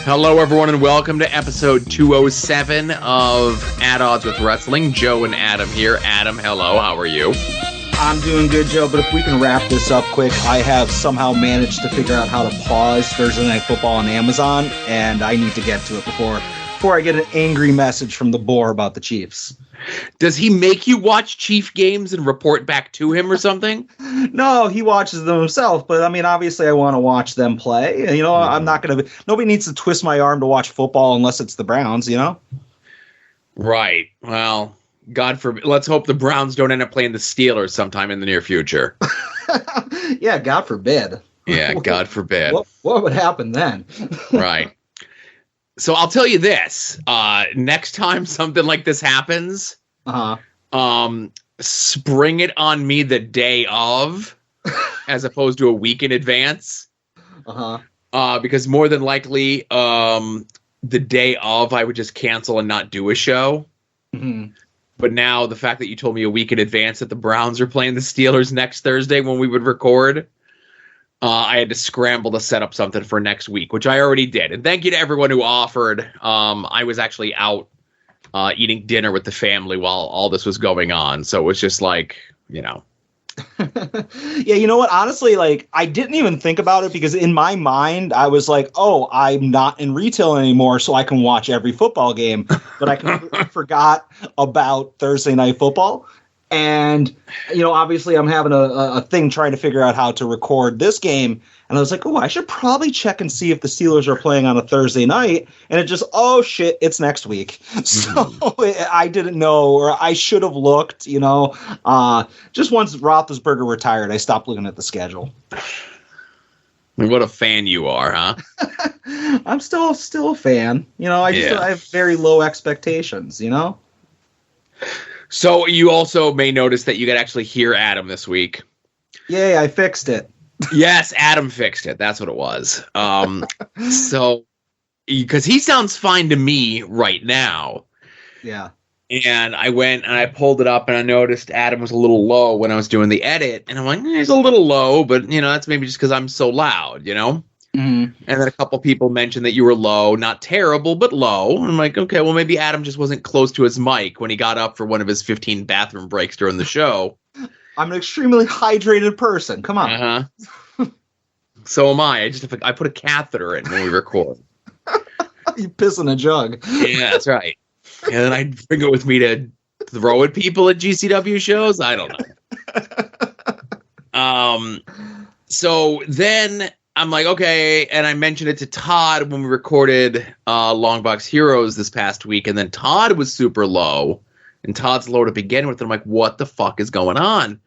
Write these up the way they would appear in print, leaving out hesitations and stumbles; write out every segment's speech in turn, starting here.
Hello, everyone, and welcome to episode 207 of At Odds with Wrestling. Joe and Adam here. Adam, hello. How are you? I'm doing good, Joe, but if we can wrap this up quick, I have somehow managed to figure out how to pause Thursday Night Football on Amazon, and I need to get to it before I get an angry message from the boar about the Chiefs. Does he make you watch Chief games and report back to him or something? No, he watches them himself, but I mean, obviously I want to watch them play. You know, I'm not going to – nobody needs to twist my arm to watch football unless it's the Browns, you know? Right. Well, God forbid. Let's hope the Browns don't end up playing the Steelers sometime in the near future. Yeah, God forbid. Yeah, God forbid. What would happen then? Right. So I'll tell you this. Next time something like this happens, spring it on me the day of as opposed to a week in advance. Because more than likely, the day of, I would just cancel and not do a show. Mm-hmm. But now the fact that you told me a week in advance that the Browns are playing the Steelers next Thursday when we would record, I had to scramble to set up something for next week, which I already did. And thank you to everyone who offered. I was actually out eating dinner with the family while all this was going on. So it was just like, you know. Yeah, you know what? Honestly, like, I didn't even think about it because in my mind, I was like, oh, I'm not in retail anymore, so I can watch every football game. But I completely forgot about Thursday Night Football. And, you know, obviously I'm having a thing trying to figure out how to record this game. And I was like, oh, I should probably check and see if the Steelers are playing on a Thursday night. And it just, oh, shit, it's next week. So I didn't know, or I should have looked, you know. Just once Roethlisberger retired, I stopped looking at the schedule. What a fan you are, huh? I'm still a fan. You know, I have very low expectations, you know. So you also may notice that you could actually hear Adam this week. Yay, I fixed it. Yes, Adam fixed it. That's what it was. So, because he sounds fine to me right now. Yeah. And I went and I pulled it up and I noticed Adam was a little low when I was doing the edit. And I'm like, he's a little low, but, you know, that's maybe just because I'm so loud, you know? Mm-hmm. And then a couple people mentioned that you were low, not terrible, but low. And I'm like, okay, well, maybe Adam just wasn't close to his mic when he got up for one of his 15 bathroom breaks during the show. I'm an extremely hydrated person. Come on. So am I. I put a catheter in when we record. You piss in a jug. Yeah, that's right. And then I bring it with me to throw at people at GCW shows. I don't know. So then I'm like, okay, and I mentioned it to Todd when we recorded Longbox Heroes this past week, and then Todd was super low, and Todd's low to begin with, and I'm like, what the fuck is going on?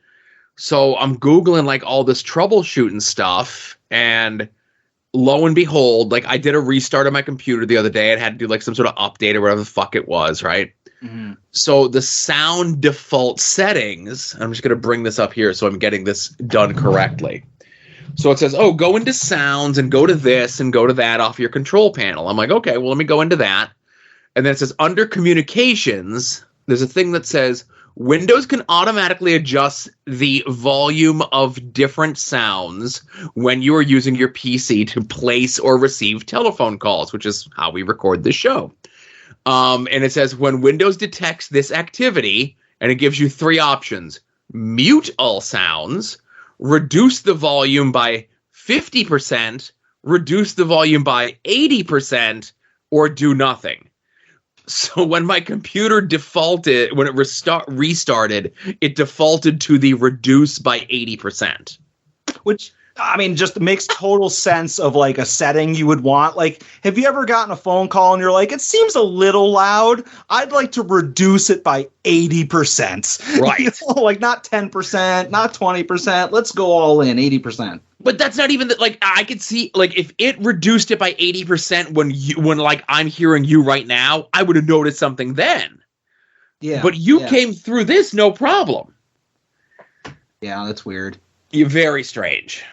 So I'm Googling, like, all this troubleshooting stuff, and lo and behold, like, I did a restart of my computer the other day. I had to do, like, some sort of update or whatever the fuck it was, right? Mm-hmm. So the sound default settings, I'm just going to bring this up here so I'm getting this done correctly. So it says, oh, go into sounds and go to this and go to that off your control panel. I'm like, okay, well, let me go into that. And then it says under communications, there's a thing that says Windows can automatically adjust the volume of different sounds when you are using your PC to place or receive telephone calls, which is how we record this show. And it says when Windows detects this activity, and it gives you three options: mute all sounds, reduce the volume by 50%, reduce the volume by 80%, or do nothing. So when my computer defaulted, when it restarted, it defaulted to the reduce by 80%. Which, I mean, just makes total sense of, like, a setting you would want. Like, have you ever gotten a phone call and you're like, it seems a little loud. I'd like to reduce it by 80%. Right. You know, like, not 10%, not 20%. Let's go all in, 80%. But that's not even that. Like, I could see, like, if it reduced it by 80% when like I'm hearing you right now, I would have noticed something then. Yeah. But you came through this no problem. Yeah, that's weird. You're very strange.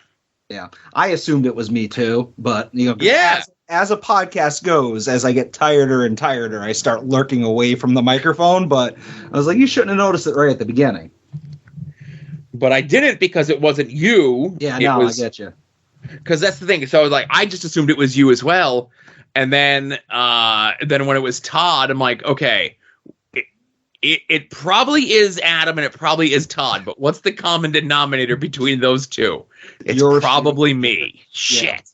Yeah, I assumed it was me too, but, you know, yeah. As a podcast goes, as I get tireder and tireder, I start lurking away from the microphone. But I was like, you shouldn't have noticed it right at the beginning. But I didn't because it wasn't you. Yeah, no, I get you. Because that's the thing. So I was like, I just assumed it was you as well. And then when it was Todd, I'm like, okay, it probably is Adam and it probably is Todd, but what's the common denominator between those two? It's probably me. Shit.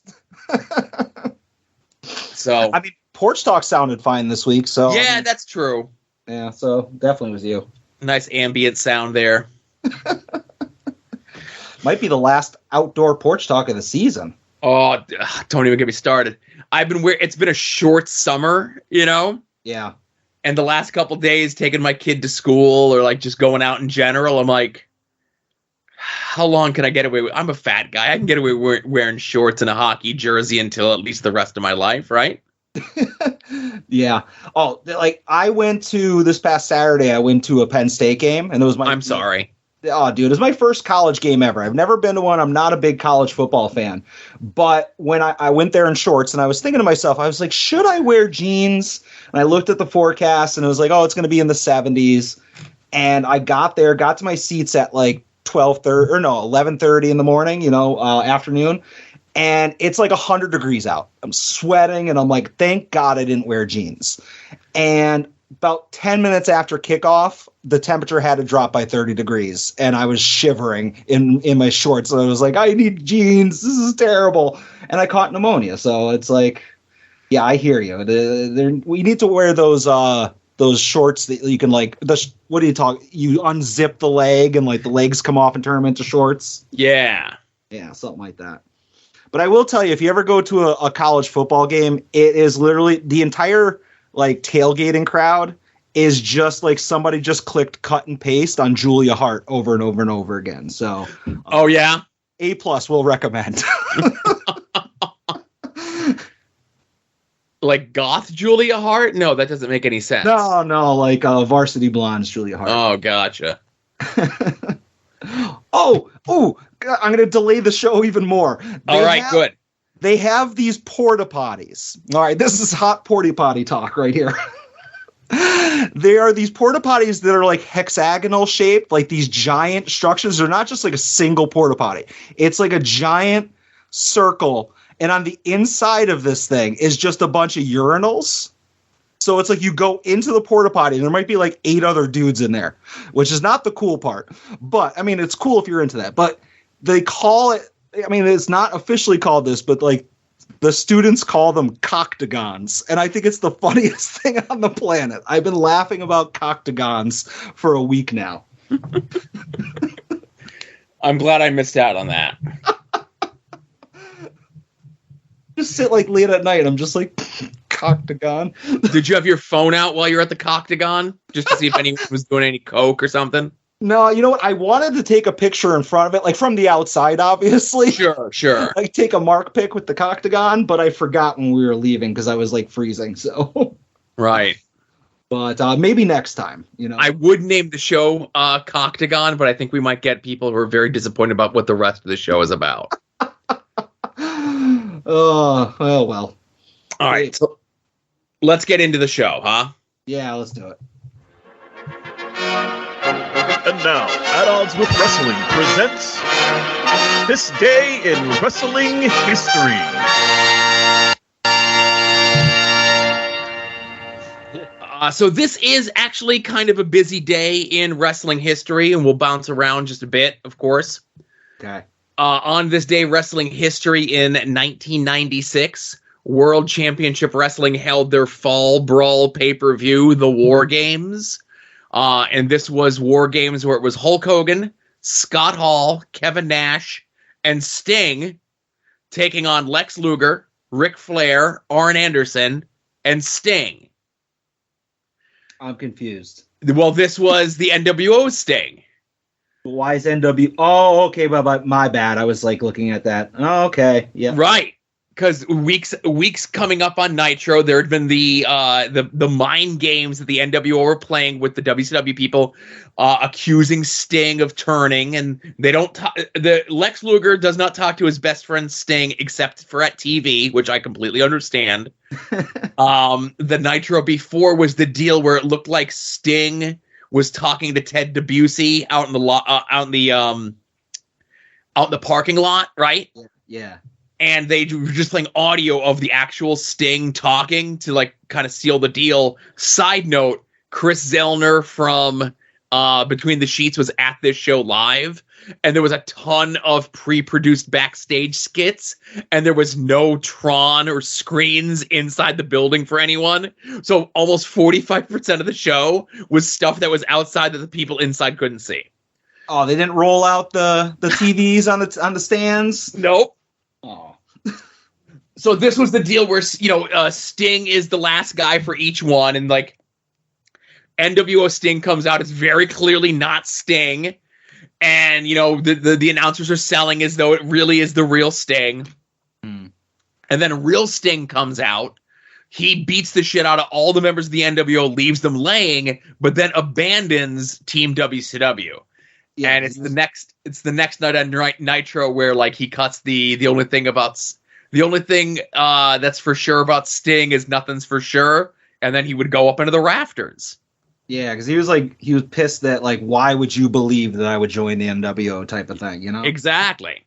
So I mean, Porch Talk sounded fine this week, so yeah, I mean, that's true. Yeah, so definitely was you. Nice ambient sound there. Might be the last outdoor Porch Talk of the season. Oh, don't even get me started. It's been a short summer, you know? Yeah. And the last couple days taking my kid to school or like just going out in general, I'm like, how long can I get away with? I'm a fat guy. I can get away with wearing shorts and a hockey jersey until at least the rest of my life, right? Yeah. Oh, like this past Saturday, I went to a Penn State game, and it was I'm sorry. Oh, dude, it was my first college game ever. I've never been to one. I'm not a big college football fan. But when I went there in shorts, and I was thinking to myself, I was like, should I wear jeans? And I looked at the forecast, and it was like, oh, it's going to be in the 70s. And I got to my seats at like 11:30 in the morning, afternoon. And it's like 100 degrees out. I'm sweating, and I'm like, thank God I didn't wear jeans. And about 10 minutes after kickoff, the temperature had to drop by 30 degrees, and I was shivering in my shorts. And I was like, I need jeans. This is terrible. And I caught pneumonia. So it's like, yeah, I hear you. We need to wear those shorts that you can what do you talk? You unzip the leg and like the legs come off and turn them into shorts. Yeah. Yeah, something like that. But I will tell you, if you ever go to a college football game, it is literally the entire like tailgating crowd is just like somebody just clicked cut and paste on Julia Hart over and over and over again. So, oh yeah, A+ will recommend. Like goth Julia Hart? No, that doesn't make any sense. No, like Varsity Blondes Julia Hart. Oh, gotcha. Oh, I'm going to delay the show even more. All right, good. They have these porta potties. All right, this is hot porta potty talk right here. They are these porta potties that are like hexagonal shaped, like these giant structures. They're not just like a single porta potty. It's like a giant circle. And on the inside of this thing is just a bunch of urinals. So it's like you go into the porta potty and there might be like 8 other dudes in there, which is not the cool part. But I mean, it's cool if you're into that. But they call it, I mean, it's not officially called this, but like the students call them coctagons. And I think it's the funniest thing on the planet. I've been laughing about coctagons for a week now. I'm glad I missed out on that. Just sit like late at night. I'm just like, coctagon. Did you have your phone out while you're at the coctagon just to see if anyone was doing any coke or something? No, you know what? I wanted to take a picture in front of it, like from the outside, obviously. Sure. Like take a mark pic with the coctagon, but I forgot when we were leaving because I was like freezing. So right. But maybe next time, I would name the show Coctagon, but I think we might get people who are very disappointed about what the rest of the show is about. Oh, well. All right, so let's get into the show, huh? Yeah, let's do it. And now, At Odds with Wrestling presents This Day in Wrestling History. So this is actually kind of a busy day in wrestling history, and we'll bounce around just a bit, of course. Okay. On this day, wrestling history in 1996, World Championship Wrestling held their Fall Brawl pay-per-view, the War Games. And this was War Games where it was Hulk Hogan, Scott Hall, Kevin Nash, and Sting taking on Lex Luger, Ric Flair, Arn Anderson, and Sting. I'm confused. Well, this was the NWO Sting. Why is NW? Oh, okay, but my bad. I was like looking at that. Oh, okay, yeah, right. Because weeks coming up on Nitro, there had been the mind games that the NWO were playing with the WCW people, accusing Sting of turning, and they don't. The Lex Luger does not talk to his best friend Sting except for at TV, which I completely understand. The Nitro before was the deal where it looked like Sting was talking to Ted DiBiase out in the parking lot, right? Yeah. and they were just playing audio of the actual Sting talking to like kind of seal the deal. Side note, Chris Zellner from Between the Sheets was at this show live, and there was a ton of pre-produced backstage skits, and there was no Tron or screens inside the building for anyone. So almost 45% of the show was stuff that was outside that the people inside couldn't see. Oh, they didn't roll out the TVs on the stands? Nope. Oh. So this was the deal where, Sting is the last guy for each one, and like NWO Sting comes out, it's very clearly not Sting, and the announcers are selling as though it really is the real Sting. And then real Sting comes out. He beats the shit out of all the members of the NWO, leaves them laying, but then abandons Team WCW. Yeah, and it's the next night on Nitro where like he cuts the only thing that's for sure about Sting is nothing's for sure, and then he would go up into the rafters. Yeah, because he was pissed that like why would you believe that I would join the NWO type of thing, Exactly.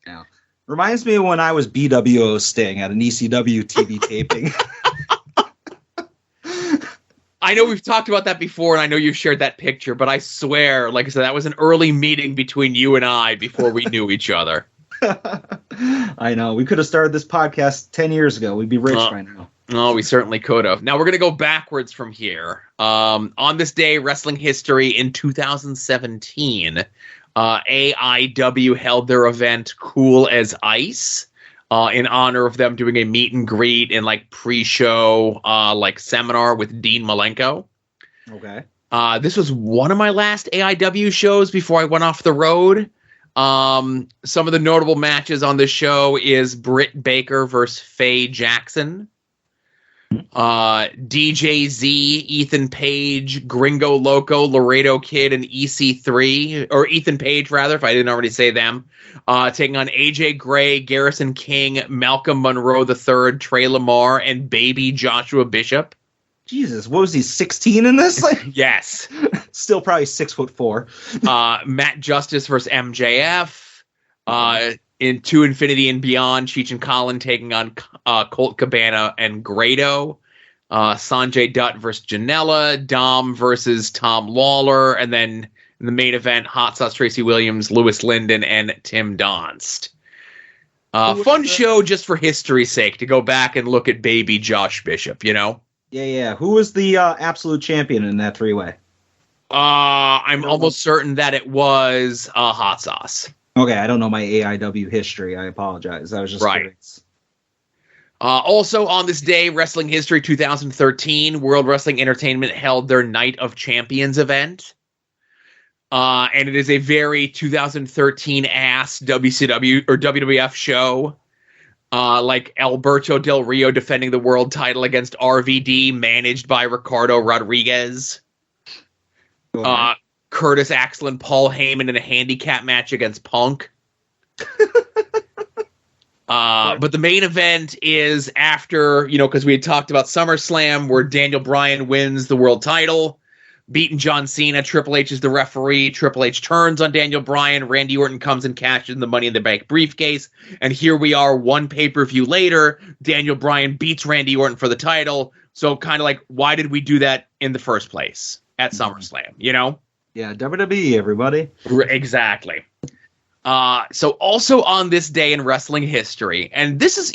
Yeah, reminds me of when I was BWO Sting at an ECW TV taping. I know we've talked about that before, and I know you've shared that picture, but I swear, like I said, that was an early meeting between you and I before we knew each other. I know. We could have started this podcast 10 years ago. We'd be rich by now. Oh, we certainly could have. Now we're going to go backwards from here. On this day, wrestling history in 2017, AIW held their event Cool as Ice. In honor of them doing a meet and greet and like pre-show seminar with Dean Malenko. Okay. This was one of my last AIW shows before I went off the road. Some of the notable matches on this show is Britt Baker versus Faye Jackson. DJZ, Ethan Page, Gringo Loco, Laredo Kid, and EC3, or Ethan Page rather, if I didn't already say them, taking on AJ Gray, Garrison King, Malcolm Monroe III, Trey Lamar, and baby Joshua Bishop. Jesus, what was he, 16 in this? Yes. Still probably 6'4". Matt Justice versus MJF. Into Infinity and Beyond, Cheech and Colin taking on Colt Cabana and Grado. Sanjay Dutt versus Janela. Dom versus Tom Lawler. And then in the main event, Hot Sauce Tracy Williams, Lewis Linden, and Tim Donst. Fun show just for history's sake to go back and look at baby Josh Bishop, Yeah. Who was the absolute champion in that three-way? I'm almost certain that it was Hot Sauce. Okay, I don't know my AIW history. I apologize. I was just curious. Also on this day, Wrestling History 2013, World Wrestling Entertainment held their Night of Champions event. And it is a very 2013-ass WCW or WWF show. Like Alberto Del Rio defending the world title against RVD, managed by Ricardo Rodriguez. Okay. Curtis Axel and Paul Heyman in a handicap match against Punk. But the main event is after, because we had talked about SummerSlam, where Daniel Bryan wins the world title, beating John Cena. Triple H is the referee. Triple H turns on Daniel Bryan. Randy Orton comes and cashes in the Money in the Bank briefcase. And here we are, one pay-per-view later. Daniel Bryan beats Randy Orton for the title. So kind of like, why did we do that in the first place at SummerSlam, Yeah, WWE, everybody. Exactly. So also on this day in wrestling history, and this is,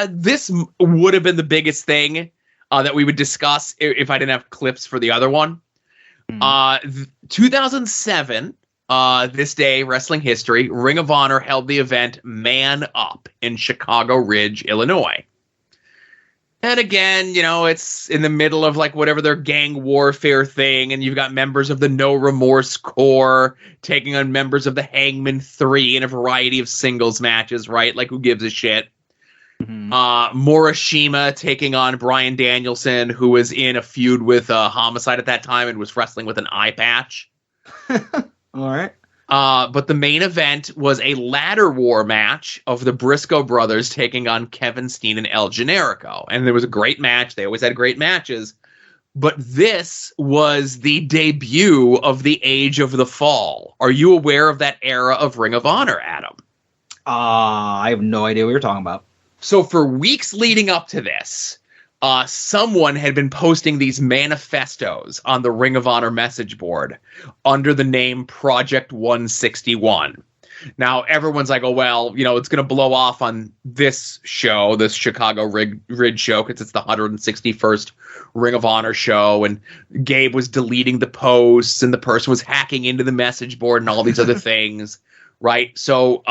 this would have been the biggest thing that we would discuss if I didn't have clips for the other one. 2007, this day, wrestling history, Ring of Honor held the event Man Up in Chicago Ridge, Illinois. And again, it's in the middle of like whatever their gang warfare thing, and you've got members of the No Remorse Corps taking on members of the Hangman 3 in a variety of singles matches, right? Like, who gives a shit? Mm-hmm. Morishima taking on Bryan Danielson, who was in a feud with Homicide at that time and was wrestling with an eye patch. All right. But the main event was a ladder war match of the Briscoe brothers taking on Kevin Steen and El Generico. And there was a great match. They always had great matches. But this was the debut of the Age of the Fall. Are you aware of that era of Ring of Honor, Adam? I have no idea what you're talking about. So for weeks leading up to this, someone had been posting these manifestos on the Ring of Honor message board under the name Project 161. Now, everyone's like, oh, well, it's going to blow off on this show, this Chicago Ridge show, because it's the 161st Ring of Honor show, and Gabe was deleting the posts, and the person was hacking into the message board and all these other things, right? So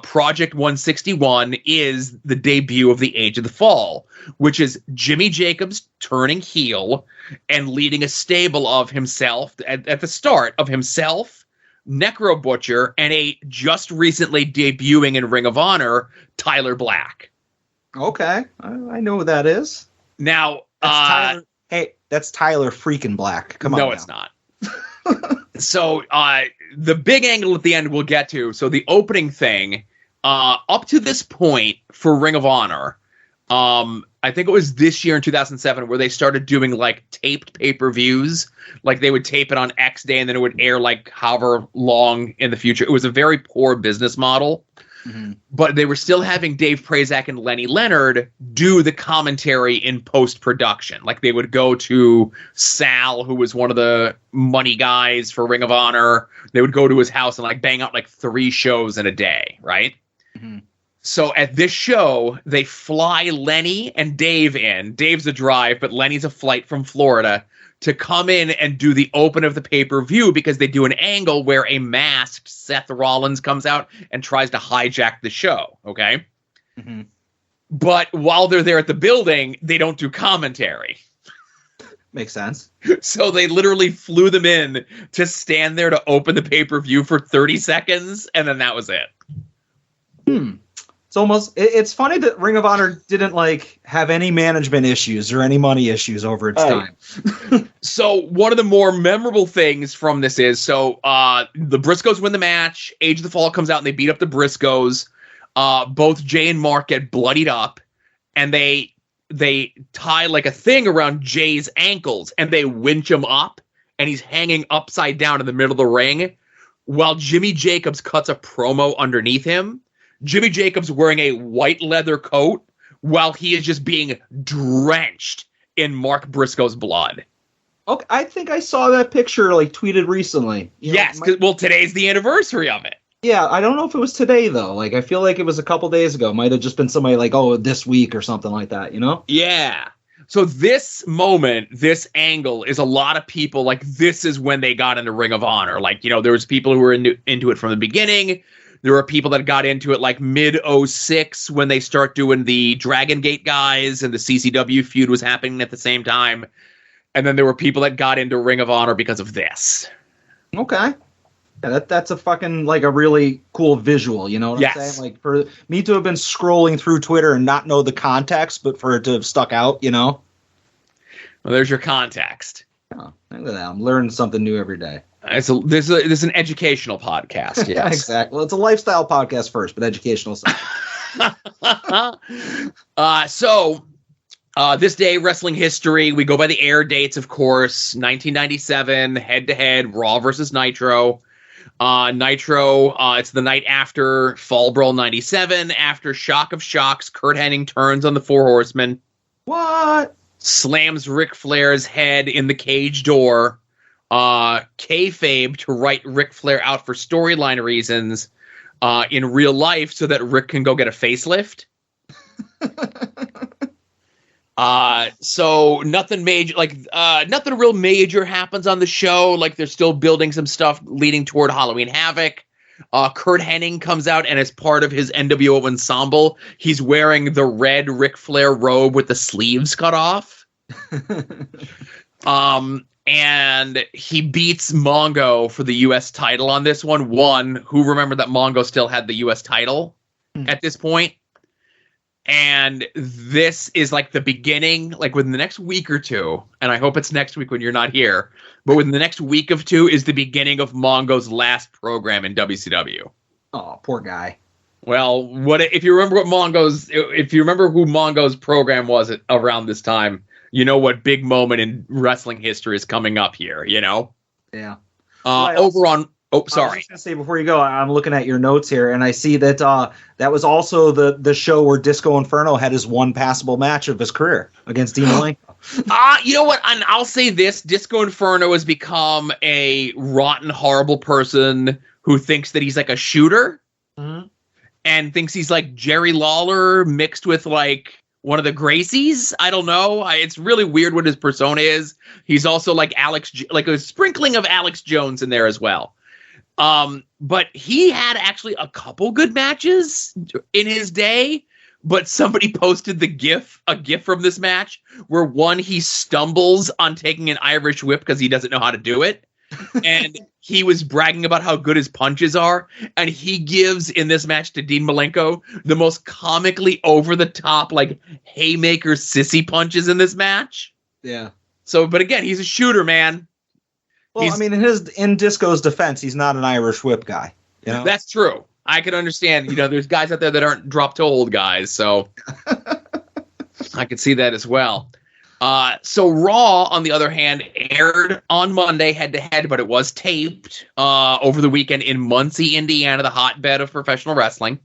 Project 161 is the debut of the Age of the Fall, which is Jimmy Jacobs turning heel and leading a stable of himself, at the start of himself, Necro Butcher, and a just recently debuting in Ring of Honor, Tyler Black. Okay, I know who that is. Now, that's that's Tyler freaking Black. Come on. No, it's not. So, the big angle at the end we'll get to. So, the opening thing, up to this point for Ring of Honor, I think it was this year in 2007 where they started doing like taped pay-per-views. Like they would tape it on X day and then it would air like however long in the future. It was a very poor business model, but they were still having Dave Prazak and Lenny Leonard do the commentary in post-production. Like they would go to Sal, who was one of the money guys for Ring of Honor. They would go to his house and like bang out like 3 shows in a day, right? So at this show, they fly Lenny and Dave in. Dave's a drive, but Lenny's a flight from Florida to come in and do the open of the pay-per-view because they do an angle where a masked Seth Rollins comes out and tries to hijack the show, okay? But while they're there at the building, they don't do commentary. Makes sense. So they literally flew them in to stand there to open the pay-per-view for 30 seconds, and then that was it. It's funny that Ring of Honor didn't like have any management issues or any money issues over its time. So one of the more memorable things from this is, the Briscoes win the match, Age of the Fall comes out and they beat up the Briscoes. Both Jay and Mark get bloodied up, and they tie like a thing around Jay's ankles and they winch him up, and he's hanging upside down in the middle of the ring while Jimmy Jacobs cuts a promo underneath him. Jimmy Jacobs wearing a white leather coat while he is just being drenched in Mark Briscoe's blood. Okay, I think I saw that picture like tweeted recently. Yes, well, today's the anniversary of it. Yeah, I don't know if it was today though. Like, I feel like it was a couple days ago. Might have just been somebody like, oh, this week or something like that, you know? Yeah. So this moment, this angle is a lot of people, like, this is when they got into Ring of Honor. Like, there was people who were into it from the beginning. There were people that got into it like mid-06 when they start doing the Dragon Gate guys and the CCW feud was happening at the same time. And then there were people that got into Ring of Honor because of this. Okay. Yeah, that's a fucking, like, a really cool visual, you know what I'm saying? Like, for me to have been scrolling through Twitter and not know the context, but for it to have stuck out, you know? Well, there's your context. Oh, look at that. I'm learning something new every day. This is an educational podcast, yes. Exactly. Well, it's a lifestyle podcast first, but educational second. This day, wrestling history, we go by the air dates, of course. 1997, head-to-head, Raw versus Nitro. Nitro, it's the night after Fall Brawl 97. After Shock of Shocks, Kurt Hennig turns on the Four Horsemen. What? Slams Ric Flair's head in the cage door. Kayfabe to write Ric Flair out for storyline reasons in real life so that Ric can go get a facelift. So nothing major, nothing real major happens on the show. Like, they're still building some stuff leading toward Halloween Havoc. Kurt Hennig comes out, and as part of his NWO ensemble, he's wearing the red Ric Flair robe with the sleeves cut off. And he beats Mongo for the U.S. title on this one. Who remembered that Mongo still had the U.S. title at this point? And this is like the beginning, like within the next week or two, and I hope it's next week when you're not here, but within the next week of two is the beginning of Mongo's last program in WCW. Oh, poor guy. Well, if you remember who Mongo's program was around this time, you know what big moment in wrestling history is coming up here, you know? Yeah. Over on Oh, I was sorry. just gonna say before you go, I'm looking at your notes here, and I see that that was also the show where Disco Inferno had his one passable match of his career against Dean Malenko. You know what? And I'll say this: Disco Inferno has become a rotten, horrible person who thinks that he's like a shooter and thinks he's like Jerry Lawler mixed with like one of the Gracies. I don't know. It's really weird what his persona is. He's also like like a sprinkling of Alex Jones in there as well. But he had actually a couple good matches in his day, but somebody posted a GIF from this match where one, he stumbles on taking an Irish whip because he doesn't know how to do it. And he was bragging about how good his punches are. And he gives in this match to Dean Malenko the most comically over the top, like haymaker sissy punches in this match. Yeah. So, but again, he's a shooter, man. Well, I mean, in Disco's defense, he's not an Irish whip guy. You know? That's true. I can understand. You know, there's guys out there that aren't drop to hold guys, so I could see that as well. So Raw, on the other hand, aired on Monday head-to-head, but it was taped over the weekend in Muncie, Indiana, the hotbed of professional wrestling.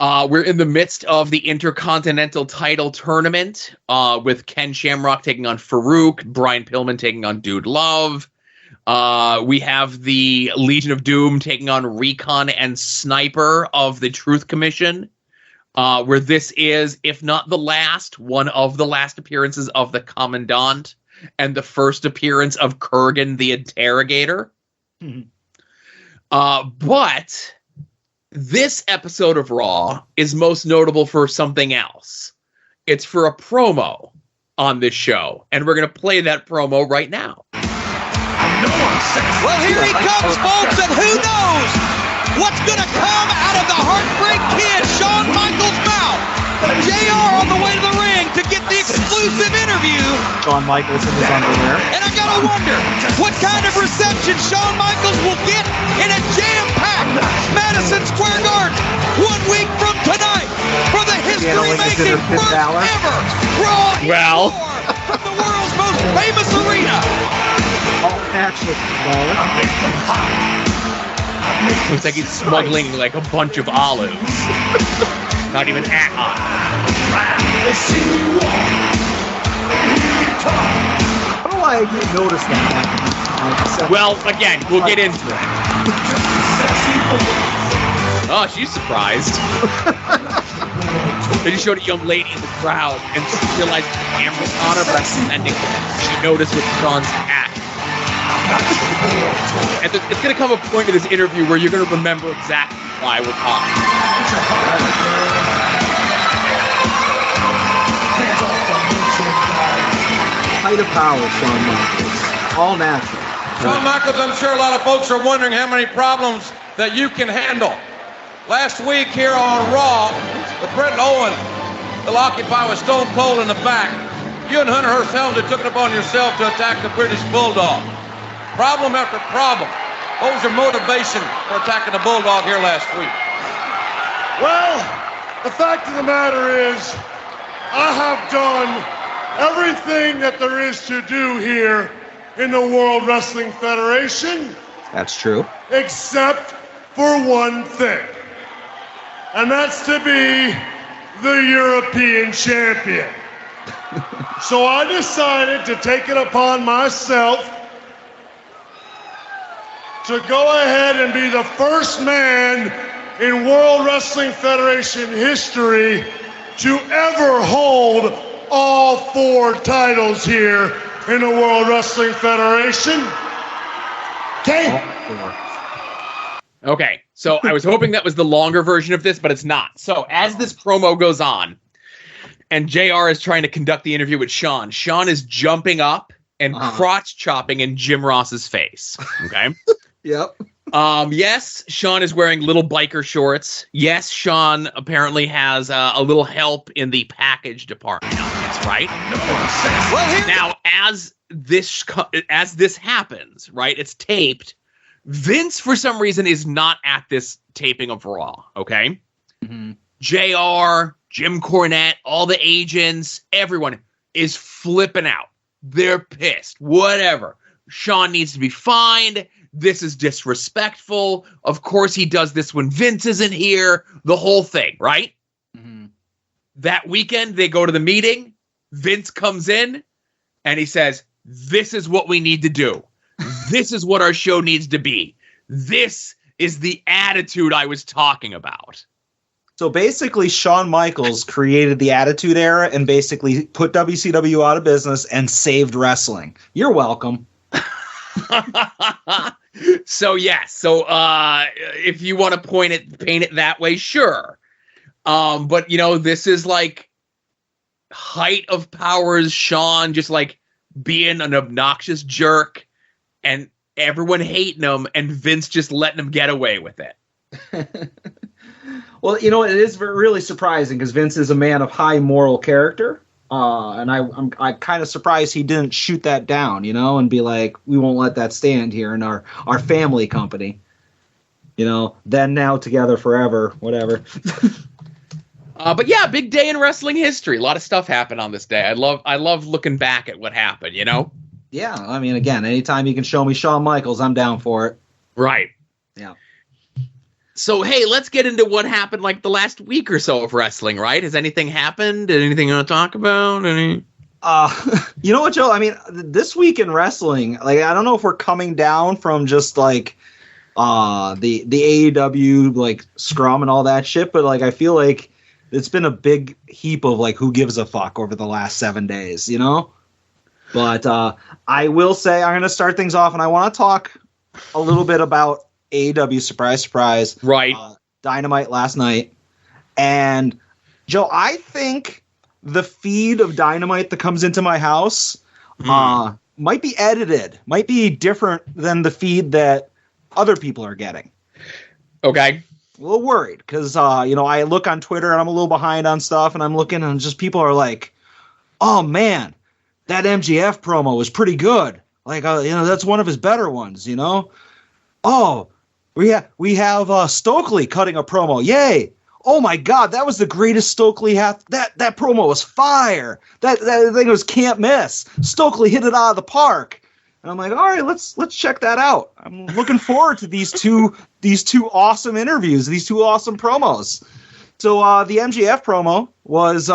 We're in the midst of the Intercontinental title tournament with Ken Shamrock taking on Farouk, Brian Pillman taking on Dude Love. We have the Legion of Doom taking on Recon and Sniper of the Truth Commission, where this is, if not the last, one of the last appearances of the Commandant and the first appearance of Kurgan the Interrogator. But this episode of Raw is most notable for something else. It's for a promo on this show, and we're going to play that promo right now. Well, here he comes, folks, and who knows what's going to come out of the Heartbreak Kid, Shawn Michaels' mouth. JR on the way to the ring to get the exclusive interview. Shawn Michaels in his underwear. And I gotta wonder what kind of reception Shawn Michaels will get in a jam-packed Madison Square Garden 1 week from tonight for the history-making first ever Raw from the world's most famous arena. All natural. Looks like he's smuggling like a bunch of olives. Not even at How do I notice that? Well, again, we'll get into it. Oh, she's surprised. They just showed a young lady in the crowd, and she realized the camera's on her, but ending. She noticed with Sean's hat. And it's going to come a point in this interview where you're going to remember exactly why we're talking. Height of power, Shawn Michaels. All natural. Shawn Michaels, I'm sure a lot of folks are wondering how many problems that you can handle. Last week here on Raw, with Bret Owen, the Occupy was Stone Cold in the back. You and Hunter Hearst Helmsley took it upon yourself to attack the British Bulldog. Problem after problem. What was your motivation for attacking the Bulldog here last week? Well, the fact of the matter is, I have done everything that there is to do here in the World Wrestling Federation. That's true. Except for one thing. And that's to be the European champion. So I decided to take it upon myself to go ahead and be the first man in World Wrestling Federation history to ever hold all 4 titles here in the World Wrestling Federation. Okay, so I was hoping that was the longer version of this, but it's not. So as this promo goes on, and JR is trying to conduct the interview with Shawn, Shawn is jumping up and crotch chopping in Jim Ross's face. Okay? Yep. Yes, Shawn is wearing little biker shorts. Yes, Shawn apparently has a little help in the package department. That's right. Well, now, as this happens, right? It's taped. Vince, for some reason, is not at this taping of Raw. Okay. Mm-hmm. JR, Jim Cornette, all the agents, everyone is flipping out. They're pissed. Whatever. Shawn needs to be fined. This is disrespectful. Of course he does this when Vince isn't here. The whole thing, right? Mm-hmm. That weekend, they go to the meeting. Vince comes in, and he says, this is what we need to do. This is what our show needs to be. This is the attitude I was talking about. So basically, Shawn Michaels created the Attitude Era and basically put WCW out of business and saved wrestling. You're welcome. So if you want to paint it that way, sure. But this is like height of powers, Shawn just like being an obnoxious jerk and everyone hating him and Vince just letting him get away with it. Well, it is really surprising because Vince is a man of high moral character. And I'm kind of surprised he didn't shoot that down, and be like, we won't let that stand here in our family company. Then, now, together, forever, whatever. But yeah, big day in wrestling history. A lot of stuff happened on this day. I love looking back at what happened, Yeah, I mean, again, anytime you can show me Shawn Michaels, I'm down for it. Right. Yeah. So, hey, let's get into what happened like the last week or so of wrestling, right? Has anything happened? Anything you want to talk about? You know what, Joe? I mean, this week in wrestling, like, I don't know if we're coming down from just like the AEW like scrum and all that shit, but like I feel like it's been a big heap of like who gives a fuck over the last 7 days, But I will say I'm going to start things off, and I want to talk a little bit about AEW, surprise, right? Dynamite last night. And Joe, I think the feed of Dynamite that comes into my house might be edited, might be different than the feed that other people are getting. Okay. A little worried because, I look on Twitter and I'm a little behind on stuff, and I'm looking and just people are like, oh man, that MJF promo was pretty good. Like, that's one of his better ones, Oh, we have Stokely cutting a promo. Yay. Oh my God, that was the greatest Stokely that promo was fire. That thing was can't miss. Stokely hit it out of the park. And I'm like, all right, let's check that out. I'm looking forward to these two awesome interviews, these two awesome promos. So the MJF promo was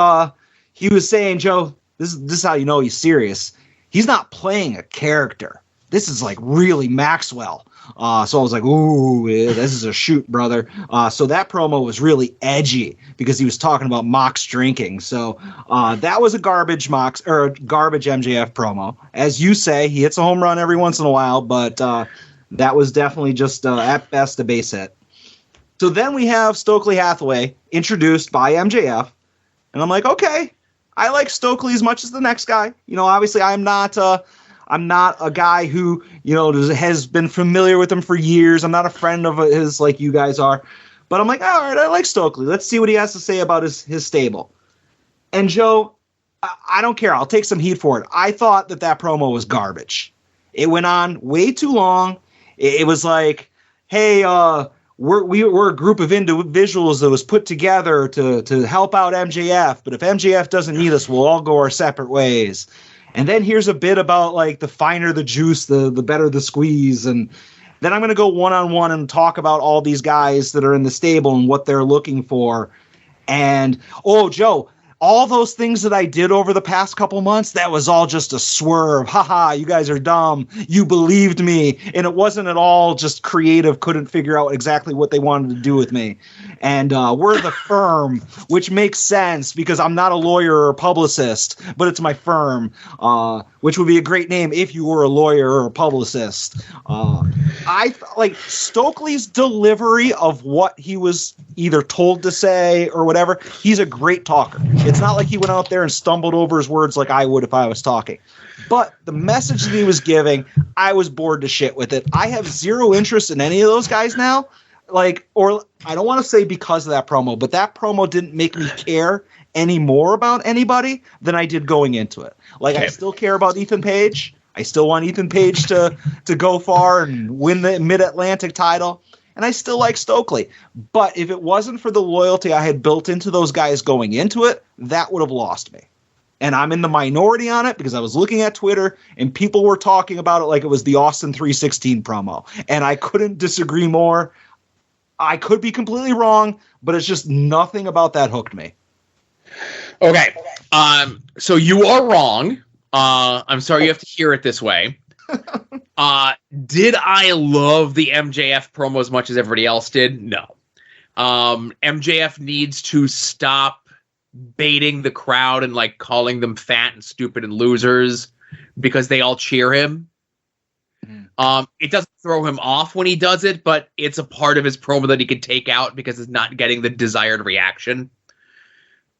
he was saying, Joe, this is how you know he's serious. He's not playing a character. This is like really Maxwell. So I was like, ooh, this is a shoot, brother. So that promo was really edgy because he was talking about Mox drinking. So that was a garbage MJF promo. As you say, he hits a home run every once in a while, but that was definitely just at best a base hit. So then we have Stokely Hathaway introduced by MJF, and I'm like, okay, I like Stokely as much as the next guy. Obviously I'm not a guy who, has been familiar with him for years. I'm not a friend of his like you guys are. But I'm like, all right, I like Stokely. Let's see what he has to say about his stable. And Joe, I don't care. I'll take some heat for it. I thought that promo was garbage. It went on way too long. It was like, hey, we're a group of individuals that was put together to help out MJF. But if MJF doesn't need us, we'll all go our separate ways. And then here's a bit about like the finer the juice, the better the squeeze. And then I'm going to go one-on-one and talk about all these guys that are in the stable and what they're looking for. And, oh, Joe, all those things that I did over the past couple months, that was all just a swerve. Haha, you guys are dumb. You believed me. And it wasn't at all just creative, couldn't figure out exactly what they wanted to do with me. And we're the firm, which makes sense because I'm not a lawyer or a publicist, but it's my firm, which would be a great name if you were a lawyer or a publicist. Like Stokely's delivery of what he was either told to say or whatever. He's a great talker. It's not like he went out there and stumbled over his words like I would if I was talking. But the message that he was giving, I was bored to shit with it. I have zero interest in any of those guys now. Or I don't want to say because of that promo, but that promo didn't make me care any more about anybody than I did going into it. Like, I still care about Ethan Page. I still want Ethan Page to go far and win the Mid-Atlantic title. And I still like Stokely. But if it wasn't for the loyalty I had built into those guys going into it, that would have lost me. And I'm in the minority on it because I was looking at Twitter and people were talking about it like it was the Austin 316 promo. And I couldn't disagree more. I could be completely wrong, but it's just nothing about that hooked me. Okay. So you are wrong. I'm sorry you have to hear it this way. Did I love the MJF promo as much as everybody else did? No. MJF needs to stop baiting the crowd and like calling them fat and stupid and losers because they all cheer him. It doesn't throw him off when he does it, but it's a part of his promo that he could take out because it's not getting the desired reaction.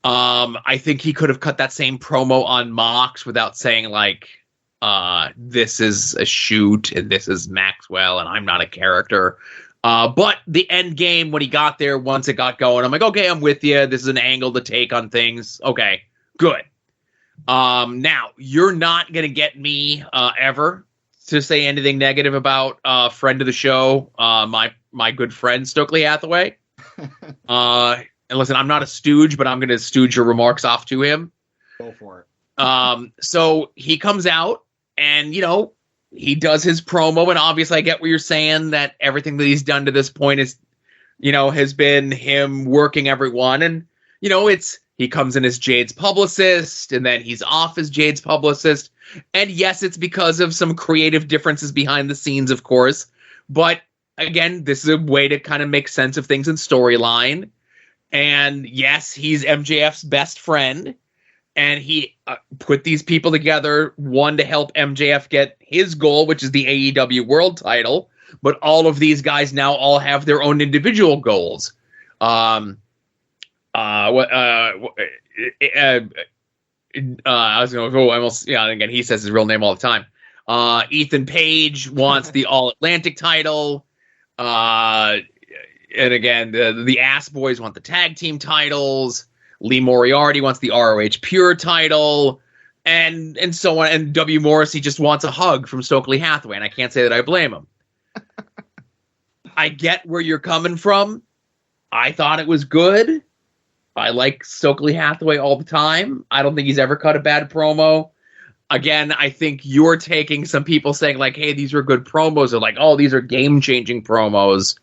I think he could have cut that same promo on Mox without saying like, this is a shoot and this is Maxwell and I'm not a character. But the end game, when he got there, once it got going, I'm like, okay, I'm with you. This is an angle to take on things. Okay, good. Now, you're not going to get me ever to say anything negative about a friend of the show, my good friend, Stokely Hathaway. And listen, I'm not a stooge, but I'm going to stooge your remarks off to him. Go for it. So he comes out and, he does his promo, and obviously I get what you're saying, that everything that he's done to this point is, has been him working everyone. And, he comes in as Jade's publicist, and then he's off as Jade's publicist. And yes, it's because of some creative differences behind the scenes, of course. But again, this is a way to kind of make sense of things in storyline. And yes, he's MJF's best friend. And he put these people together, one to help MJF get his goal, which is the AEW world title. But all of these guys now all have their own individual goals. I was going to go almost, again, he says his real name all the time. Ethan Page wants the All Atlantic title. And again, the Ass Boys want the tag team titles. Lee Moriarty wants the ROH Pure title, and so on. And W. Morrissey just wants a hug from Stokely Hathaway, and I can't say that I blame him. I get where you're coming from. I thought it was good. I like Stokely Hathaway all the time. I don't think he's ever cut a bad promo. Again, I think you're taking some people saying like, hey, these were good promos, or like, oh, these are game-changing promos.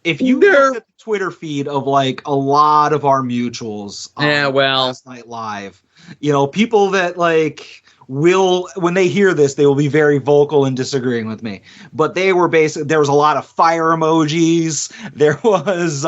If you look at the Twitter feed of like a lot of our mutuals Last Night Live, people that like will, when they hear this, they will be very vocal in disagreeing with me. But they were there was a lot of fire emojis. There was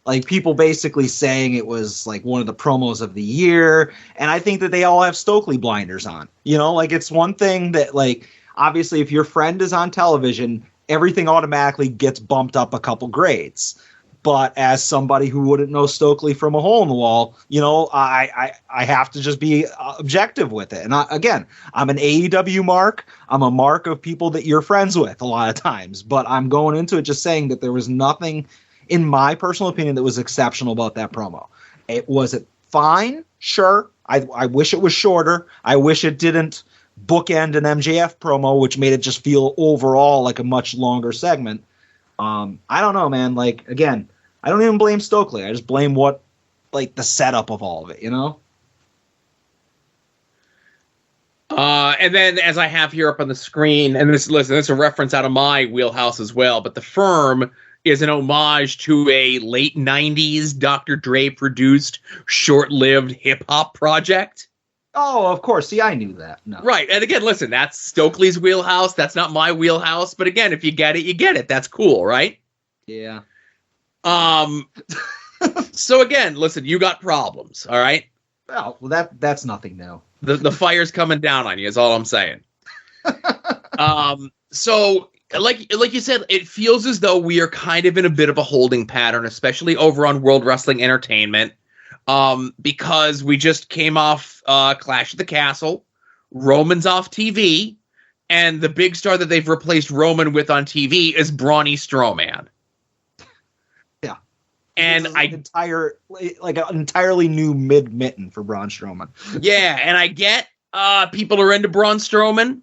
like people basically saying it was like one of the promos of the year. And I think that they all have Stokely blinders on. Like it's one thing that like, obviously if your friend is on television, everything automatically gets bumped up a couple grades. But as somebody who wouldn't know Stokely from a hole in the wall, I have to just be objective with it. And again, I'm an AEW mark. I'm a mark of people that you're friends with a lot of times. But I'm going into it just saying that there was nothing, in my personal opinion, that was exceptional about that promo. Was it fine? Sure. I wish it was shorter. I wish it didn't bookend an MJF promo, which made it just feel overall like a much longer segment. I don't know, man. Like, again, I don't even blame Stokely. I just blame the setup of all of it, And then, as I have here up on the screen, and this is a reference out of my wheelhouse as well, but The Firm is an homage to a late 90s Dr. Dre produced short-lived hip-hop project. Oh, of course. See, I knew that. No. Right. And again, listen, that's Stokely's wheelhouse. That's not my wheelhouse. But again, if you get it, you get it. That's cool, right? Yeah. So again, listen, you got problems, all right? Well, that's nothing new. The fire's coming down on you is all I'm saying. So like you said, it feels as though we are kind of in a bit of a holding pattern, especially over on World Wrestling Entertainment. Because we just came off Clash at the Castle, Roman's off TV, and the big star that they've replaced Roman with on TV is Brawny Strowman. Yeah, and an entirely new mid-mitten for Braun Strowman. Yeah, and I get people are into Braun Strowman.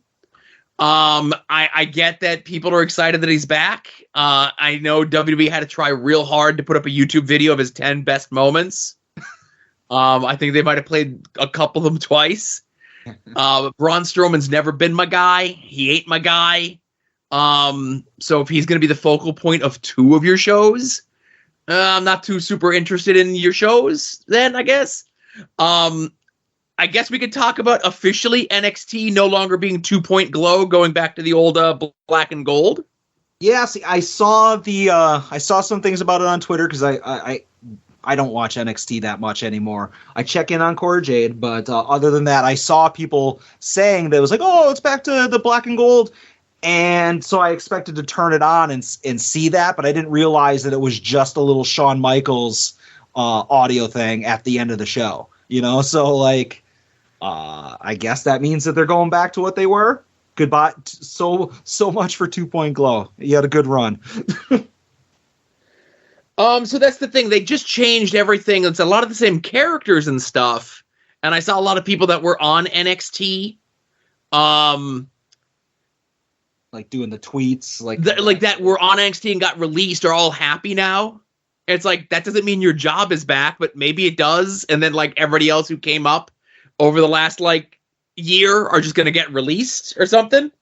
I get that people are excited that he's back. I know WWE had to try real hard to put up a YouTube video of his 10 best moments. I think they might have played a couple of them twice. Braun Strowman's never been my guy. He ain't my guy. So if he's going to be the focal point of 2 of your shows, I'm not too super interested in your shows then, I guess. I guess we could talk about officially NXT no longer being 2 Point Glow, going back to the old black and gold. Yeah, see, I saw some things about it on Twitter because I don't watch NXT that much anymore. I check in on Cora Jade, but other than that, I saw people saying that it was like, oh, it's back to the black and gold. And so I expected to turn it on and see that, but I didn't realize that it was just a little Shawn Michaels audio thing at the end of the show. You know, so like, I guess that means that they're going back to what they were. Goodbye. So much for 2 Point Glow. You had a good run. So that's the thing. They just changed everything. It's a lot of the same characters and stuff. And I saw a lot of people that were on NXT. Like doing the tweets. Like that were on NXT and got released are all happy now. It's like, that doesn't mean your job is back, but maybe it does. And then like everybody else who came up over the last like year are just going to get released or something.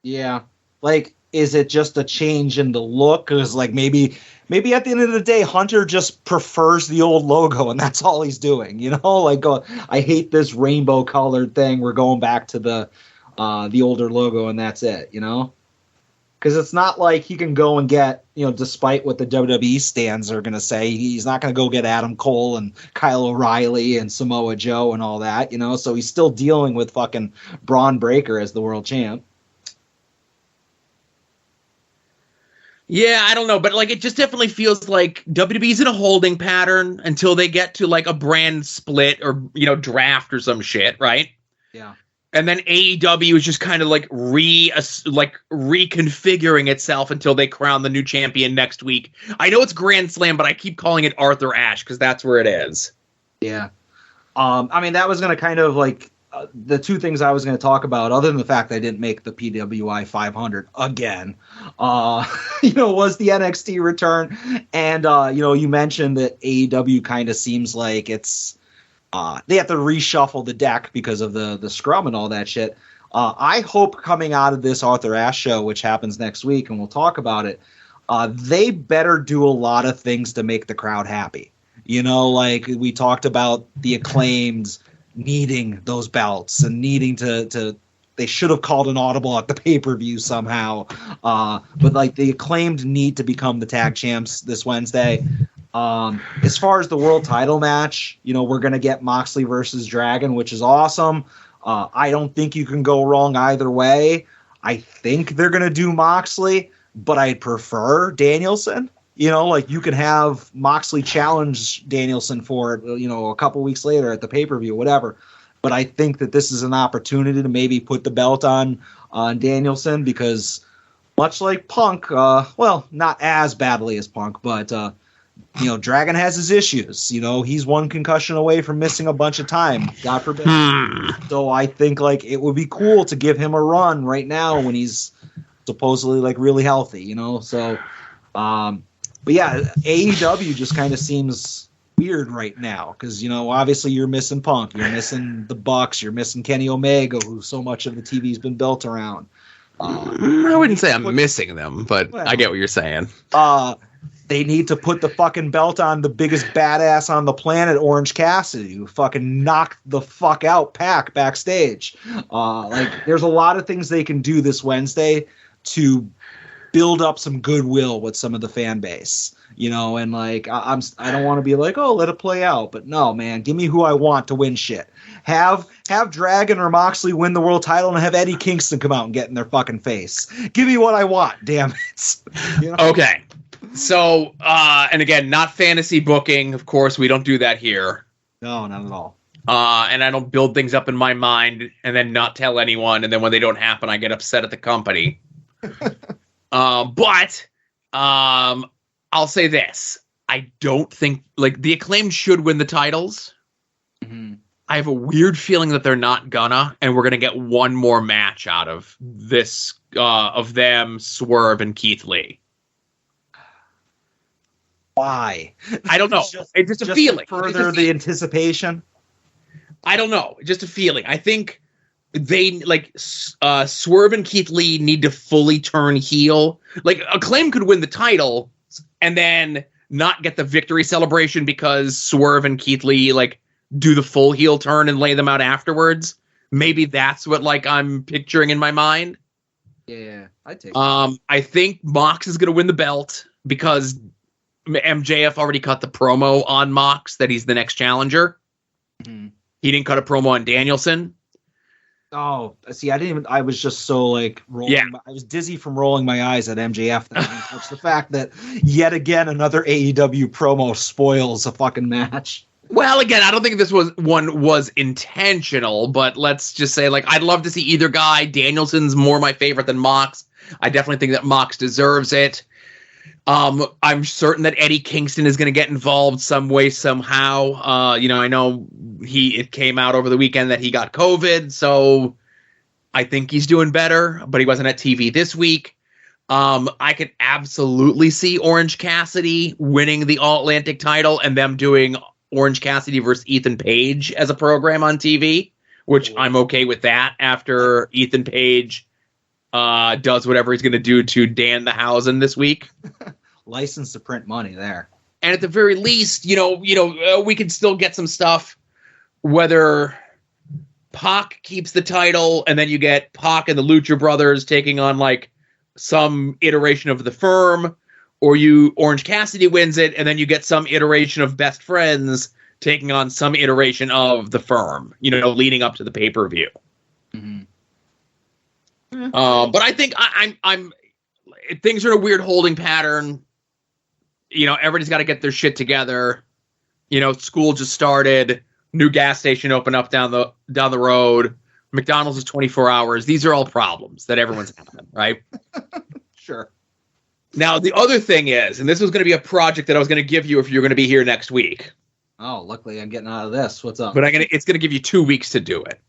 Yeah. Like, is it just a change in the look? Because like maybe at the end of the day, Hunter just prefers the old logo and that's all he's doing. You know, like, I hate this rainbow colored thing. We're going back to the older logo and that's it, you know? Because it's not like he can go and get, you know, despite what the WWE stands are going to say, he's not going to go get Adam Cole and Kyle O'Reilly and Samoa Joe and all that, you know? So he's still dealing with fucking Braun Breaker as the world champ. Yeah, I don't know, but like it just definitely feels like WWE's in a holding pattern until they get to like a brand split or, you know, draft or some shit, right? Yeah. And then AEW is just kind of like reconfiguring itself until they crown the new champion next week. I know it's Grand Slam, but I keep calling it Arthur Ashe because that's where it is. Yeah. I mean, that was going to kind of like the 2 things I was going to talk about, other than the fact that I didn't make the PWI 500 again, you know, was the NXT return. And, you know, you mentioned that AEW kind of seems like it's, they have to reshuffle the deck because of the scrum and all that shit. I hope coming out of this Arthur Ashe show, which happens next week, and we'll talk about it, they better do a lot of things to make the crowd happy. You know, like we talked about the Acclaimed needing those belts and needing to they should have called an audible at the pay-per-view somehow. But like the Acclaimed need to become the tag champs this Wednesday. As far as the world title match, you know, we're going to get Moxley versus Dragon, which is awesome. I don't think you can go wrong either way. I think they're going to do Moxley, but I'd prefer Danielson. You know, like you can have Moxley challenge Danielson for it, you know, a couple weeks later at the pay-per-view, whatever. But I think that this is an opportunity to maybe put the belt on Danielson because much like Punk, well, not as badly as Punk, but you know, Dragon has his issues. You know, he's 1 concussion away from missing a bunch of time, God forbid. So I think like it would be cool to give him a run right now when he's supposedly like really healthy, you know. So, but yeah, AEW just kind of seems weird right now because, you know, obviously you're missing Punk, you're missing the Bucks, you're missing Kenny Omega, who so much of the TV's been built around. I wouldn't say I'm missing them, but well, I get what you're saying. They need to put the fucking belt on the biggest badass on the planet, Orange Cassidy, who fucking knocked the fuck out Pac backstage. Like, there's a lot of things they can do this Wednesday to build up some goodwill with some of the fan base, you know. And like, I don't want to be like, oh, let it play out, but no, man, give me who I want to win shit. Have Dragon or Moxley win the world title and have Eddie Kingston come out and get in their fucking face. Give me what I want, damn it. You know? Okay. So, and again, not fantasy booking. Of course, we don't do that here. No, not at all. And I don't build things up in my mind and then not tell anyone. And then when they don't happen, I get upset at the company. But I'll say this. I don't think, like, the Acclaimed should win the titles. Mm-hmm. I have a weird feeling that they're not gonna, and we're gonna get one more match out of this, of them, Swerve, and Keith Lee. Why? I don't know. It's just a feeling. Further the anticipation. I don't know. Just a feeling. I think they like Swerve and Keith Lee need to fully turn heel. Like Acclaim could win the title and then not get the victory celebration because Swerve and Keith Lee like do the full heel turn and lay them out afterwards. Maybe that's what like I'm picturing in my mind. Yeah, I take. I think Mox is going to win the belt because MJF already cut the promo on Mox that he's the next challenger. Mm-hmm. He didn't cut a promo on Danielson. Oh, see, I didn't even. I was just so like rolling. Yeah. I was dizzy from rolling my eyes at MJF. Which the fact that yet again another AEW promo spoils a fucking match. Well, again, I don't think this was intentional, but let's just say, like, I'd love to see either guy. Danielson's more my favorite than Mox. I definitely think that Mox deserves it. I'm certain that Eddie Kingston is going to get involved some way, somehow. I know it came out over the weekend that he got COVID, so I think he's doing better, but he wasn't at TV this week. I could absolutely see Orange Cassidy winning the All-Atlantic title and them doing Orange Cassidy versus Ethan Page as a program on TV, which I'm okay with that after Ethan Page does whatever he's going to do to Dan the Housen this week. License to print money there. And at the very least, we can still get some stuff, whether Pac keeps the title and then you get Pac and the Lucha Brothers taking on like some iteration of the Firm, or Orange Cassidy wins it and then you get some iteration of Best Friends taking on some iteration of the Firm, leading up to the pay-per-view. Mm-hmm. But I think I'm things are in a weird holding pattern. Everybody's got to get their shit together. School just started. New gas station opened up down the road. McDonald's is 24 hours. These are all problems that everyone's having, right? Sure. Now, the other thing is, and this was going to be a project that I was going to give you if you're going to be here next week. Oh, luckily I'm getting out of this. What's up? But it's going to give you 2 weeks to do it.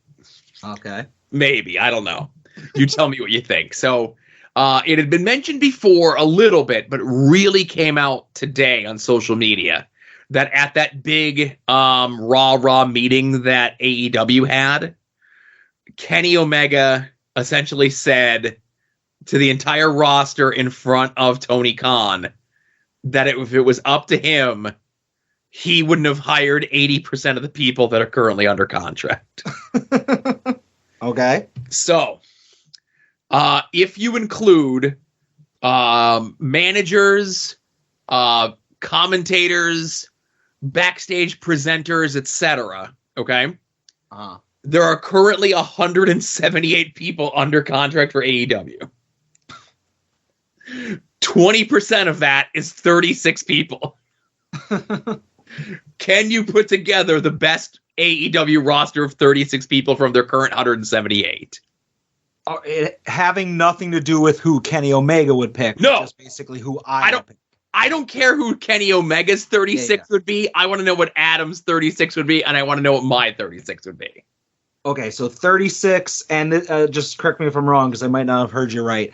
Okay. Maybe. I don't know. You tell me what you think. So it had been mentioned before a little bit, but really came out today on social media that at that big Raw meeting that AEW had, Kenny Omega essentially said to the entire roster in front of Tony Khan that if it was up to him, he wouldn't have hired 80% of the people that are currently under contract. Okay. So, if you include managers, commentators, backstage presenters, etc., okay? There are currently 178 people under contract for AEW. 20% of that is 36 people. Can you put together the best AEW roster of 36 people from their current 178? Having nothing to do with who Kenny Omega would pick. No. Just basically who I don't pick. I don't care who Kenny Omega's 36 would be. I want to know what Adam's 36 would be, and I want to know what my 36 would be. Okay, so 36, and just correct me if I'm wrong, because I might not have heard you right.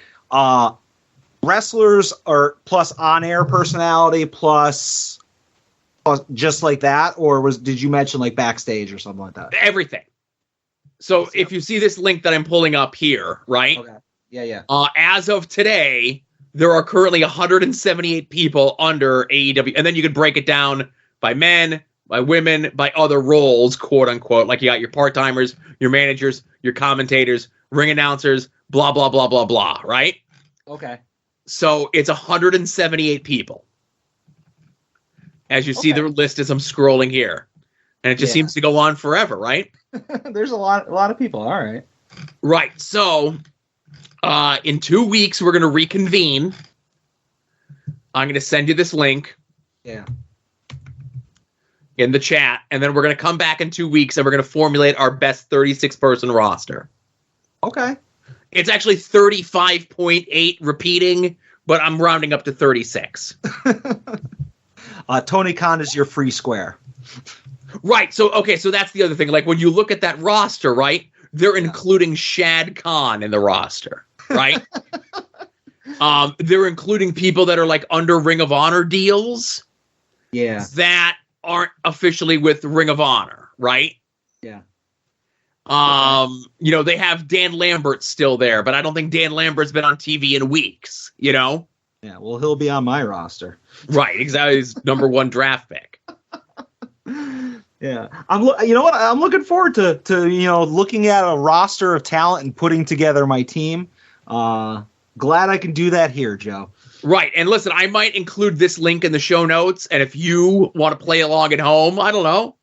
Wrestlers are plus on-air personality plus just like that, or did you mention like backstage or something like that? Everything. So if you see this link that I'm pulling up here, right? Okay. Yeah. As of today, there are currently 178 people under AEW, and then you could break it down by men, by women, by other roles, quote unquote. Like you got your part-timers, your managers, your commentators, ring announcers, blah, blah, blah, blah, blah, right? Okay. So it's 178 people. As you see the list as I'm scrolling here. And it just seems to go on forever, right? There's a lot of people. All right. Right. So in 2 weeks, we're going to reconvene. I'm going to send you this link. Yeah. In the chat. And then we're going to come back in 2 weeks and we're going to formulate our best 36-person roster. Okay. It's actually 35.8 repeating, but I'm rounding up to 36. Tony Khan is your free square. Right. So that's the other thing. Like when you look at that roster, right? They're including Shad Khan in the roster, right? They're including people that are like under Ring of Honor deals. Yeah. that aren't officially with Ring of Honor, right? Yeah. They have Dan Lambert still there, but I don't think Dan Lambert's been on TV in weeks, Yeah, well, he'll be on my roster. Right, exactly. His number one draft pick. Yeah. You know what? I'm looking forward to looking at a roster of talent and putting together my team. Glad I can do that here, Joe. Right, and listen, I might include this link in the show notes, and if you want to play along at home, I don't know.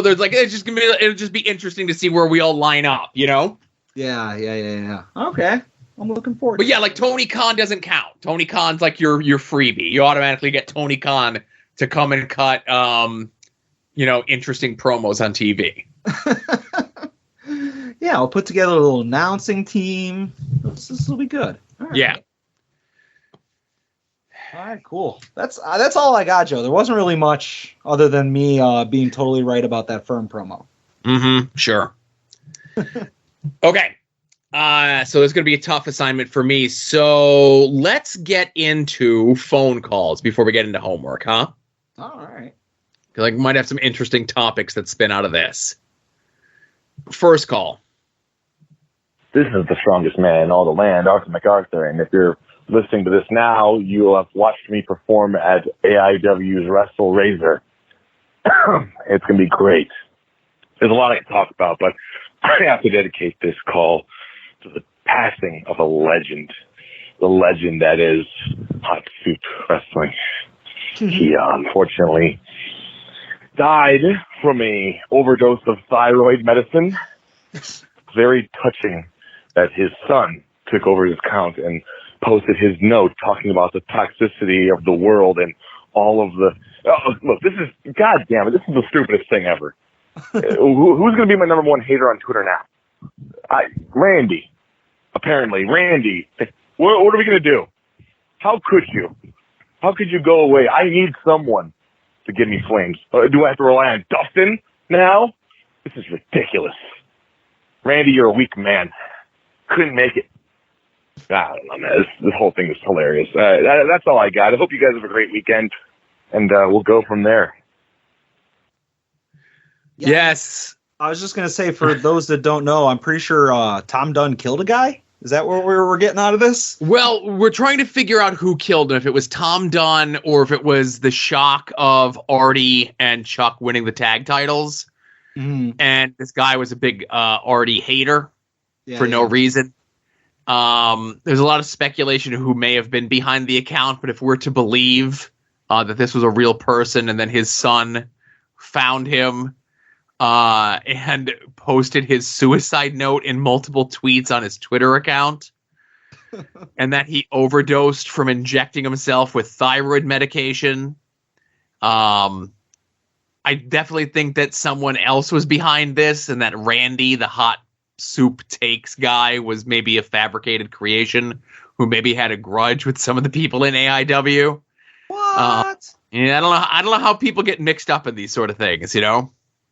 There's it'll just be interesting to see where we all line up, Yeah. Okay. I'm looking forward. But yeah, like Tony Khan doesn't count. Tony Khan's like your freebie. You automatically get Tony Khan to come and cut interesting promos on TV. Yeah, I'll put together a little announcing team. This will be good. All right. Yeah. All right, cool. That's all I got, Joe. There wasn't really much other than me being totally right about that Firm promo. Mm-hmm. Sure. Okay. So there's going to be a tough assignment for me. So let's get into phone calls before we get into homework, huh? All right. Because I might have some interesting topics that spin out of this. First call. This is the strongest man in all the land, Arthur MacArthur, and if you're listening to this now, you'll have watched me perform at AIW's Wrestle Razor. It's going to be great. There's a lot I can talk about, but I have to dedicate this call to the passing of a legend. The legend that is Hot Soup Wrestling. He unfortunately died from a overdose of thyroid medicine. Very touching that his son took over his account and posted his note talking about the toxicity of the world and all of the... look, this is... God damn it, this is the stupidest thing ever. Who's going to be my number one hater on Twitter now? Randy. Apparently. Randy. What are we going to do? How could you? How could you go away? I need someone to give me flames. Do I have to rely on Dustin now? This is ridiculous. Randy, you're a weak man. Couldn't make it. I don't know, man. This whole thing is hilarious. That's all I got. I hope you guys have a great weekend, and we'll go from there. Yeah. Yes. I was just going to say, for those that don't know, I'm pretty sure Tom Dunn killed a guy. Is that what we're getting out of this? Well, we're trying to figure out who killed him, if it was Tom Dunn or if it was the shock of Artie and Chuck winning the tag titles. Mm-hmm. And this guy was a big Artie hater for no reason. There's a lot of speculation of who may have been behind the account, but if we're to believe that this was a real person and then his son found him and posted his suicide note in multiple tweets on his Twitter account, and that he overdosed from injecting himself with thyroid medication. I definitely think that someone else was behind this, and that Randy, the Hot Soup Takes guy, was maybe a fabricated creation who maybe had a grudge with some of the people in AIW. What? Yeah, I don't know how people get mixed up in these sort of things,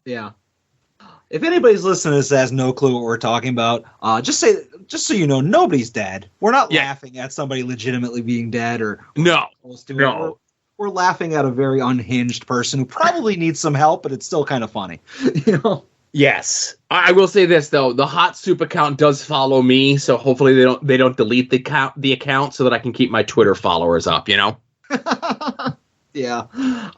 Yeah. If anybody's listening to this that has no clue what we're talking about, just so you know, nobody's dead. We're not laughing at somebody legitimately being dead or no. We're laughing at a very unhinged person who probably needs some help, but it's still kind of funny. Yes. I will say this though, the Hot Soup account does follow me, so hopefully they don't delete the account so that I can keep my Twitter followers up, Yeah.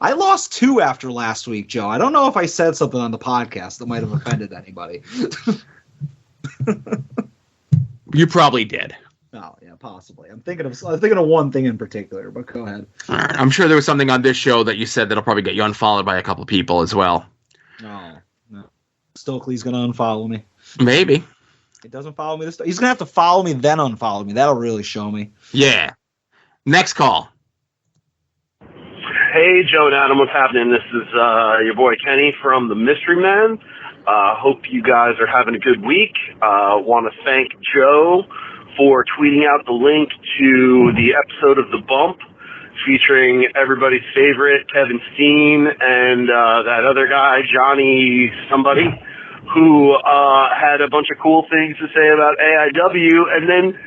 I lost 2 after last week, Joe. I don't know if I said something on the podcast that might have offended anybody. You probably did. Oh, yeah, possibly. I'm thinking of one thing in particular, but go ahead. I'm sure there was something on this show that you said that'll probably get you unfollowed by a couple people as well. No. Stokely's going to unfollow me. Maybe. He doesn't follow me this time. He's going to have to follow me, then unfollow me. That'll really show me. Yeah. Next call. Hey, Joe and Adam, what's happening? This is your boy Kenny from The Mystery Man. Hope you guys are having a good week. Want to thank Joe for tweeting out the link to the episode of The Bump featuring everybody's favorite Kevin Steen and that other guy, Johnny somebody, who had a bunch of cool things to say about AIW. And then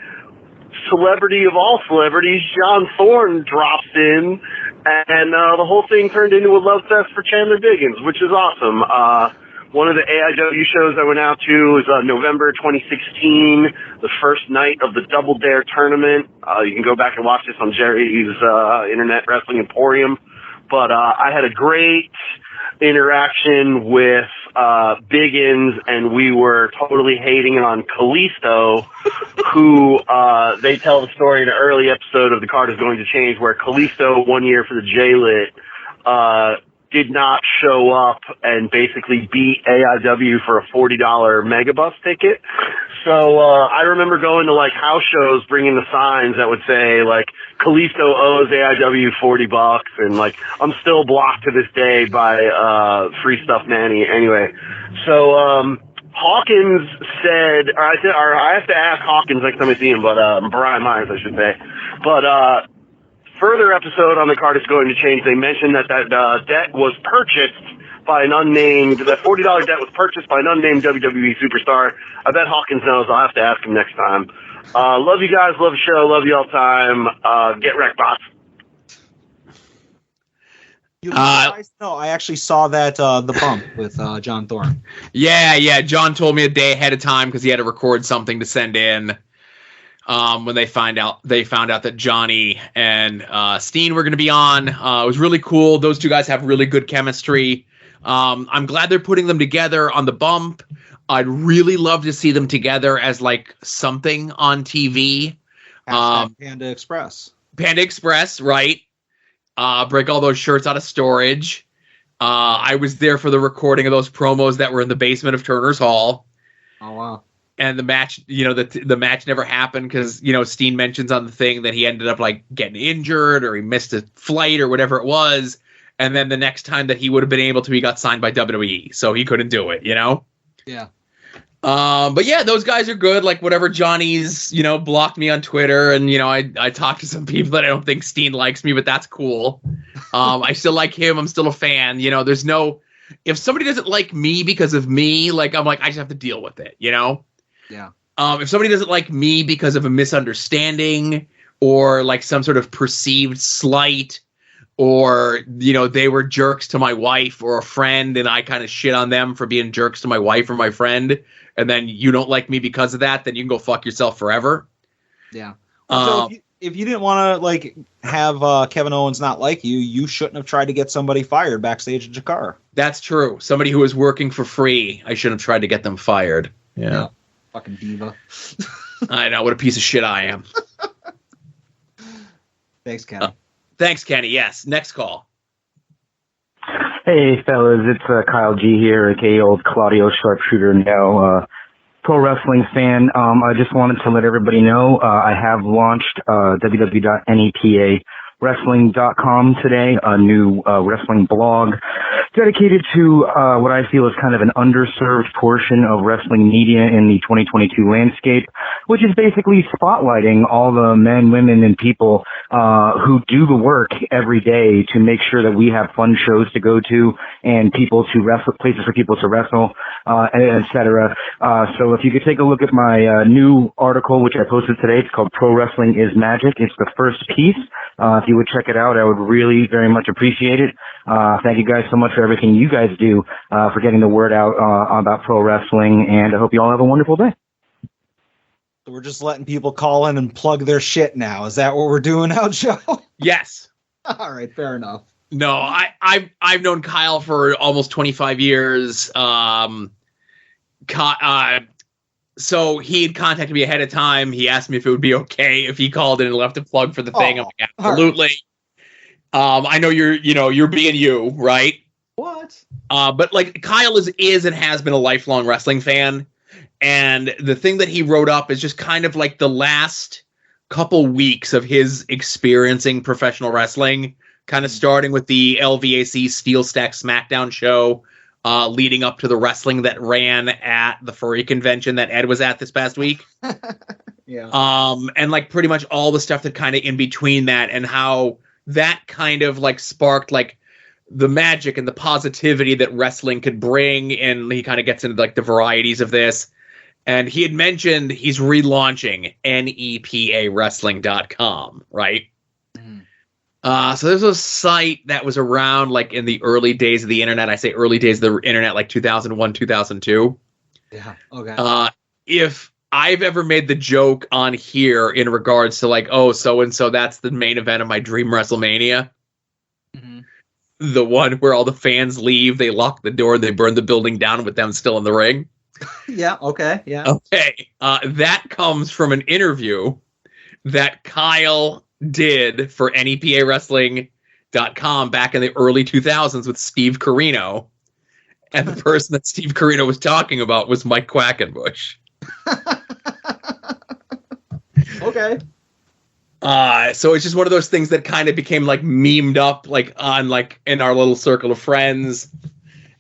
celebrity of all celebrities, John Thorne, drops in, and the whole thing turned into a love fest for Chandler Biggins, which is awesome. One of the AIW shows I went out to was November 2016, the first night of the Double Dare tournament. You can go back and watch this on Jerry's Internet Wrestling Emporium. But I had a great interaction with Biggins, and we were totally hating on Kalisto, who they tell the story in an early episode of The Card is Going to Change, where Kalisto, 1 year for the J-Lit, did not show up and basically beat AIW for a $40 megabus ticket. So I remember going to like house shows, bringing the signs that would say like Kalisto owes AIW $40, and like I'm still blocked to this day by Free Stuff Manny. Anyway, so Hawkins said, or I have to ask Hawkins next time I see him, but Brian Myers, I should say, but. Further episode on The Card is Going to Change, they mentioned that debt was purchased by an unnamed, that $40 debt was purchased by an unnamed WWE superstar. I bet Hawkins knows. I'll have to ask him next time. Love you guys. Love the show. Love you all the time. Get wrecked, bots. No, I actually saw that the bump with John Thorne. Yeah. John told me a day ahead of time because he had to record something to send in. When they found out that Johnny and Steen were going to be on. It was really cool. Those two guys have really good chemistry. I'm glad they're putting them together on the bump. I'd really love to see them together as like something on TV. Panda Express. Panda Express, right? Break all those shirts out of storage. I was there for the recording of those promos that were in the basement of Turner's Hall. Oh, wow. And the match, the match never happened because, Steen mentions on the thing that he ended up like getting injured or he missed a flight or whatever it was. And then the next time that he would have been able to, he got signed by WWE. So he couldn't do it, Yeah. But yeah, those guys are good. Like whatever Johnny's, blocked me on Twitter. And, I talked to some people that I don't think Steen likes me, but that's cool. I still like him. I'm still a fan. There's no, if somebody doesn't like me because of me, like, I'm like, I just have to deal with it, Yeah. If somebody doesn't like me because of a misunderstanding or like some sort of perceived slight or, they were jerks to my wife or a friend and I kind of shit on them for being jerks to my wife or my friend, and then you don't like me because of that, then you can go fuck yourself forever. Yeah. So if you didn't want to like have Kevin Owens not like you, you shouldn't have tried to get somebody fired backstage at Jakar. That's true. Somebody who was working for free, I shouldn't have tried to get them fired. Yeah. Fucking diva. I know, what a piece of shit I am. Thanks, Kenny. Thanks, Kenny. Yes. Next call. Hey, fellas. It's Kyle G here, aka old Claudio Sharpshooter, now pro wrestling fan. I just wanted to let everybody know I have launched www.nepawrestling.com today, a new wrestling blog dedicated to what I feel is kind of an underserved portion of wrestling media in the 2022 landscape, which is basically spotlighting all the men, women, and people who do the work every day to make sure that we have fun shows to go to and people to wrestle, places for people to wrestle, etc. So if you could take a look at my new article, which I posted today, it's called Pro Wrestling is Magic. It's the first piece. If you would check it out, I would really very much appreciate it. Thank you guys so much for everything you guys do for getting the word out about pro wrestling, and I hope you all have a wonderful day. So we're just letting people call in and plug their shit now. Is that what we're doing now, Joe? Yes. All right, fair enough. No, I've known Kyle for almost 25 years. So he had contacted me ahead of time. He asked me if it would be okay if he called in and left a plug for the thing. I'm like, absolutely. Right. I know you're being you, right? What? But like Kyle is and has been a lifelong wrestling fan. And the thing that he wrote up is just kind of like the last couple weeks of his experiencing professional wrestling, kind of starting with the LVAC Steel Stack SmackDown show, leading up to the wrestling that ran at the furry convention that Ed was at this past week. Yeah. And like pretty much all the stuff that kind of in between that, and how that kind of like sparked like the magic and the positivity that wrestling could bring. And he kind of gets into like the varieties of this. And he had mentioned he's relaunching NEPAWrestling.com, right? So there's a site that was around like in the early days of the internet. I say early days of the internet, like 2001, 2002. Yeah. Okay. If I've ever made the joke on here in regards to like, oh, so-and-so, that's the main event of my dream WrestleMania. The one where all the fans leave, they lock the door, they burn the building down with them still in the ring. Yeah. Okay. Yeah. Okay. That comes from an interview that Kyle did for NEPAWrestling.com back in the early 2000s with Steve Corino. And the person that Steve Corino was talking about was Mike Quackenbush. Okay. So it's just one of those things that kind of became like memed up like on like in our little circle of friends.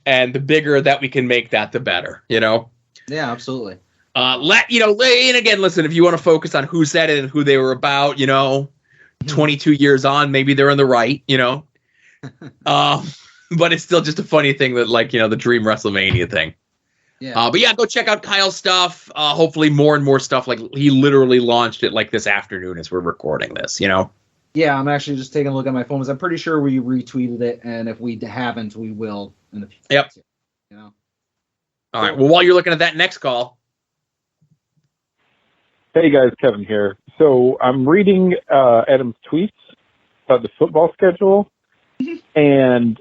And the bigger that we can make that, the better, you know? Yeah, absolutely. And again, listen, if you want to focus on who said it and who they were about, 22 years on, maybe they're in the right, but it's still just a funny thing that like, the Dream WrestleMania thing. Yeah. But yeah, go check out Kyle's stuff. Hopefully more and more stuff. Like he literally launched it like this afternoon as we're recording this, Yeah, I'm actually just taking a look at my phone because I'm pretty sure we retweeted it. And if we haven't, we will in the future. Yep. All right. Well, while you're looking at that next call. Hey guys, Kevin here. So I'm reading Adam's tweets about the football schedule, and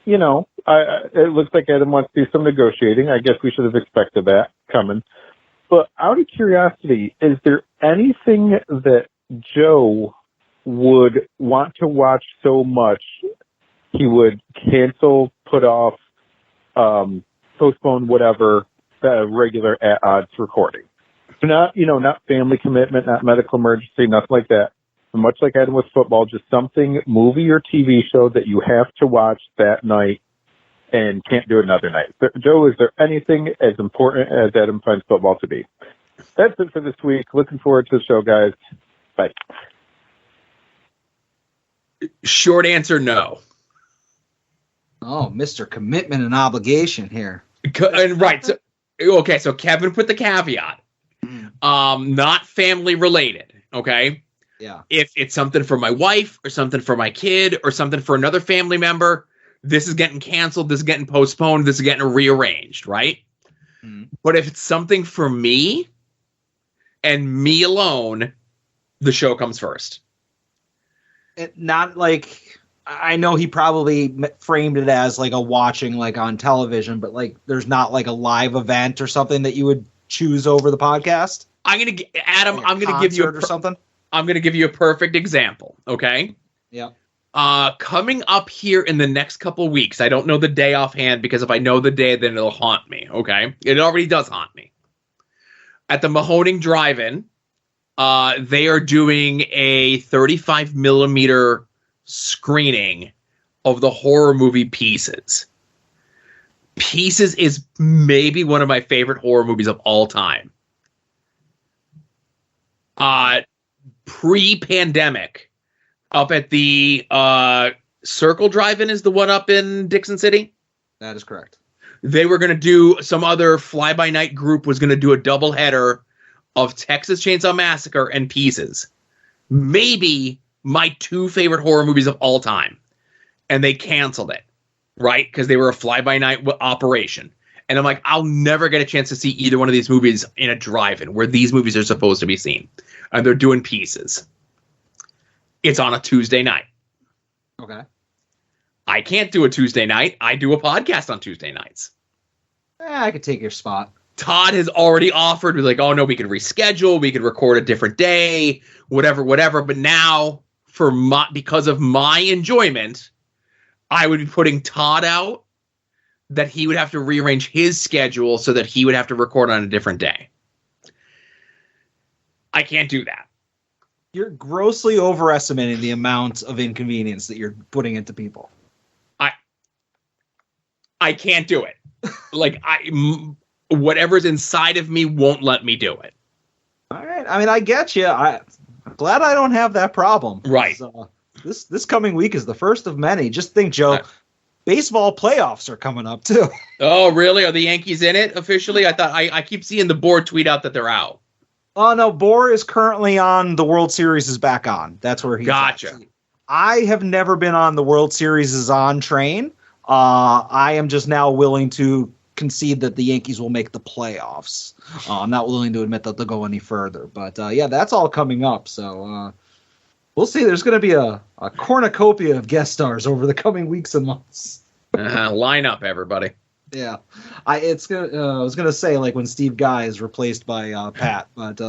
it looks like Adam wants to do some negotiating. I guess we should have expected that coming. But out of curiosity, is there anything that Joe would want to watch so much he would cancel, put off, postpone, whatever, the regular at odds recording? Not family commitment, not medical emergency, nothing like that. Much like Adam with football, just something, movie or TV show that you have to watch that night and can't do another night. Joe, is there anything as important as Adam finds football to be? That's it for this week. Looking forward to the show, guys. Bye. Short answer, no. Oh, Mr. Commitment and Obligation here. And right. So Kevin put the caveat. Not family related, okay? Yeah. If it's something for my wife or something for my kid or something for another family member, this is getting canceled, this is getting postponed, this is getting rearranged, right? But if it's something for me and me alone, the show comes first. Not like, I know he probably framed it as like a watching like on television, but like there's not like a live event or something that you would choose over the podcast. I'm gonna give you a perfect example. Okay. Yeah. Coming up here in the next couple weeks, I don't know the day offhand because if I know the day, then it'll haunt me. Okay. It already does haunt me. At the Mahoning Drive-In, they are doing a 35 millimeter screening of the horror movie Pieces. Pieces is maybe one of my favorite horror movies of all time. Pre-pandemic, up at the Circle Drive-In is the one up in Dixon City? That is correct. They were going to do, some other fly-by-night group was going to do a doubleheader of Texas Chainsaw Massacre and Pieces. Maybe my two favorite horror movies of all time. And they canceled it. Right? Because they were a fly-by-night operation. And I'm like, I'll never get a chance to see either one of these movies in a drive-in where these movies are supposed to be seen. And they're doing Pieces. It's on a Tuesday night. Okay. I can't do a Tuesday night. I do a podcast on Tuesday nights. I could take your spot. Todd has already offered. We're like, oh, no, we can reschedule. We can record a different day. Whatever. But now, because of my enjoyment, I would be putting Todd out, that he would have to rearrange his schedule so that he would have to record on a different day. I can't do that. You're grossly overestimating the amount of inconvenience that you're putting into people. I can't do it. Like, whatever's inside of me won't let me do it. All right. I mean, I get you. I'm glad I don't have that problem. Right. This coming week is the first of many. Just think, Joe, baseball playoffs are coming up too. Oh, really? Are the Yankees in it officially? I thought I keep seeing the board tweet out that they're out. Oh no, Bohr is currently on the World Series is back on. That's where he's Gotcha. at. I have never been on the World Series is on train. I am just now willing to concede that the Yankees will make the playoffs. I'm not willing to admit that they'll go any further. But yeah, that's all coming up. So we'll see. There's going to be a cornucopia of guest stars over the coming weeks and months. Line up, everybody. Yeah, I was gonna say like when Steve Guy is replaced by Pat, but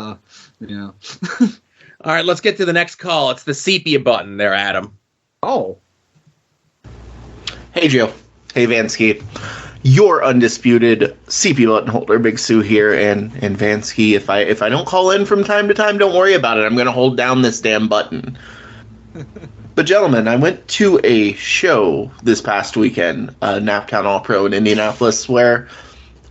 yeah. All right, let's get to the next call. It's the sepia button there, Adam. Oh. Hey, Joe. Hey, Vansky. Your undisputed sepia button holder, Big Sue here, and Vansky. If I don't call in from time to time, don't worry about it. I'm gonna hold down this damn button. But gentlemen, I went to a show this past weekend, Naptown All-Pro in Indianapolis, where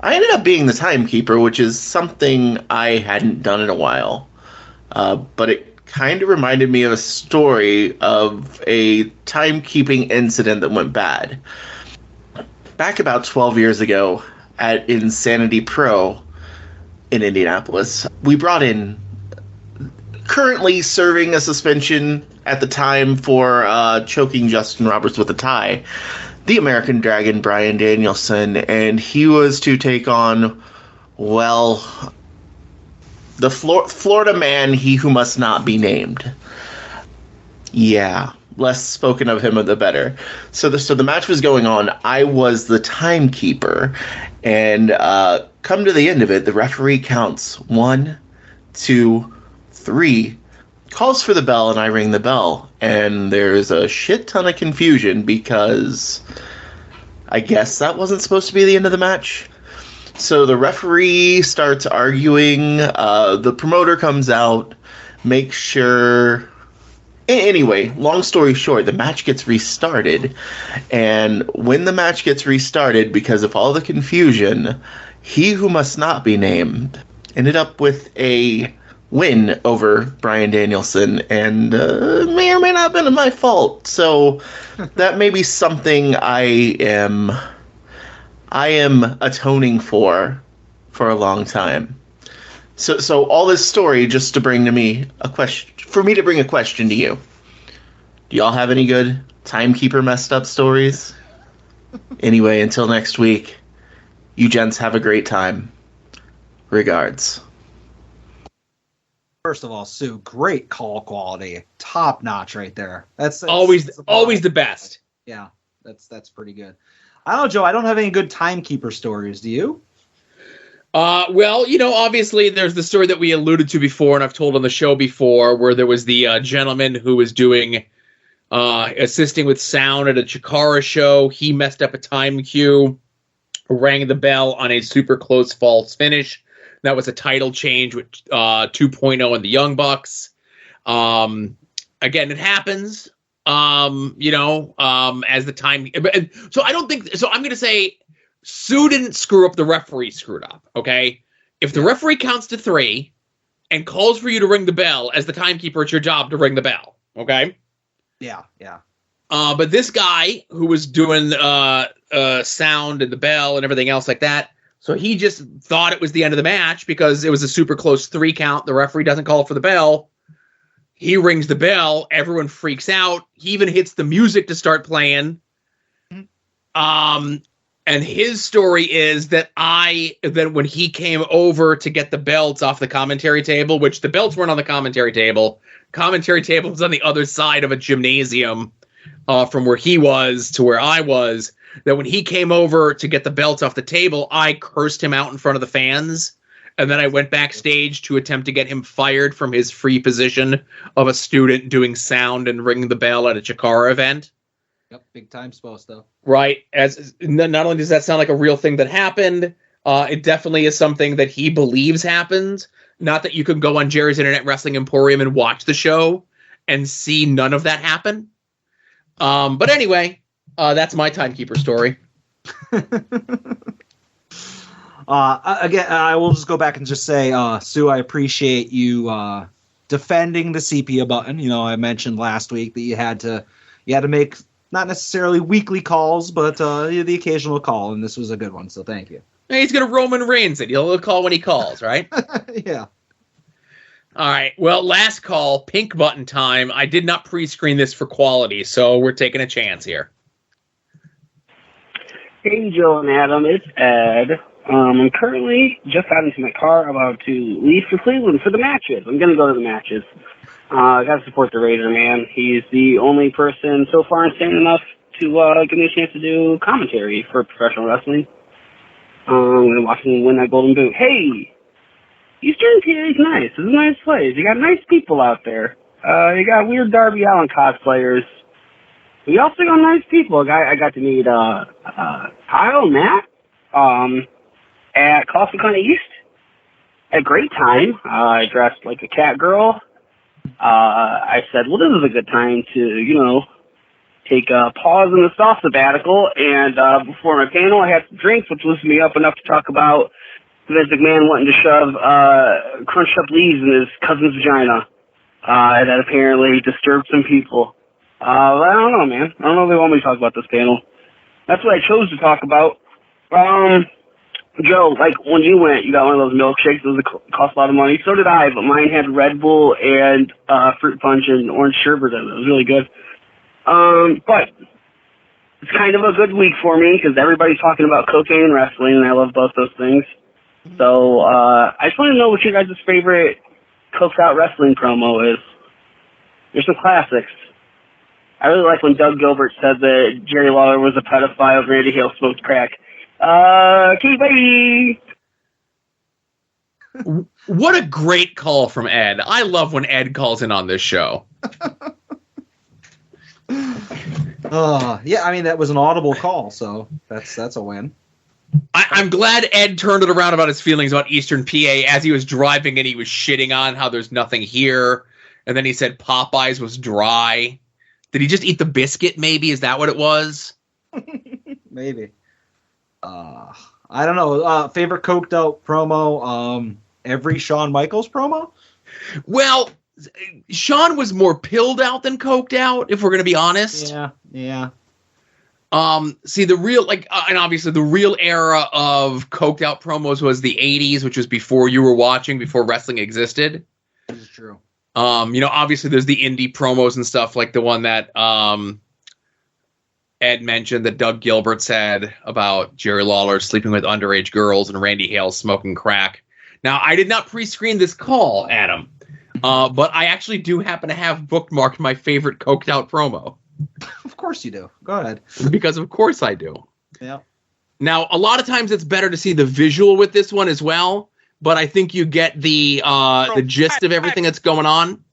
I ended up being the timekeeper, which is something I hadn't done in a while. But it kind of reminded me of a story of a timekeeping incident that went bad. Back about 12 years ago at Insanity Pro in Indianapolis, we brought in, currently serving a suspension at the time for choking Justin Roberts with a tie, the American Dragon Bryan Danielson, and he was to take on, well, the Florida man, he who must not be named. Yeah, less spoken of him, the better. So the match was going on. I was the timekeeper, and come to the end of it, the referee counts 1, 2, 3, calls for the bell, and I ring the bell. And there's a shit ton of confusion because I guess that wasn't supposed to be the end of the match. So the referee starts arguing. The promoter comes out, makes sure. Anyway, long story short, the match gets restarted. And when the match gets restarted, because of all the confusion, he who must not be named ended up with a win over Bryan Danielson, and may or may not have been my fault. So that may be something I am atoning for a long time. So all this story just to bring to me a question, for me to bring a question to you. Do y'all have any good timekeeper messed up stories? Anyway, until next week, you gents have a great time. Regards. First of all, Sue, great call quality, top notch right there. That's always the best. Yeah, that's pretty good. I don't know, Joe. I don't have any good timekeeper stories. Do you? Well, obviously there's the story that we alluded to before, and I've told on the show before, where there was the gentleman who was doing assisting with sound at a Chikara show. He messed up a time cue, rang the bell on a super close false finish. That was a title change with 2.0 and the Young Bucks. Again, it happens. As the time. So I don't think. So I'm going to say Sue didn't screw up. The referee screwed up. Okay. If the referee counts to 3 and calls for you to ring the bell as the timekeeper, it's your job to ring the bell. Okay. Yeah. Yeah. But this guy who was doing sound and the bell and everything else like that. So he just thought it was the end of the match because it was a super close 3 count. The referee doesn't call for the bell. He rings the bell. Everyone freaks out. He even hits the music to start playing. And his story is that when he came over to get the belts off the commentary table, which the belts weren't on the commentary table. Commentary table was on the other side of a gymnasium from where he was to where I was. That when he came over to get the belts off the table, I cursed him out in front of the fans. And then I went backstage to attempt to get him fired from his free position of a student doing sound and ringing the bell at a Chikara event. Yep, big time supposed though. Right. As not only does that sound like a real thing that happened, it definitely is something that he believes happened. Not that you can go on Jerry's Internet Wrestling Emporium and watch the show and see none of that happen. But anyway, that's my timekeeper story. Again, I will just go back and just say, Sue, I appreciate you defending the sepia button. I mentioned last week that you had to make not necessarily weekly calls, but the occasional call, and this was a good one, so thank you. He's going to Roman Reigns it. He'll call when he calls, right? Yeah. All right. Well, last call, pink button time. I did not pre-screen this for quality, so we're taking a chance here. Hey, Joe and Adam, it's Ed. I'm currently just got into my car, about to leave for Cleveland for the matches. I'm going to go to the matches. I got to support the Raider, man. He's the only person so far insane enough to give me a chance to do commentary for professional wrestling. I'm going to watch him win that Golden Boot. Hey, Eastern PA is nice. It's a nice place. You got nice people out there. You got weird Darby Allin cosplayers. We also got nice people. I got to meet Kyle and Matt at Coffee Con East. Had a great time. I dressed like a cat girl. I said, well, this is a good time to, take a pause in the soft sabbatical. And before my panel, I had some drinks, which lifted me up enough to talk about Vince McMahon wanting to shove crunched up leaves in his cousin's vagina. That apparently disturbed some people. I don't know, man. I don't know if they want me to talk about this panel. That's what I chose to talk about. Joe, like when you went, you got one of those milkshakes. Those cost a lot of money. So did I, but mine had Red Bull and fruit punch and orange sherbet in it. It was really good. But it's kind of a good week for me because everybody's talking about cocaine and wrestling, and I love both those things. So I just want to know what your guys' favorite coked out wrestling promo is. There's some classics. I really like when Doug Gilbert said that Jerry Lawler was a pedophile and Randy Hale smoked crack. Keep baby. What a great call from Ed. I love when Ed calls in on this show. Yeah, I mean, that was an audible call, so that's a win. I'm glad Ed turned it around about his feelings about Eastern PA as he was driving and he was shitting on how there's nothing here. And then he said Popeyes was dry. Did he just eat the biscuit, maybe? Is that what it was? Maybe. I don't know. Favorite coked out promo? Every Shawn Michaels promo? Well, Shawn was more pilled out than coked out, if we're going to be honest. Yeah. See, the real, and obviously the real era of coked out promos was the 80s, which was before you were watching, before wrestling existed. This is true. Obviously there's the indie promos and stuff like the one that Ed mentioned that Doug Gilbert said about Jerry Lawler sleeping with underage girls and Randy Hale smoking crack. Now, I did not pre-screen this call, Adam, but I actually do happen to have bookmarked my favorite coked out promo. Of course you do. Go ahead. Because of course I do. Yeah. Now, a lot of times it's better to see the visual with this one as well, but I think you get the gist of everything that's going on.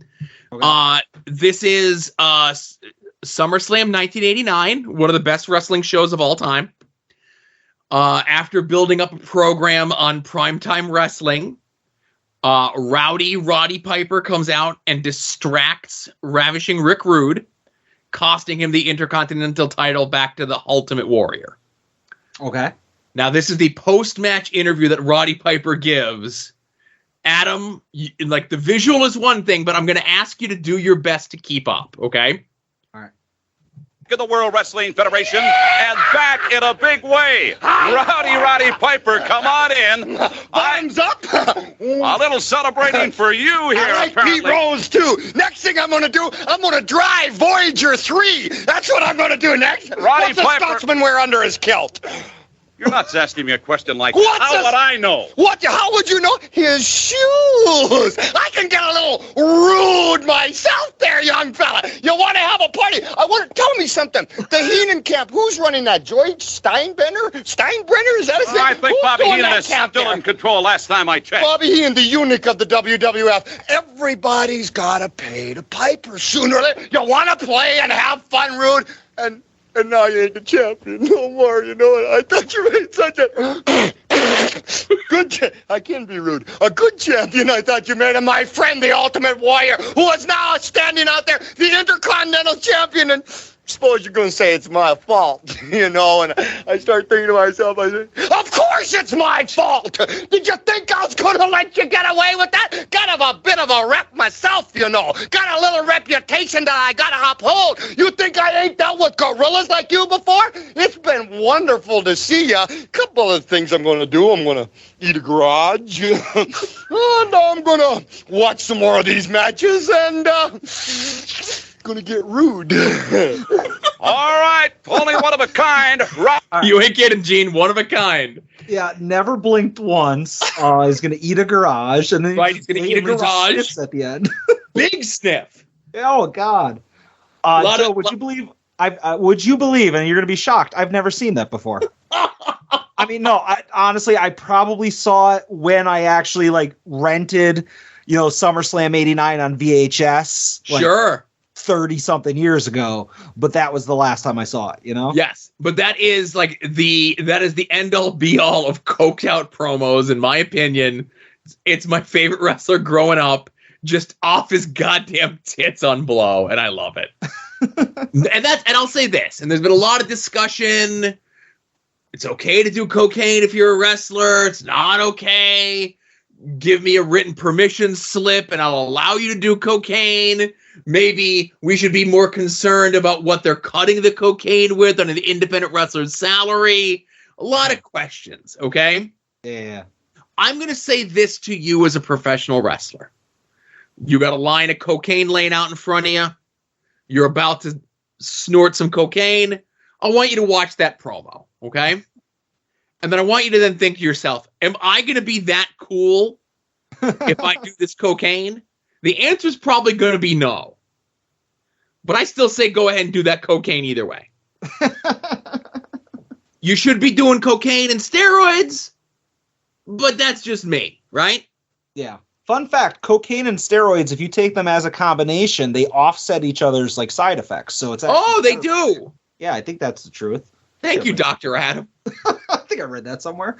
Okay. This is SummerSlam 1989, one of the best wrestling shows of all time. After building up a program on primetime wrestling, Roddy Piper comes out and distracts Ravishing Rick Rude, costing him the Intercontinental title back to the Ultimate Warrior. Okay. Now, this is the post-match interview that Roddy Piper gives. Adam, the visual is one thing, but I'm going to ask you to do your best to keep up, okay? All right. In the World Wrestling Federation, and back in a big way. Roddy Piper, come on in. Bottoms up. A little celebrating for you here, I like apparently. Pete Rose, too. Next thing I'm going to do, I'm going to drive Voyager 3. That's what I'm going to do next. Roddy What's the Piper Scotsman wear under his kilt? You're not asking me a question like, What's how would I know? How would you know? His shoes. I can get a little rude myself there, young fella. You want to have a party? Tell me something. The Heenan camp, who's running that? George Steinbrenner? Is that his name? I think Who's Bobby doing Heenan that is camp still there? in control last time I checked. Bobby Heenan, the eunuch of the WWF. Everybody's got to pay to Piper sooner or later. You want to play and have fun, Rude? And now you ain't the champion no more, you know. I thought you made such a good I can't be rude. A good champion, I thought you made him. My friend, the Ultimate Warrior, who is now standing out there, the Intercontinental Champion. And suppose you're going to say it's my fault, and I start thinking to myself, I say, of course it's my fault. Did you think I was going to let you get away with that? Got a bit of a rep myself, Got a little reputation that I got to uphold. You think I ain't dealt with gorillas like you before? It's been wonderful to see you. Couple of things I'm going to do. I'm going to eat a garage, and I'm going to watch some more of these matches, and gonna get rude. All right, only one of a kind. You ain't kidding, Gene. One of a kind. Yeah, never blinked once. He's gonna eat a garage, and then he's gonna eat a garage at the end. Big sniff. Oh God. So would you believe? Would you believe? And you're gonna be shocked. I've never seen that before. I mean, no. Honestly, I probably saw it when I actually rented, SummerSlam '89 on VHS. Sure. 30-something years ago, but that was the last time I saw it, Yes, but that is the end-all be-all of coked out promos, in my opinion. It's my favorite wrestler growing up, just off his goddamn tits on Blow, and I love it. and I'll say this, and there's been a lot of discussion. It's okay to do cocaine if you're a wrestler. It's not okay. Give me a written permission slip, and I'll allow you to do cocaine. Maybe we should be more concerned about what they're cutting the cocaine with on an independent wrestler's salary. A lot of questions, okay? Yeah. I'm going to say this to you as a professional wrestler. You got a line of cocaine laying out in front of you. You're about to snort some cocaine. I want you to watch that promo, okay? And then I want you to then think to yourself, am I going to be that cool if I do this cocaine? The answer is probably going to be no. But I still say go ahead and do that cocaine either way. You should be doing cocaine and steroids, but that's just me, right? Yeah. Fun fact, cocaine and steroids, if you take them as a combination, they offset each other's side effects. So it's they do. Yeah, I think that's the truth. Thank you, Dr. Adam. I think I read that somewhere.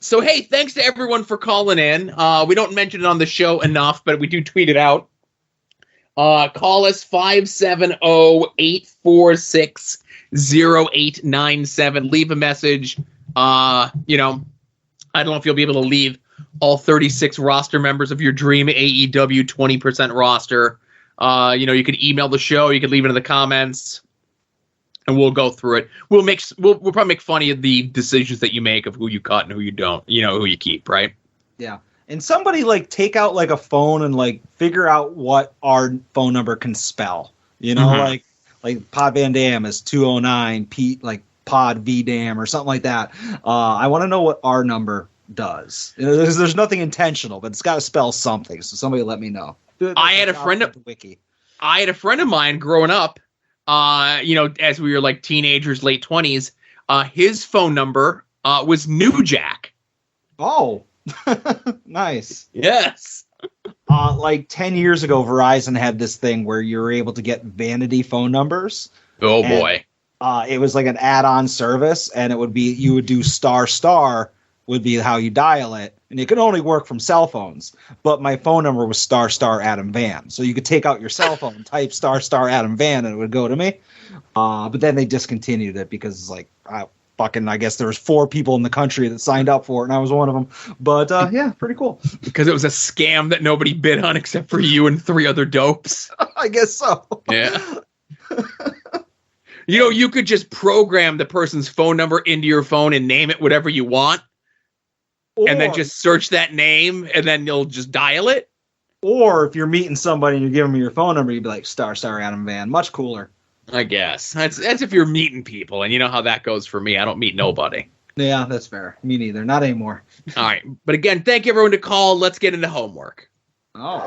So, hey, thanks to everyone for calling in. We don't mention it on the show enough, but we do tweet it out. Call us 570-846-0897. Leave a message. I don't know if you'll be able to leave all 36 roster members of your dream AEW 20% roster. You could email the show. You could leave it in the comments. And we'll go through it. We'll probably make fun of the decisions that you make of who you cut and who you don't. Who you keep, right? Yeah. And somebody take out a phone and figure out what our phone number can spell. Like Pod Van Dam is 209 Pete Pod V Dam or something like that. I want to know what our number does. There's nothing intentional, but it's got to spell something. So somebody let me know. I had a friend of mine growing up. As we were teenagers, late 20s, his phone number was New Jack. Oh, nice. Yes. 10 years ago, Verizon had this thing where you were able to get vanity phone numbers. Oh, boy. It was like an add-on service, and you would do ** would be how you dial it. And it could only work from cell phones. But my phone number was ** Adam Van. So you could take out your cell phone, type ** Adam Van, and it would go to me. But then they discontinued it because I guess there was 4 people in the country that signed up for it, and I was one of them. But yeah, pretty cool. Because it was a scam that nobody bid on except for you and 3 other dopes. I guess so. Yeah. You could just program the person's phone number into your phone and name it whatever you want. And then just search that name, and then you'll just dial it. Or if you're meeting somebody and you give them your phone number, you'd be like, ** Adam Van. Much cooler. I guess. That's if you're meeting people, and you know how that goes for me. I don't meet nobody. Yeah, that's fair. Me neither. Not anymore. All right. But again, thank everyone to call. Let's get into homework. Oh.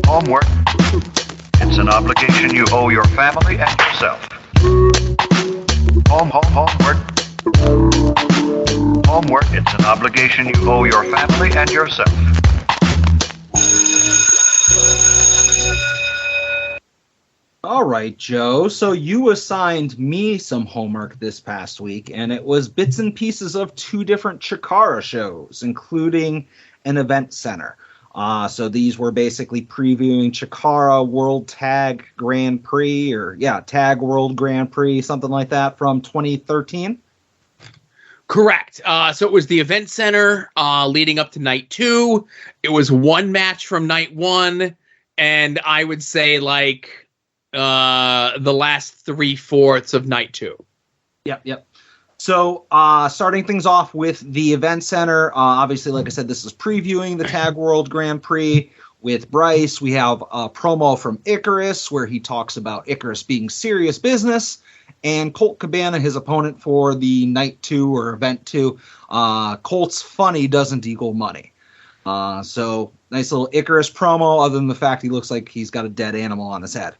Homework. It's an obligation you owe your family and yourself. Homework. It's an obligation you owe your family and yourself. All right, Joe. So you assigned me some homework this past week, and it was bits and pieces of 2 different Chikara shows, including an event center. So these were basically previewing Chikara World Tag Grand Prix, Tag World Grand Prix, something like that, from 2013. Correct. So it was the event center leading up to night 2. It was 1 match from night 1, and I would say like the last 3/4 of night 2. Yep. So starting things off with the event center, obviously, like I said, this is previewing the Tag World Grand Prix with Bryce. We have a promo from Icarus where he talks about Icarus being serious business, and Colt Cabana, his opponent for the night 2 or event 2. Colt's funny doesn't equal money. So nice little Icarus promo, other than the fact he looks like he's got a dead animal on his head.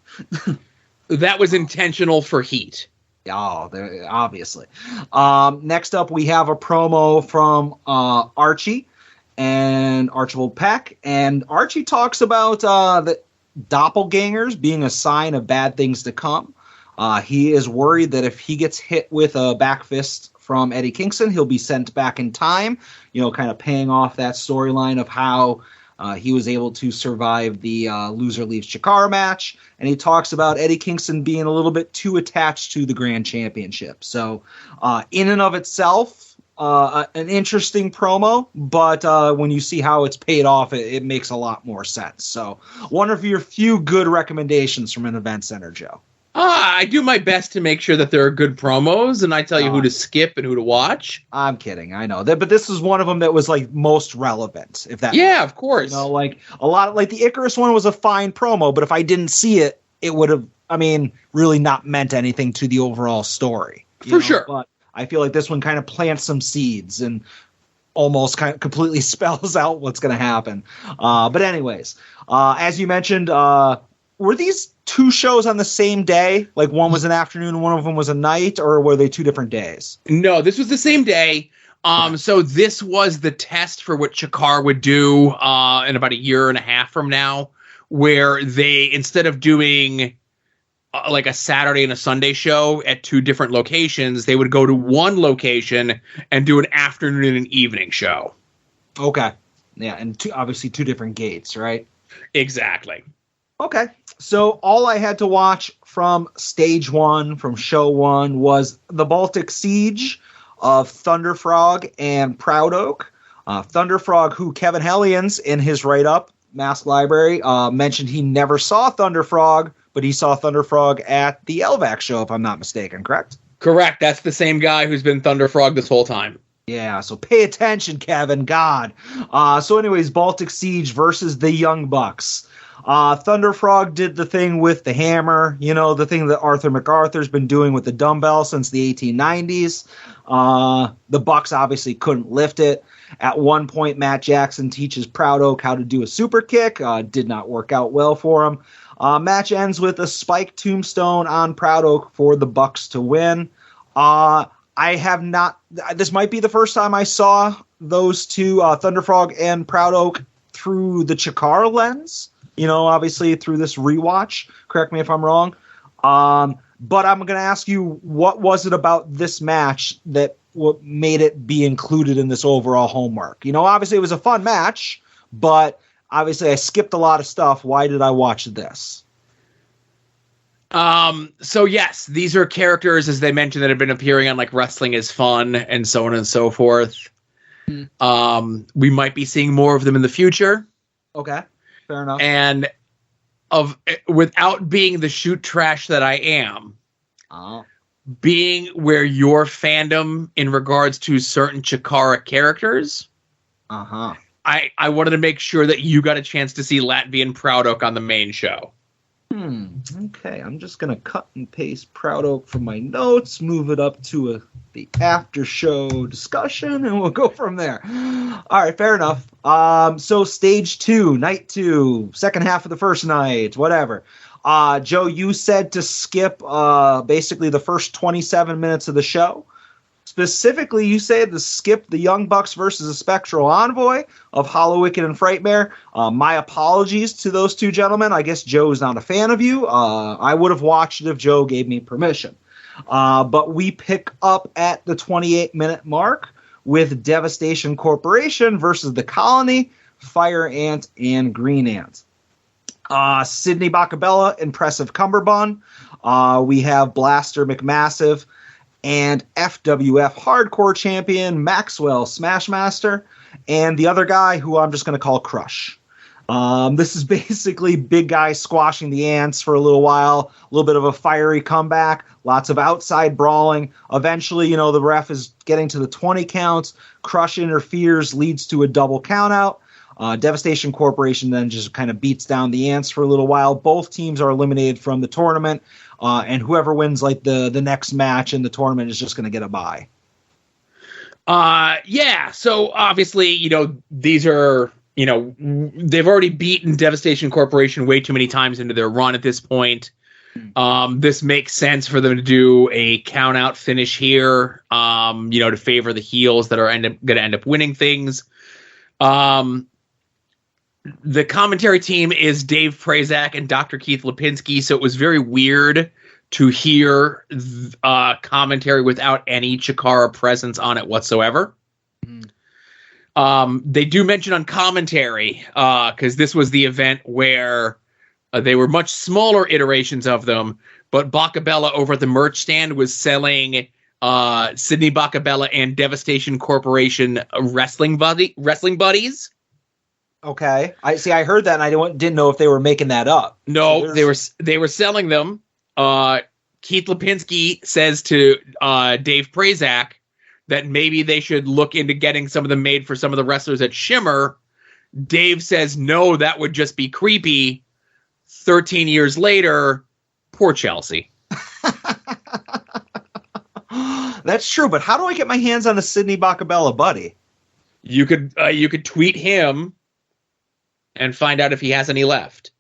That was intentional for heat. Oh, obviously. Next up, we have a promo from Archie and Archibald Peck. And Archie talks about the doppelgangers being a sign of bad things to come. He is worried that if he gets hit with a back fist from Eddie Kingston, he'll be sent back in time, kind of paying off that storyline of how he was able to survive the Loser Leaves Chikara match. And he talks about Eddie Kingston being a little bit too attached to the Grand Championship. So in and of itself, an interesting promo, but when you see how it's paid off, it makes a lot more sense. So one of your few good recommendations from an event center, Joe. I do my best to make sure that there are good promos, and I tell you who to skip and who to watch. I'm kidding, I know that, but this is one of them that was like most relevant. If that, of course. Like a lot of like the Icarus one was a fine promo, but if I didn't see it, it would have, really not meant anything to the overall story. For sure. But I feel like this one kind of plants some seeds and almost kind of completely spells out what's going to happen. But anyways, as you mentioned, were these 2 shows on the same day? Like one was an afternoon and one of them was a night, or were they 2 different days? No, this was the same day. So this was the test for what Chikara would do in about a year and a half from now, where they, instead of doing like a Saturday and a Sunday show at 2 different locations, they would go to one location and do an afternoon and evening show. Okay. Yeah, and obviously 2 different gates, right? Exactly. Okay. So all I had to watch from stage 1, from show 1, was the Baltic Siege of Thunder Frog and Proud Oak. Thunder Frog, who Kevin Hellions, in his write-up, Mask Library, mentioned he never saw Thunder Frog, but he saw Thunder Frog at the LVAC show, if I'm not mistaken, correct? Correct. That's the same guy who's been Thunder Frog this whole time. Yeah, so pay attention, Kevin. God. So anyways, Baltic Siege versus the Young Bucks. Thunder Frog did the thing with the hammer, the thing that Arthur MacArthur's been doing with the dumbbell since the 1890s. The Bucks obviously couldn't lift it. At one point, Matt Jackson teaches Proud Oak how to do a super kick. Did not work out well for him. Match ends with a spike tombstone on Proud Oak for the Bucks to win. This might be the first time I saw those 2, Thunder Frog and Proud Oak, through the Chikara lens. Obviously through this rewatch. Correct me if I'm wrong. But I'm going to ask you, what was it about this match that made it be included in this overall homework? Obviously it was a fun match, but obviously I skipped a lot of stuff. Why did I watch this? So yes, these are characters, as they mentioned, that have been appearing on like Wrestling is Fun and so on and so forth. We might be seeing more of them in the future. Okay. Fair enough. And without being the shoot trash that I am, being where your fandom in regards to certain Chikara characters, I wanted to make sure that you got a chance to see Latvian Proud Oak on the main show. Okay, I'm just going to cut and paste Proud Oak from my notes, move it up to the after show discussion, and we'll go from there. All right, fair enough. So stage 2, night 2, second half of the first night, whatever. Joe, you said to skip basically the first 27 minutes of the show. Specifically, you say the Skip the Young Bucks versus a Spectral Envoy of Hollow Wicked and Frightmare. My apologies to those two gentlemen. I guess Joe is not a fan of you. I would have watched it if Joe gave me permission. But we pick up at the 28-minute mark with Devastation Corporation versus the Colony, Fire Ant, and Green Ant. Sydney Bacabella, Impressive Cumberbund. We have Blaster McMassive and FWF Hardcore Champion Maxwell Smashmaster, and the other guy who I'm just going to call Crush. This is basically big guys squashing the ants for a little while, a little bit of a fiery comeback, lots of outside brawling. Eventually, the ref is getting to the 20 counts. Crush interferes, leads to a double countout. Devastation Corporation then just kind of beats down the ants for a little while. Both teams are eliminated from the tournament, and whoever wins like the next match in the tournament is just going to get a bye. Yeah. So obviously, these are, they've already beaten Devastation Corporation way too many times into their run at this point. This makes sense for them to do a count out finish here, to favor the heels that are going to end up winning things. The commentary team is Dave Prazak and Dr. Keith Lipinski, so it was very weird to hear commentary without any Chikara presence on it whatsoever. They do mention on commentary, because this was the event where they were much smaller iterations of them, but Bacabella over at the merch stand was selling Sydney Bacabella and Devastation Corporation wrestling buddies. Okay, I heard that, and I didn't know if they were making that up. No, they were selling them. Keith Lipinski says to Dave Prazak that maybe they should look into getting some of them made for some of the wrestlers at Shimmer. Dave says no, that would just be creepy. 13 years later, poor Chelsea. That's true, but how do I get my hands on a Sydney Bacabella buddy? You could tweet him and find out if he has any left.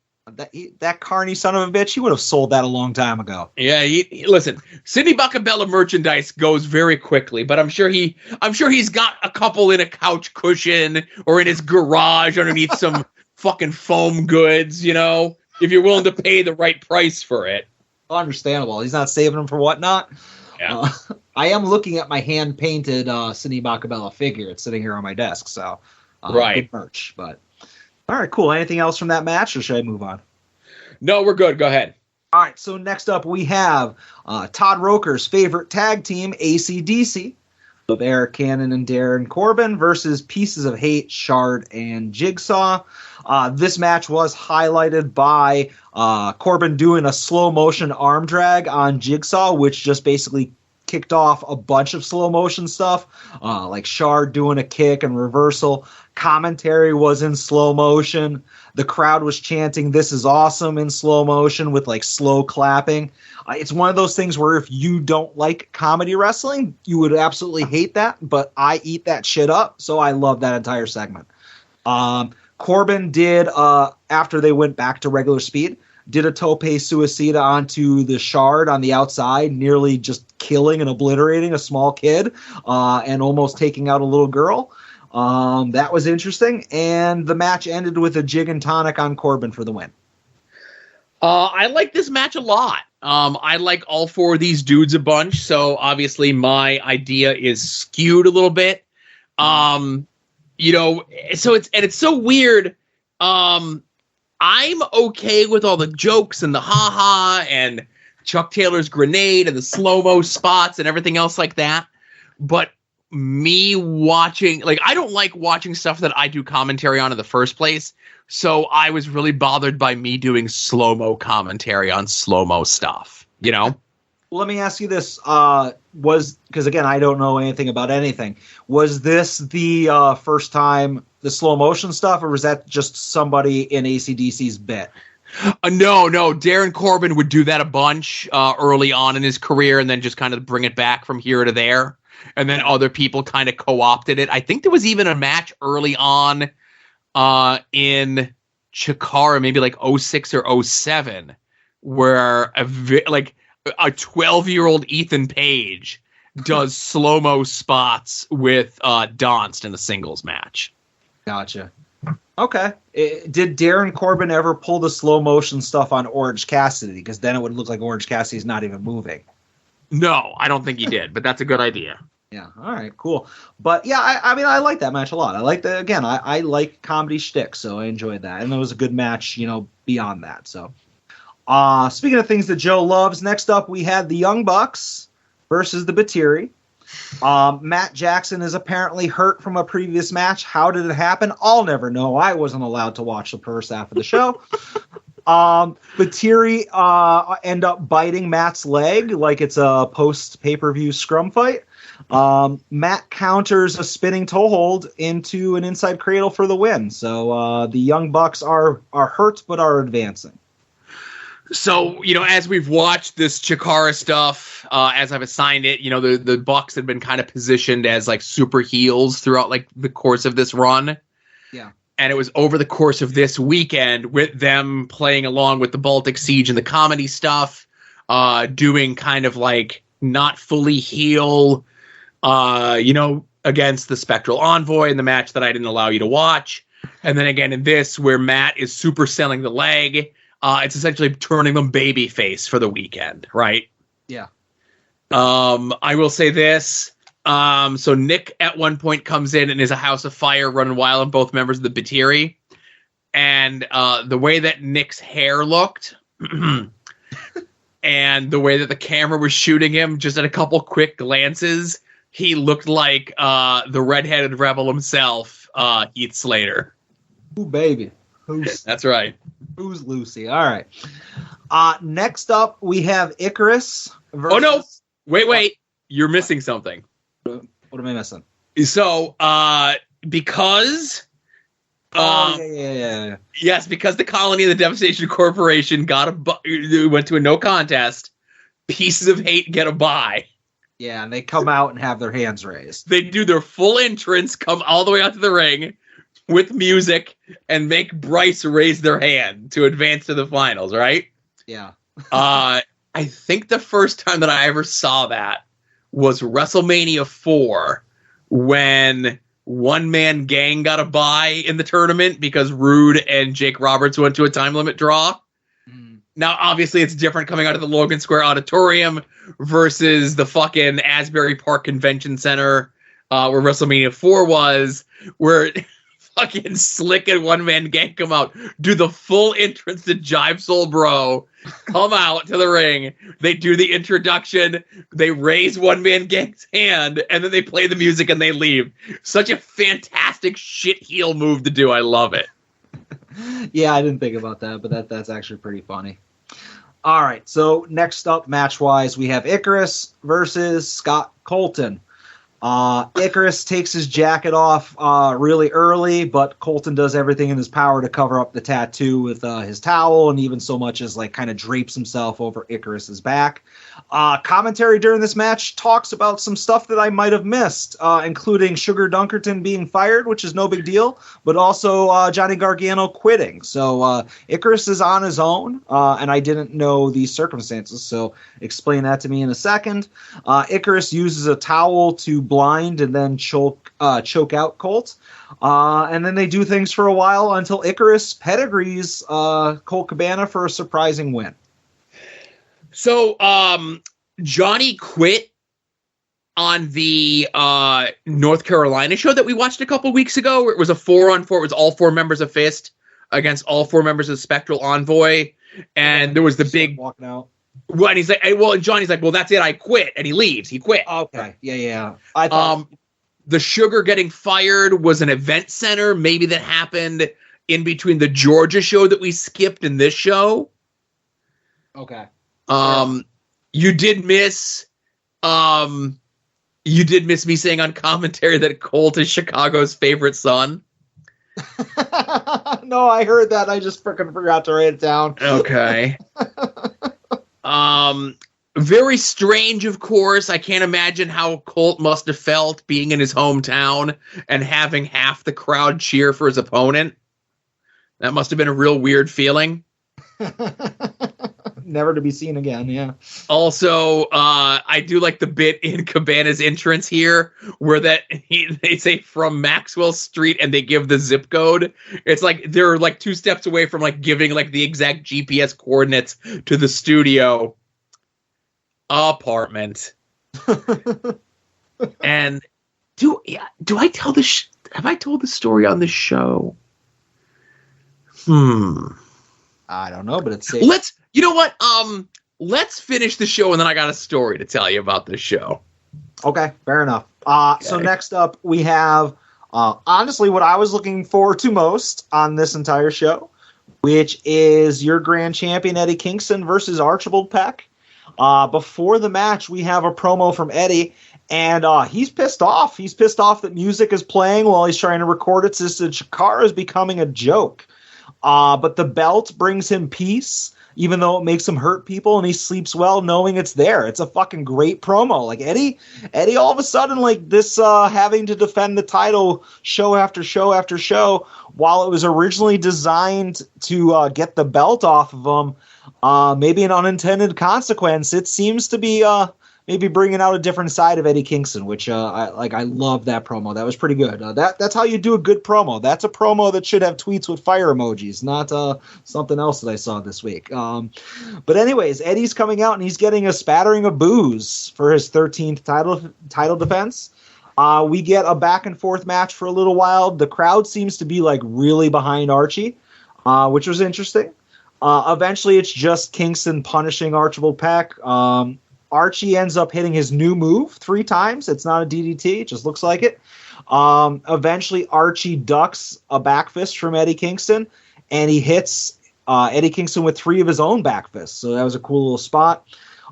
That carny son of a bitch, he would have sold that a long time ago. Yeah, listen, Sydney Bacabella merchandise goes very quickly, but I'm sure he's got a couple in a couch cushion or in his garage underneath some fucking foam goods, if you're willing to pay the right price for it. Understandable. He's not saving them for whatnot. Yeah. I am looking at my hand-painted Sydney Bacabella figure. It's sitting here on my desk, so right. Good merch, but... All right, cool. Anything else from that match, or should I move on? No, we're good. Go ahead. All right, so next up we have Todd Roker's favorite tag team, AC/DC, of Eric Cannon and Darren Corbin versus Pieces of Hate, Shard, and Jigsaw. This match was highlighted by Corbin doing a slow-motion arm drag on Jigsaw, which just basically kicked off a bunch of slow-motion stuff, like Shard doing a kick and reversal. Commentary was in slow motion. The crowd was chanting, "This is awesome," in slow motion with like slow clapping. It's one of those things where if you don't like comedy wrestling, you would absolutely hate that, but I eat that shit up, so I love that entire segment. Corbin did, after they went back to regular speed, did a tope suicida onto the Shard on the outside, nearly just killing and obliterating a small kid and almost taking out a little girl. That was interesting, and the match ended with a jig and tonic on Corbin for the win. I like this match a lot. I like all four of these dudes a bunch, so obviously my idea is skewed a little bit. So it's so weird. I'm okay with all the jokes and the ha-ha and Chuck Taylor's grenade and the slow-mo spots and everything else like that, but me watching, I don't like watching stuff that I do commentary on in the first place, so I was really bothered by me doing slow-mo commentary on slow-mo stuff, Let me ask you this, because again, I don't know anything about anything. Was this the first time the slow-motion stuff, or was that just somebody in AC/DC's bit? No. Darren Corbin would do that a bunch early on in his career and then just kind of bring it back from here to there. And then other people kind of co-opted it. I think there was even a match early on in Chikara, maybe like 06 or 07, where a 12-year-old Ethan Page does slow-mo spots with Donst in a singles match. Gotcha. Okay. Did Darren Corbin ever pull the slow motion stuff on Orange Cassidy? Because then it would look like Orange Cassidy's not even moving. No, I don't think he did, but that's a good idea. Yeah. All right. Cool. But yeah, I mean, I like that match a lot. I like that. Again, I like comedy shtick, so I enjoyed that, and it was a good match. Beyond that. So, speaking of things that Joe loves, next up we had the Young Bucks versus the Batiri. Matt Jackson is apparently hurt from a previous match. How did it happen? I'll never know. I wasn't allowed to watch the first half of the show. Batiri end up biting Matt's leg like it's a post pay-per-view scrum fight. Matt counters a spinning toe hold into an inside cradle for the win. So the Young Bucks are hurt but are advancing. So, as we've watched this Chikara stuff, as I've assigned it, the Bucks have been kind of positioned as like super heels throughout like the course of this run. Yeah. And it was over the course of this weekend with them playing along with the Baltic Siege and the comedy stuff, doing kind of like not fully heel, against the Spectral Envoy in the match that I didn't allow you to watch. And then again in this where Matt is super selling the leg. It's essentially turning them babyface for the weekend, right? Yeah. I will say this. So Nick at one point comes in and is a house of fire running wild on both members of the Batiri. And the way that Nick's hair looked and the way that the camera was shooting him, just at a couple quick glances, he looked like the redheaded rebel himself, Heath Slater. Ooh, baby. That's right. Who's Lucy? All right. Next up, we have Icarus. Oh, no. Wait. You're missing something. What am I missing? So, because... yeah. Yes, because the Colony of the Devastation Corporation went to a no contest, Pieces of Hate get a bye. Yeah, and they come out and have their hands raised. They do their full entrance, come all the way out to the ring with music, and make Bryce raise their hand to advance to the finals, right? Yeah. I think the first time that I ever saw that was WrestleMania 4, when One Man Gang got a bye in the tournament because Rude and Jake Roberts went to a time limit draw. Now, obviously, it's different coming out of the Logan Square Auditorium versus the fucking Asbury Park Convention Center where WrestleMania 4 was, where fucking Slick and One Man Gang come out, do the full entrance to Jive Soul Bro, come out to the ring, they do the introduction, they raise One Man Gang's hand, and then they play the music and they leave. Such a fantastic shit heel move to do. I love it. Yeah, I didn't think about that, but that's actually pretty funny. All right, so next up, match-wise, we have Icarus versus Scott Colton. Icarus takes his jacket off really early, but Colton does everything in his power to cover up the tattoo with his towel, and even so much as like kind of drapes himself over Icarus's back. Commentary during this match talks about some stuff that I might have missed, including Sugar Dunkerton being fired, which is no big deal, but also Johnny Gargano quitting. So Icarus is on his own, and I didn't know these circumstances, so explain that to me in a second. Icarus uses a towel to blind and then choke out Colt. And then they do things for a while until Icarus pedigrees Colt Cabana for a surprising win. So Johnny quit on the North Carolina show that we watched a couple weeks ago, where it was a 4-on-4. It was all 4 members of Fist against all 4 members of Spectral Envoy. And there was the big... walking out. Well, and he's like, and Johnny's like, well, that's it, I quit. And he leaves. He quit. Okay. Yeah. I thought... The Sugar getting fired was an event center, maybe that happened in between the Georgia show that we skipped and this show. Okay. You did miss me saying on commentary that Colt is Chicago's favorite son. No, I heard that. I just freaking forgot to write it down. Okay. Very strange, of course. I can't imagine how Colt must have felt being in his hometown and having half the crowd cheer for his opponent. That must have been a real weird feeling. never to be seen again. Yeah. Also, I do like the bit in Cabana's entrance here where they say from Maxwell Street and they give the zip code. It's like they're like 2 steps away from like giving like the exact GPS coordinates to the studio apartment. And do I tell this? Have I told the story on this show? I don't know, but it's safe. You know what? Let's finish the show, and then I got a story to tell you about this show. Okay, fair enough. So next up, we have, honestly, what I was looking forward to most on this entire show, which is your grand champion, Eddie Kingston, versus Archibald Peck. Before the match, we have a promo from Eddie, and he's pissed off. He's pissed off that music is playing while he's trying to record it. Says that Chikara is becoming a joke. But the belt brings him peace, even though it makes him hurt people, and he sleeps well knowing it's there. It's a fucking great promo. Like Eddie all of a sudden, like this having to defend the title show after show after show, while it was originally designed to get the belt off of him, maybe an unintended consequence. It seems to be maybe bringing out a different side of Eddie Kingston, which I love that promo. That was pretty good. That's how you do a good promo. That's a promo that should have tweets with fire emojis, not something else that I saw this week. But anyways, Eddie's coming out and he's getting a spattering of boos for his 13th title defense. We get a back and forth match for a little while. The crowd seems to be like really behind Archie, which was interesting. Eventually, it's just Kingston punishing Archibald Peck. Archie ends up hitting his new move 3 times. It's not a DDT. It just looks like it. Eventually, Archie ducks a back fist from Eddie Kingston, and he hits Eddie Kingston with 3 of his own back fists. So that was a cool little spot.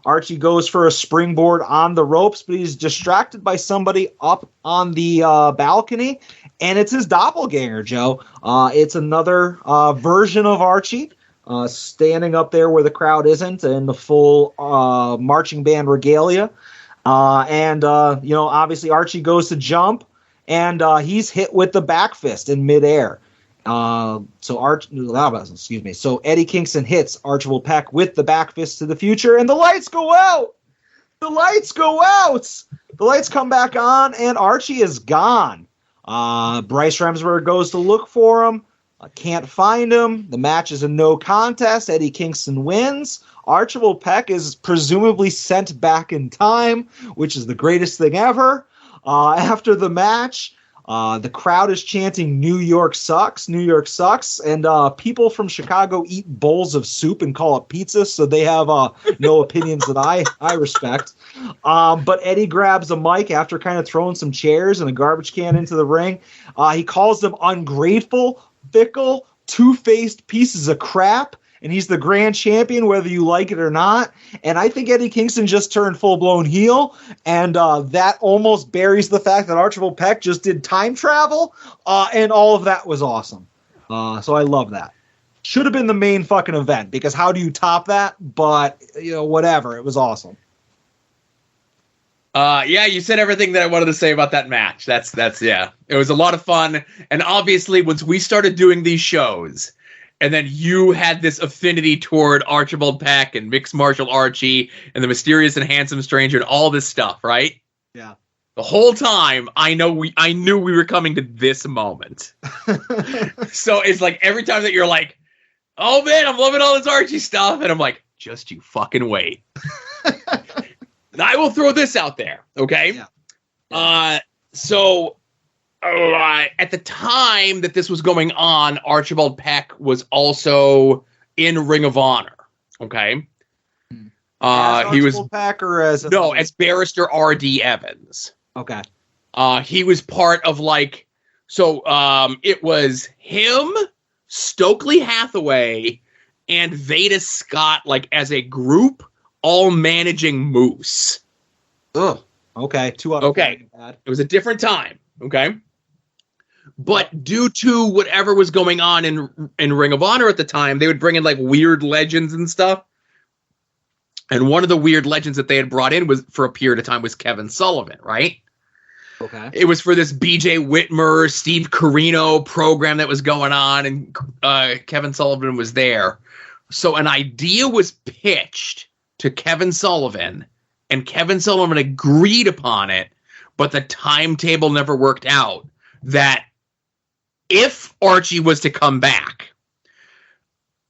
Archie goes for a springboard on the ropes, but he's distracted by somebody up on the balcony, and it's his doppelganger, Joe. It's another version of Archie. Standing up there where the crowd isn't in the full marching band regalia. Obviously Archie goes to jump, and he's hit with the back fist in midair. So Eddie Kingston hits Archibald Peck with the back fist to the future, and the lights go out! The lights go out! The lights come back on, and Archie is gone. Bryce Remsburg goes to look for him. Can't find him. The match is a no contest. Eddie Kingston wins. Archibald Peck is presumably sent back in time, which is the greatest thing ever. After the match, the crowd is chanting "New York sucks, New York sucks," and people from Chicago eat bowls of soup and call it pizza, so they have no opinions that I respect. But Eddie grabs a mic after kind of throwing some chairs and a garbage can into the ring. He calls them ungrateful, fickle, two-faced pieces of crap, and he's the grand champion whether you like it or not. And I think Eddie Kingston just turned full-blown heel, and that almost buries the fact that Archibald Peck just did time travel, and all of that was awesome. So I love that. Should have been the main fucking event, because how do you top that? But, whatever. It was awesome. Yeah, you said everything that I wanted to say about that match. That's yeah. It was a lot of fun. And obviously, once we started doing these shows, and then you had this affinity toward Archibald Peck and Mixed Martial Archie and the Mysterious and Handsome Stranger and all this stuff, right? Yeah. The whole time, I knew we were coming to this moment. So it's like every time that you're like, oh man, I'm loving all this Archie stuff. And I'm like, just you fucking wait. I will throw this out there, okay? Yeah. So at the time that this was going on, Archibald Peck was also in Ring of Honor, okay? As he was Archibald Peck or as as Barrister R.D. Evans. Okay. He was part of it was him, Stokely Hathaway, and Veda Scott as a group, all managing Moose. Oh, okay. 2 out of 5. Bad. It was a different time, okay? But due to whatever was going on in Ring of Honor at the time, they would bring in weird legends and stuff. And one of the weird legends that they had brought in was for a period of time was Kevin Sullivan, right? Okay. It was for this BJ Whitmer, Steve Corino program that was going on, and Kevin Sullivan was there. So an idea was pitched to Kevin Sullivan, and Kevin Sullivan agreed upon it, but the timetable never worked out, that if Archie was to come back,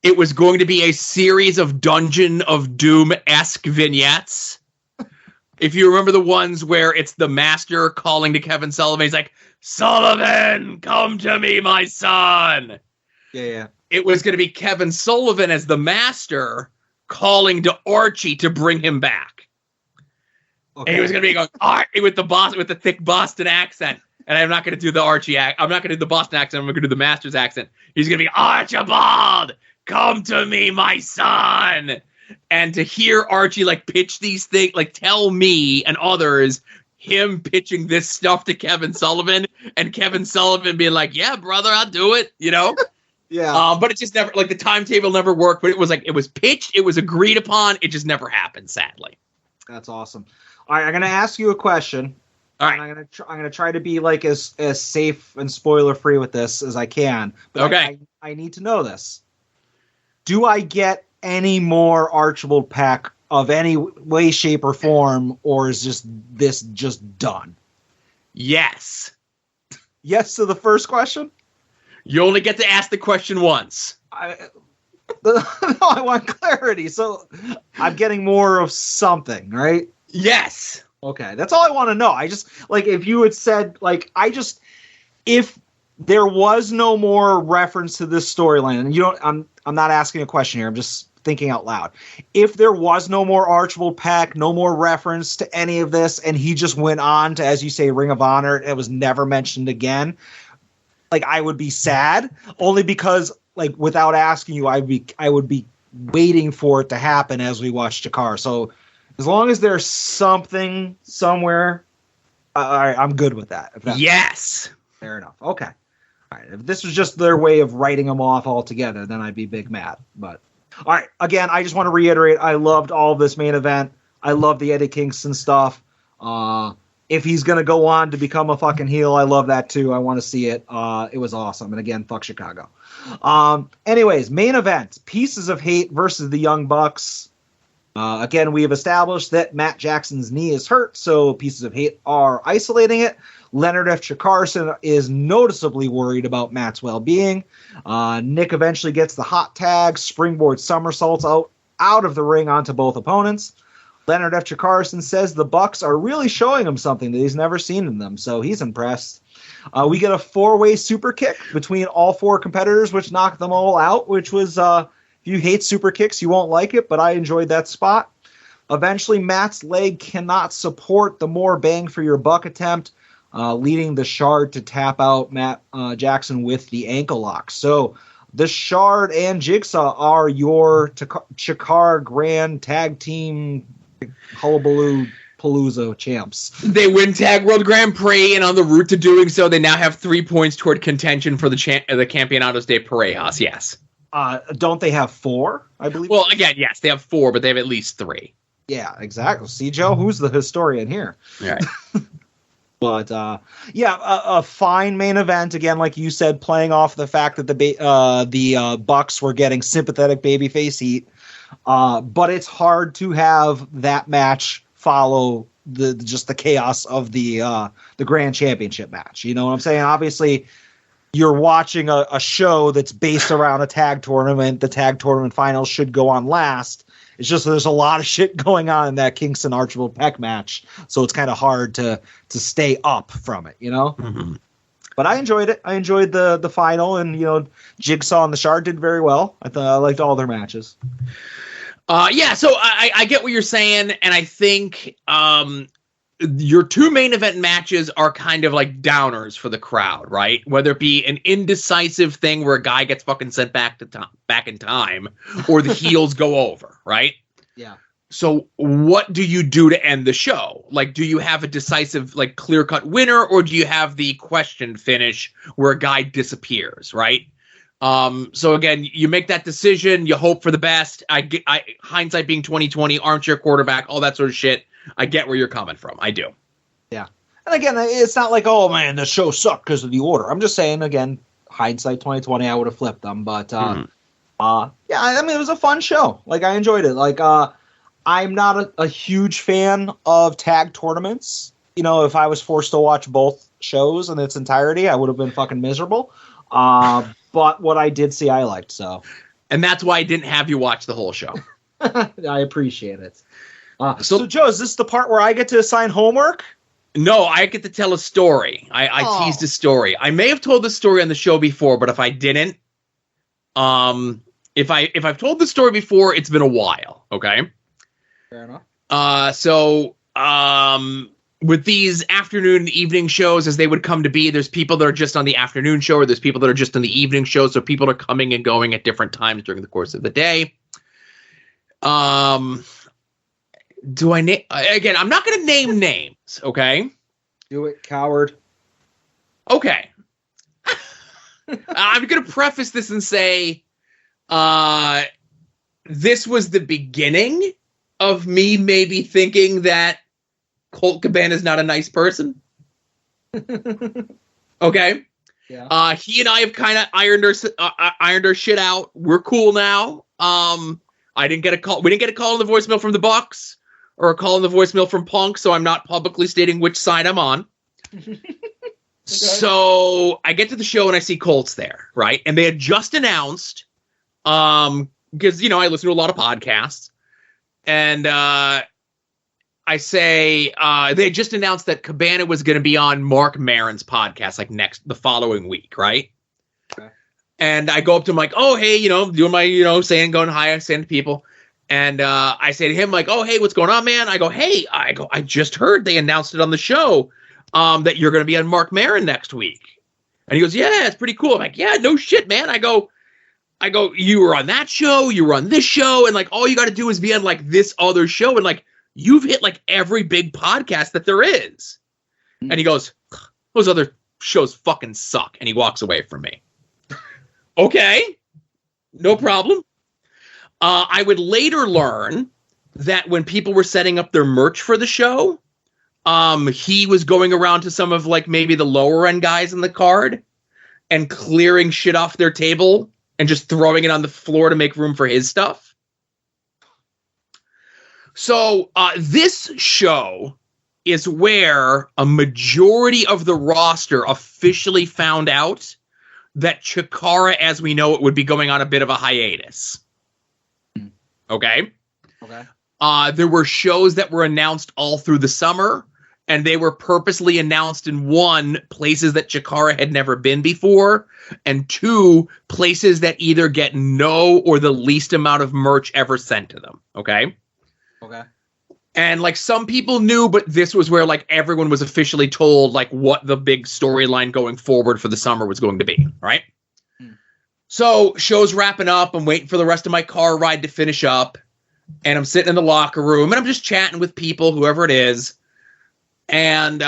it was going to be a series of Dungeon of Doom-esque vignettes. If you remember the ones where it's the Master calling to Kevin Sullivan, he's like, Sullivan, come to me, my son. Yeah. It was going to be Kevin Sullivan as the Master calling to Archie to bring him back. Okay. And he was going to be going with the thick Boston accent. And I'm not going to do the Archie I'm not going to do the Boston accent. I'm going to do the Master's accent. He's going to be, Archibald, come to me, my son. And to hear Archie like pitch these things, like tell me and others him pitching this stuff to Kevin Sullivan, and Kevin Sullivan being like, yeah, brother, I'll do it, you know? Yeah. But it just never, like, the timetable never worked, but it was like, it was pitched, it was agreed upon, it just never happened, sadly. That's awesome. All right, I'm going to ask you a question. All right. I'm going to try to be like as safe and spoiler free with this as I can. But okay. I need to know this. Do I get any more Archibald Peck of any way, shape, or form, or is this just done? Yes. Yes to the first question? You only get to ask the question once. No, I want clarity. So I'm getting more of something, right? Yes. Okay, that's all I want to know. I just, like, if you had said, like, if there was no more reference to this storyline, and I'm not asking a question here, I'm just thinking out loud. If there was no more Archibald Peck, no more reference to any of this, and he just went on to, as you say, Ring of Honor, and it was never mentioned again, like, I would be sad, only because, like, without asking you, I would be waiting for it to happen as we watch Jakar. So as long as there's something somewhere, I'm good with that. Yes. Fair enough. Okay. All right. If this was just their way of writing them off altogether, then I'd be big mad. But all right. Again, I just want to reiterate, I loved all of this main event. I love the Eddie Kingston stuff. If he's going to go on to become a fucking heel, I love that too. I want to see it. It was awesome. And again, fuck Chicago. Anyways, main event, Pieces of Hate versus the Young Bucks. Again, we have established that Matt Jackson's knee is hurt, so Pieces of Hate are isolating it. Leonard F. Carson is noticeably worried about Matt's well-being. Nick eventually gets the hot tag, springboard somersaults out of the ring onto both opponents. Leonard F. Carson says the Bucks are really showing him something that he's never seen in them, so he's impressed. We get a four-way super kick between all four competitors, which knocked them all out, which was... if you hate super kicks, you won't like it, but I enjoyed that spot. Eventually, Matt's leg cannot support the more bang for your buck attempt, leading the Shard to tap out Matt Jackson with the ankle lock. So the Shard and Jigsaw are your Chikara Grand Tag Team Hullabaloo Palooza champs. They win Tag World Grand Prix, and on the route to doing so, they now have 3 points toward contention for the Campeonatos de Parejas, yes. Don't they have 4, I believe? Well, again, yes, they have 4, but they have at least 3. Yeah, exactly. See, Joe, who's the historian here? All right. But, a fine main event. Again, like you said, playing off the fact that the Bucks were getting sympathetic babyface heat. But it's hard to have that match follow the chaos of the Grand Championship match. You know what I'm saying? Obviously, you're watching a show that's based around a tag tournament. The tag tournament finals should go on last. It's just there's a lot of shit going on in that Kingston Archibald Peck match, so it's kind of hard to stay up from it, you know? Mm-hmm. But I enjoyed it. I enjoyed the final, and, you know, Jigsaw and the Shard did very well. I liked all their matches. Yeah, so I get what you're saying, and I think your 2 main event matches are kind of like downers for the crowd, right? Whether it be an indecisive thing where a guy gets fucking sent back in time, or the heels go over, right? Yeah. So what do you do to end the show? Like, do you have a decisive, like, clear-cut winner, or do you have the question finish where a guy disappears, right? So again, you make that decision, you hope for the best. Hindsight being 2020, armchair quarterback, all that sort of shit. I get where you're coming from. I do. Yeah. And again, it's not like, oh man, the show sucked because of the order. I'm just saying, again, hindsight 2020, I would have flipped them. But Yeah, I mean, it was a fun show. Like, I enjoyed it. Like, I'm not a huge fan of tag tournaments. You know, if I was forced to watch both shows in its entirety, I would have been fucking miserable. But what I did see, I liked, so. And that's why I didn't have you watch the whole show. I appreciate it. So, Joe, is this the part where I get to assign homework? No, I get to tell a story. I teased a story. I may have told this story on the show before, but if I didn't, if I've told the story before, it's been a while. Okay. Fair enough. With these afternoon and evening shows, as they would come to be, there's people that are just on the afternoon show, or there's people that are just on the evening show. So people are coming and going at different times during the course of the day. Do I name again? I'm not going to name names. Okay. Do it, coward. Okay. I'm going to preface this and say, this was the beginning of me maybe thinking that Colt Cabana is not a nice person. Okay. Yeah. He and I have kind of ironed our shit out. We're cool now. I didn't get a call. We didn't get a call in the voicemail from the Bucks or a call in the voicemail from Punk, so I'm not publicly stating which side I'm on. Okay. So I get to the show and I see Colt's there, right? And they had just announced, because, you know, I listen to a lot of podcasts, and I say they had just announced that Cabana was going to be on Mark Maron's podcast, like the following week, right? Okay. And I go up to him like, oh, hey, you know, doing my, you know, going hi, saying to people. And I say to him like, oh, hey, what's going on, man? I go, I just heard they announced it on the show that you're going to be on Mark Maron next week. And he goes, yeah, it's pretty cool. I'm like, yeah, no shit, man. I go, you were on that show, you were on this show, and like all you got to do is be on like this other show, and like you've hit like every big podcast that there is. Mm-hmm. And he goes, those other shows fucking suck. And he walks away from me. Okay, no problem. I would later learn that when people were setting up their merch for the show, he was going around to some of like maybe the lower end guys in the card and clearing shit off their table and just throwing it on the floor to make room for his stuff. So this show is where a majority of the roster officially found out that Chikara, as we know it, would be going on a bit of a hiatus. Okay? Okay. There were shows that were announced all through the summer, and they were purposely announced in one, places that Chikara had never been before, and two, places that either get no or the least amount of merch ever sent to them. Okay? Okay. And like some people knew, but this was where like everyone was officially told like what the big storyline going forward for the summer was going to be, right? So show's wrapping up. I'm waiting for the rest of my car ride to finish up, and I'm sitting in the locker room and I'm just chatting with people, whoever it is. And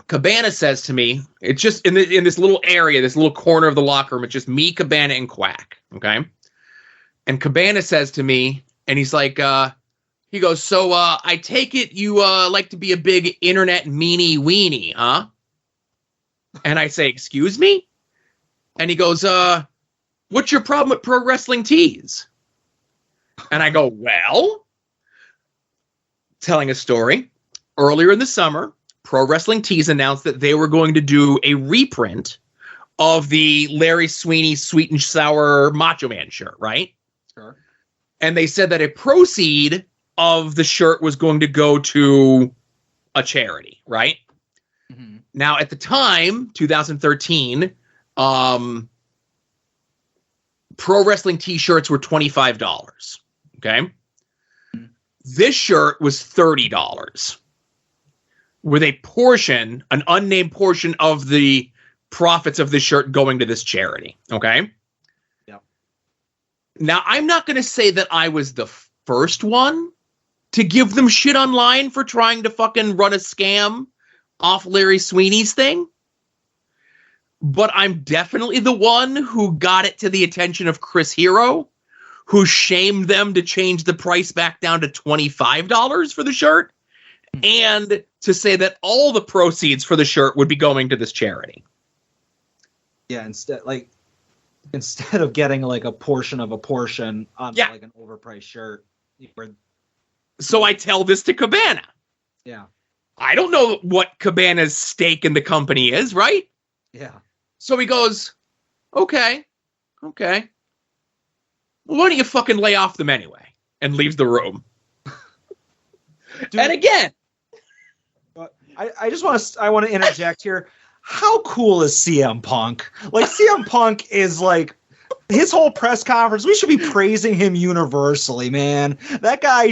Cabana says to me, it's just in this little area, this little corner of the locker room. It's just me, Cabana, and Quack. Okay. And Cabana says to me, and he's like, he goes, so I take it you like to be a big internet meanie weenie, huh? And I say, excuse me? And he goes, what's your problem with Pro Wrestling Tees? And I go, well, telling a story. Earlier in the summer, Pro Wrestling Tees announced that they were going to do a reprint of the Larry Sweeney Sweet and Sour Macho Man shirt, right? Sure. And they said that a proceed of the shirt was going to go to a charity, right? Mm-hmm. Now, at the time, 2013, Pro Wrestling T-shirts were $25, okay? Mm-hmm. This shirt was $30, with a portion, an unnamed portion of the profits of this shirt going to this charity, okay? Yep. Now, I'm not going to say that I was the first one to give them shit online for trying to fucking run a scam off Larry Sweeney's thing, but I'm definitely the one who got it to the attention of Chris Hero, who shamed them to change the price back down to $25 for the shirt, and to say that all the proceeds for the shirt would be going to this charity. Yeah, instead, like, Instead of getting like a portion of a portion on like an overpriced shirt. So I tell this to Cabana. Yeah. I don't know what Cabana's stake in the company is, right? Yeah. So he goes, okay. Well, why don't you fucking lay off them anyway? And leaves the room. And again, I want to interject here. How cool is CM Punk? Like, CM Punk is like, his whole press conference, we should be praising him universally, man. That guy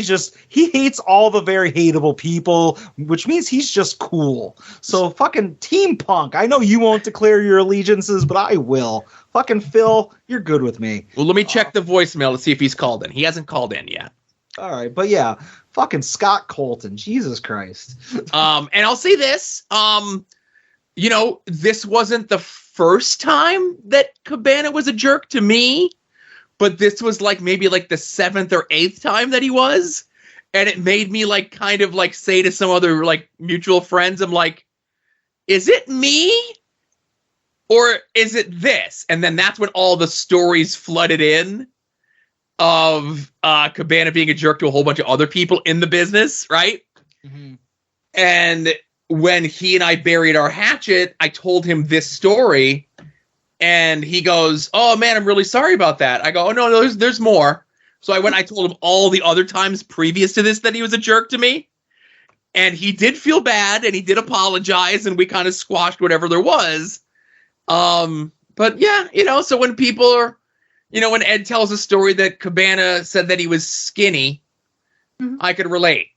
he hates all the very hateable people, which means he's just cool. So fucking Team Punk, I know you won't declare your allegiances, but I will. Fucking Phil, you're good with me. Well, let me check the voicemail to see if he's called in. He hasn't called in yet. All right, but yeah, fucking Scott Colton, Jesus Christ. And I'll say this, this wasn't the first time that Cabana was a jerk to me, but this was like maybe like the 7th or 8th time that he was, and it made me like kind of like say to some other like mutual friends, I'm like, is it me? Or is it this? And then that's when all the stories flooded in of Cabana being a jerk to a whole bunch of other people in the business, right? Mm-hmm. And when he and I buried our hatchet, I told him this story, and he goes, oh, man, I'm really sorry about that. I go, oh, no, there's more. So I told him all the other times previous to this that he was a jerk to me, and he did feel bad, and he did apologize, and we kind of squashed whatever there was. But yeah, so when people are, when Ed tells a story that Cabana said that he was skinny, I could relate.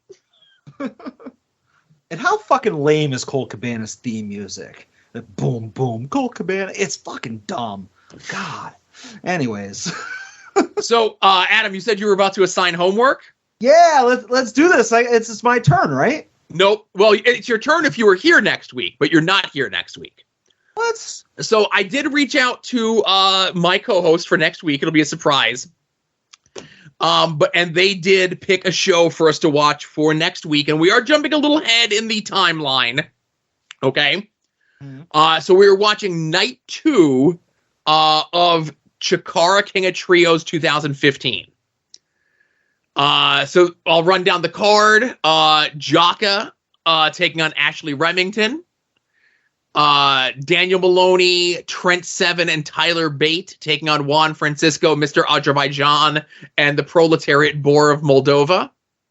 And how fucking lame is Colt Cabana's theme music? The boom, boom, Colt Cabana. It's fucking dumb. God. Anyways. So, Adam, you said you were about to assign homework? Yeah, let's do this. It's my turn, right? Nope. Well, it's your turn if you were here next week, but you're not here next week. What? So I did reach out to my co-host for next week. It'll be a surprise. And they did pick a show for us to watch for next week, and we are jumping a little ahead in the timeline. Okay. Mm-hmm. So we were watching night 2 of Chikara King of Trios 2015. So I'll run down the card. Jaka taking on Ashley Remington. Daniel Maloney, Trent Seven, and Tyler Bate taking on Juan Francisco, Mr. Azerbaijan, and the Proletariat Boar of Moldova.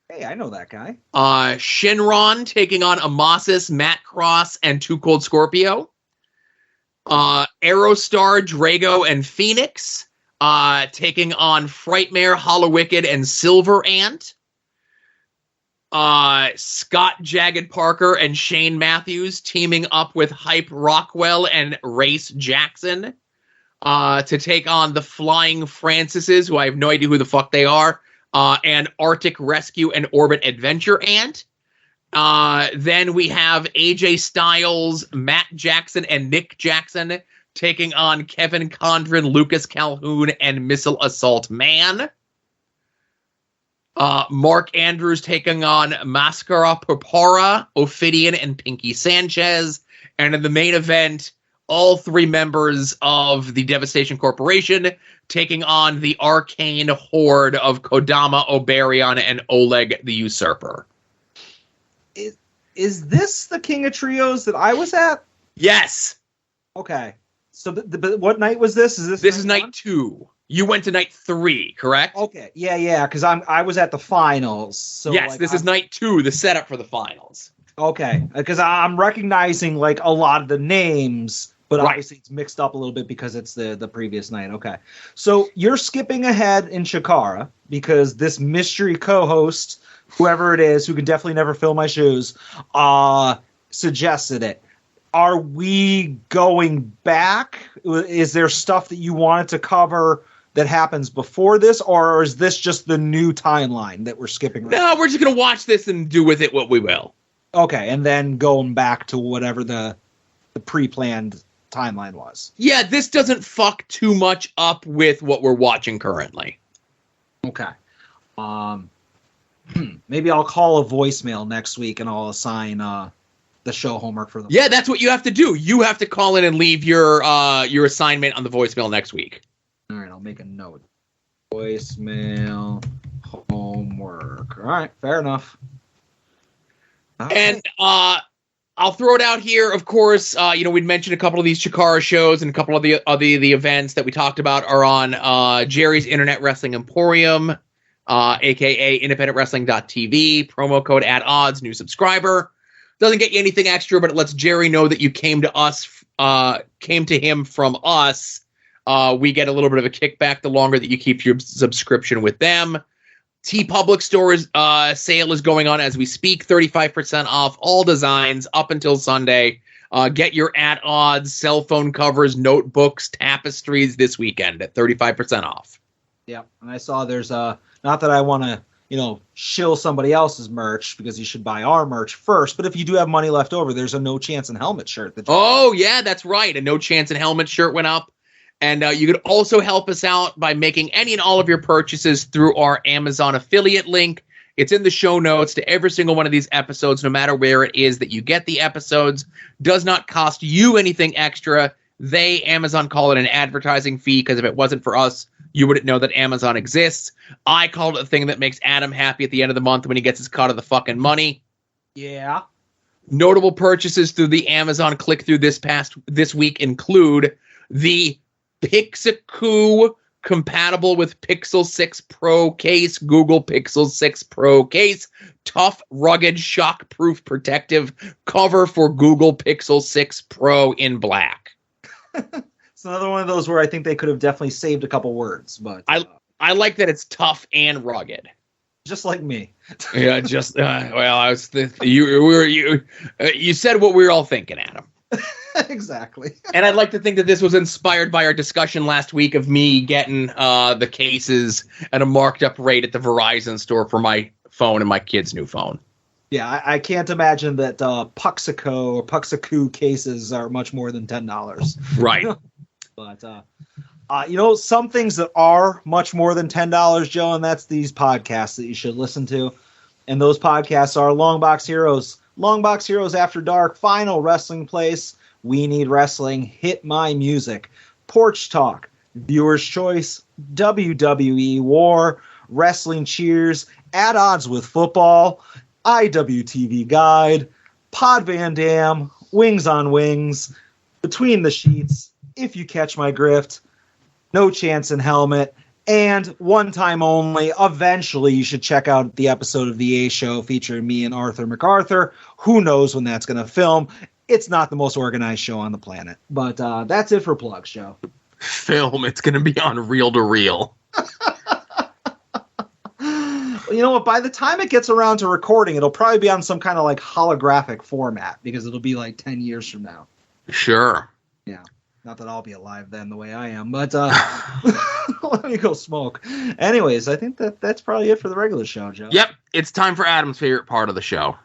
Hey, I know that guy. Shinron taking on Amasis, Matt Cross, and Too Cold Scorpio. Aerostar, Drago, and Phoenix taking on Frightmare, Hollow Wicked, and Silver Ant. Scott Jagged Parker and Shane Matthews teaming up with Hype Rockwell and Race Jackson to take on the Flying Francises, who I have no idea who the fuck they are, and Arctic Rescue and Orbit Adventure Ant. Then we have AJ Styles, Matt Jackson, and Nick Jackson taking on Kevin Condren, Lucas Calhoun, and Missile Assault Man. Mark Andrews taking on Mascara Porpora, Ophidian, and Pinky Sanchez. And in the main event, all 3 members of the Devastation Corporation taking on the Arcane Horde of Kodama Oberion and Oleg the Usurper. Is this the King of Trios that I was at? Yes. Okay. So but what night was this? This is night 2. You went to night 3, correct? Okay, yeah, because I was at the finals. So yes, this is night 2, the setup for the finals. Okay, because I'm recognizing like a lot of the names, but obviously it's mixed up a little bit because it's the previous night. Okay, so you're skipping ahead in Chikara because this mystery co-host, whoever it is, who can definitely never fill my shoes, suggested it. Are we going back? Is there stuff that you wanted to cover that happens before this, or is this just the new timeline that we're skipping? No, we're just going to watch this and do with it what we will. Okay, and then going back to whatever the pre-planned timeline was. Yeah, this doesn't fuck too much up with what we're watching currently. Okay. Maybe I'll call a voicemail next week and I'll assign the show homework for them. Yeah, that's what you have to do. You have to call in and leave your assignment on the voicemail next week. make a note. Voicemail homework. All right, fair enough. And I'll throw it out here. Of course, we'd mentioned a couple of these Chikara shows, and a couple of the events that we talked about are on Jerry's Internet Wrestling Emporium, aka independentwrestling.tv. Promo code @odds, new subscriber. Doesn't get you anything extra, but it lets Jerry know that you came to us, came to him from us. We get a little bit of a kickback the longer that you keep your subscription with them. TeePublic Store's sale is going on as we speak. 35% off all designs up until Sunday. Get your @odds cell phone covers, notebooks, tapestries this weekend at 35% off. Yeah, and I saw there's not that I want to shill somebody else's merch because you should buy our merch first. But if you do have money left over, there's a No Chance in Helmet shirt. Oh, yeah, that's right. A No Chance in Helmet shirt went up. And you could also help us out by making any and all of your purchases through our Amazon affiliate link. It's in the show notes to every single one of these episodes, no matter where it is that you get the episodes. Does not cost you anything extra. Amazon, call it an advertising fee, because if it wasn't for us, you wouldn't know that Amazon exists. I call it the thing that makes Adam happy at the end of the month when he gets his cut of the fucking money. Yeah. Notable purchases through the Amazon click-through this week include the Pixacoo compatible with Pixel 6 Pro case, Google Pixel 6 Pro case, tough, rugged, shock-proof protective cover for Google Pixel 6 Pro in black. It's another one of those where I think they could have definitely saved a couple words, but I like that it's tough and rugged. Just like me. Yeah, just you said what we were all thinking, Adam. Exactly. And I'd like to think that this was inspired by our discussion last week of me getting the cases at a marked up rate at the Verizon store for my phone and my kid's new phone. Yeah, I can't imagine that Puxacoo cases are much more than $10. Right. But some things that are much more than $10, Joe, and that's these podcasts that you should listen to. And those podcasts are Longbox Heroes After Dark, Final Wrestling Place, We Need Wrestling, Hit My Music, Porch Talk, Viewer's Choice, WWE War, Wrestling Cheers, At Odds with Football, IWTV Guide, Pod Van Dam, Wings on Wings, Between the Sheets, If You Catch My Grift, No Chance in Helmet, and one time only, eventually you should check out the episode of The A Show featuring me and Arthur MacArthur. Who knows when that's going to film? It's not the most organized show on the planet. But that's it for plugs, Joe. Film, it's going to be on reel to reel. You know what? By the time it gets around to recording, it'll probably be on some kind of like holographic format because it'll be like 10 years from now. Sure. Yeah. Not that I'll be alive then the way I am, but let me go smoke. Anyways, I think that's probably it for the regular show, Joe. Yep. It's time for Adam's favorite part of the show.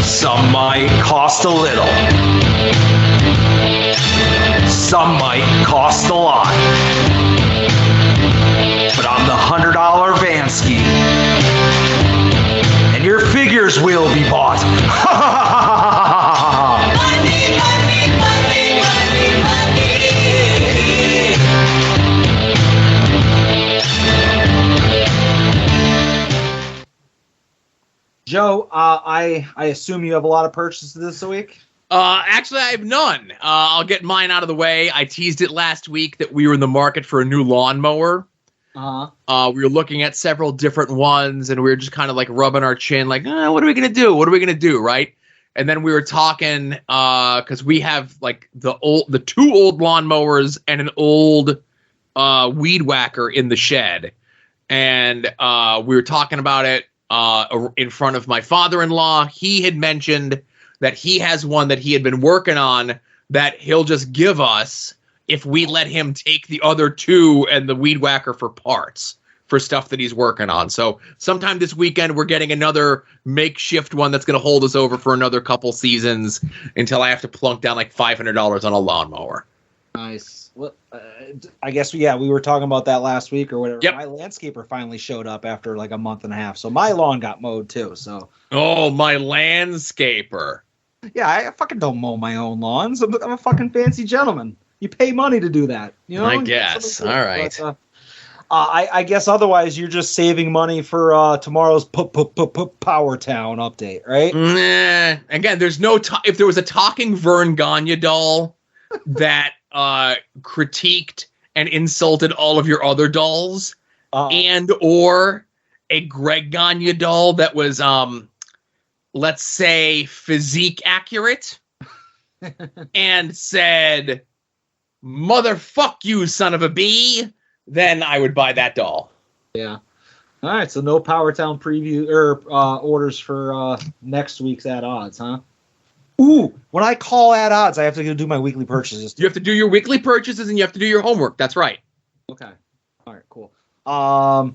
Some might cost a little. Some might cost a lot. But I'm the $100 Vansky. And your figures will be bought. Joe, I assume you have a lot of purchases this week? Actually, I have none. I'll get mine out of the way. I teased it last week that we were in the market for a new lawnmower. Uh-huh. We were looking at several different ones, and we were just kind of like rubbing our chin, like, what are we gonna do? What are we gonna do, right? And then we were talking, because we have like the two old lawnmowers and an old weed whacker in the shed, and we were talking about it in front of my father-in-law. He had mentioned that he has one that he had been working on that he'll just give us if we let him take the other two and the weed whacker for parts for stuff that he's working on. So sometime this weekend, we're getting another makeshift one that's going to hold us over for another couple seasons until I have to plunk down like $500 on a lawnmower. Nice. Well, I guess, we were talking about that last week or whatever. Yep. My landscaper finally showed up after like a month and a half. So my lawn got mowed too. So. Oh, my landscaper. Yeah, I fucking don't mow my own lawns. I'm a fucking fancy gentleman. You pay money to do that. You know. I guess. All right. But, I guess otherwise you're just saving money for tomorrow's Power Town update, right? Nah. Again, there's no. If there was a talking Vern Gagne doll that critiqued and insulted all of your other dolls, and or a Greg Gagne doll that was, let's say, physique accurate, and said, "Motherfuck you, son of a bee," then I would buy that doll. Yeah. All right, so no Power Town preview or orders for next week's At Odds, huh? Ooh, when I call At Odds, I have to go do my weekly purchases. You have to do your weekly purchases and you have to do your homework. That's right. Okay. All right, cool. All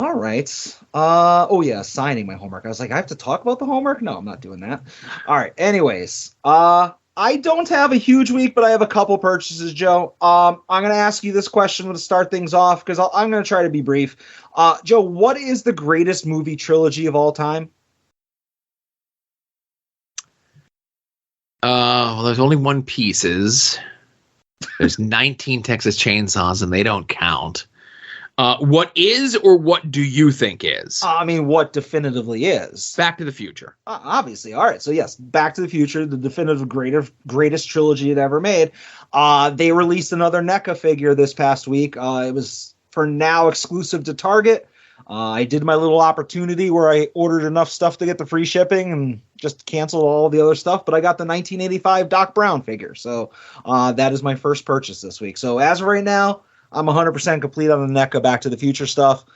right. Oh yeah, signing my homework. I was like, I have to talk about the homework? No, I'm not doing that. All right. Anyways, I don't have a huge week, but I have a couple purchases, Joe. I'm going to ask you this question to start things off because I'm going to try to be brief. Joe, what is the greatest movie trilogy of all time? Well, there's only one Pieces. There's 19 Texas Chainsaws, and they don't count. What is or what do you think is? I mean, what definitively is? Back to the Future. Obviously. All right. So, yes, Back to the Future, the definitive greatest trilogy it ever made. They released another NECA figure this past week. It was, for now, exclusive to Target. I did my little opportunity where I ordered enough stuff to get the free shipping and just canceled all the other stuff, but I got the 1985 Doc Brown figure. So that is my first purchase this week. So as of right now, I'm 100% complete on the NECA Back to the Future stuff.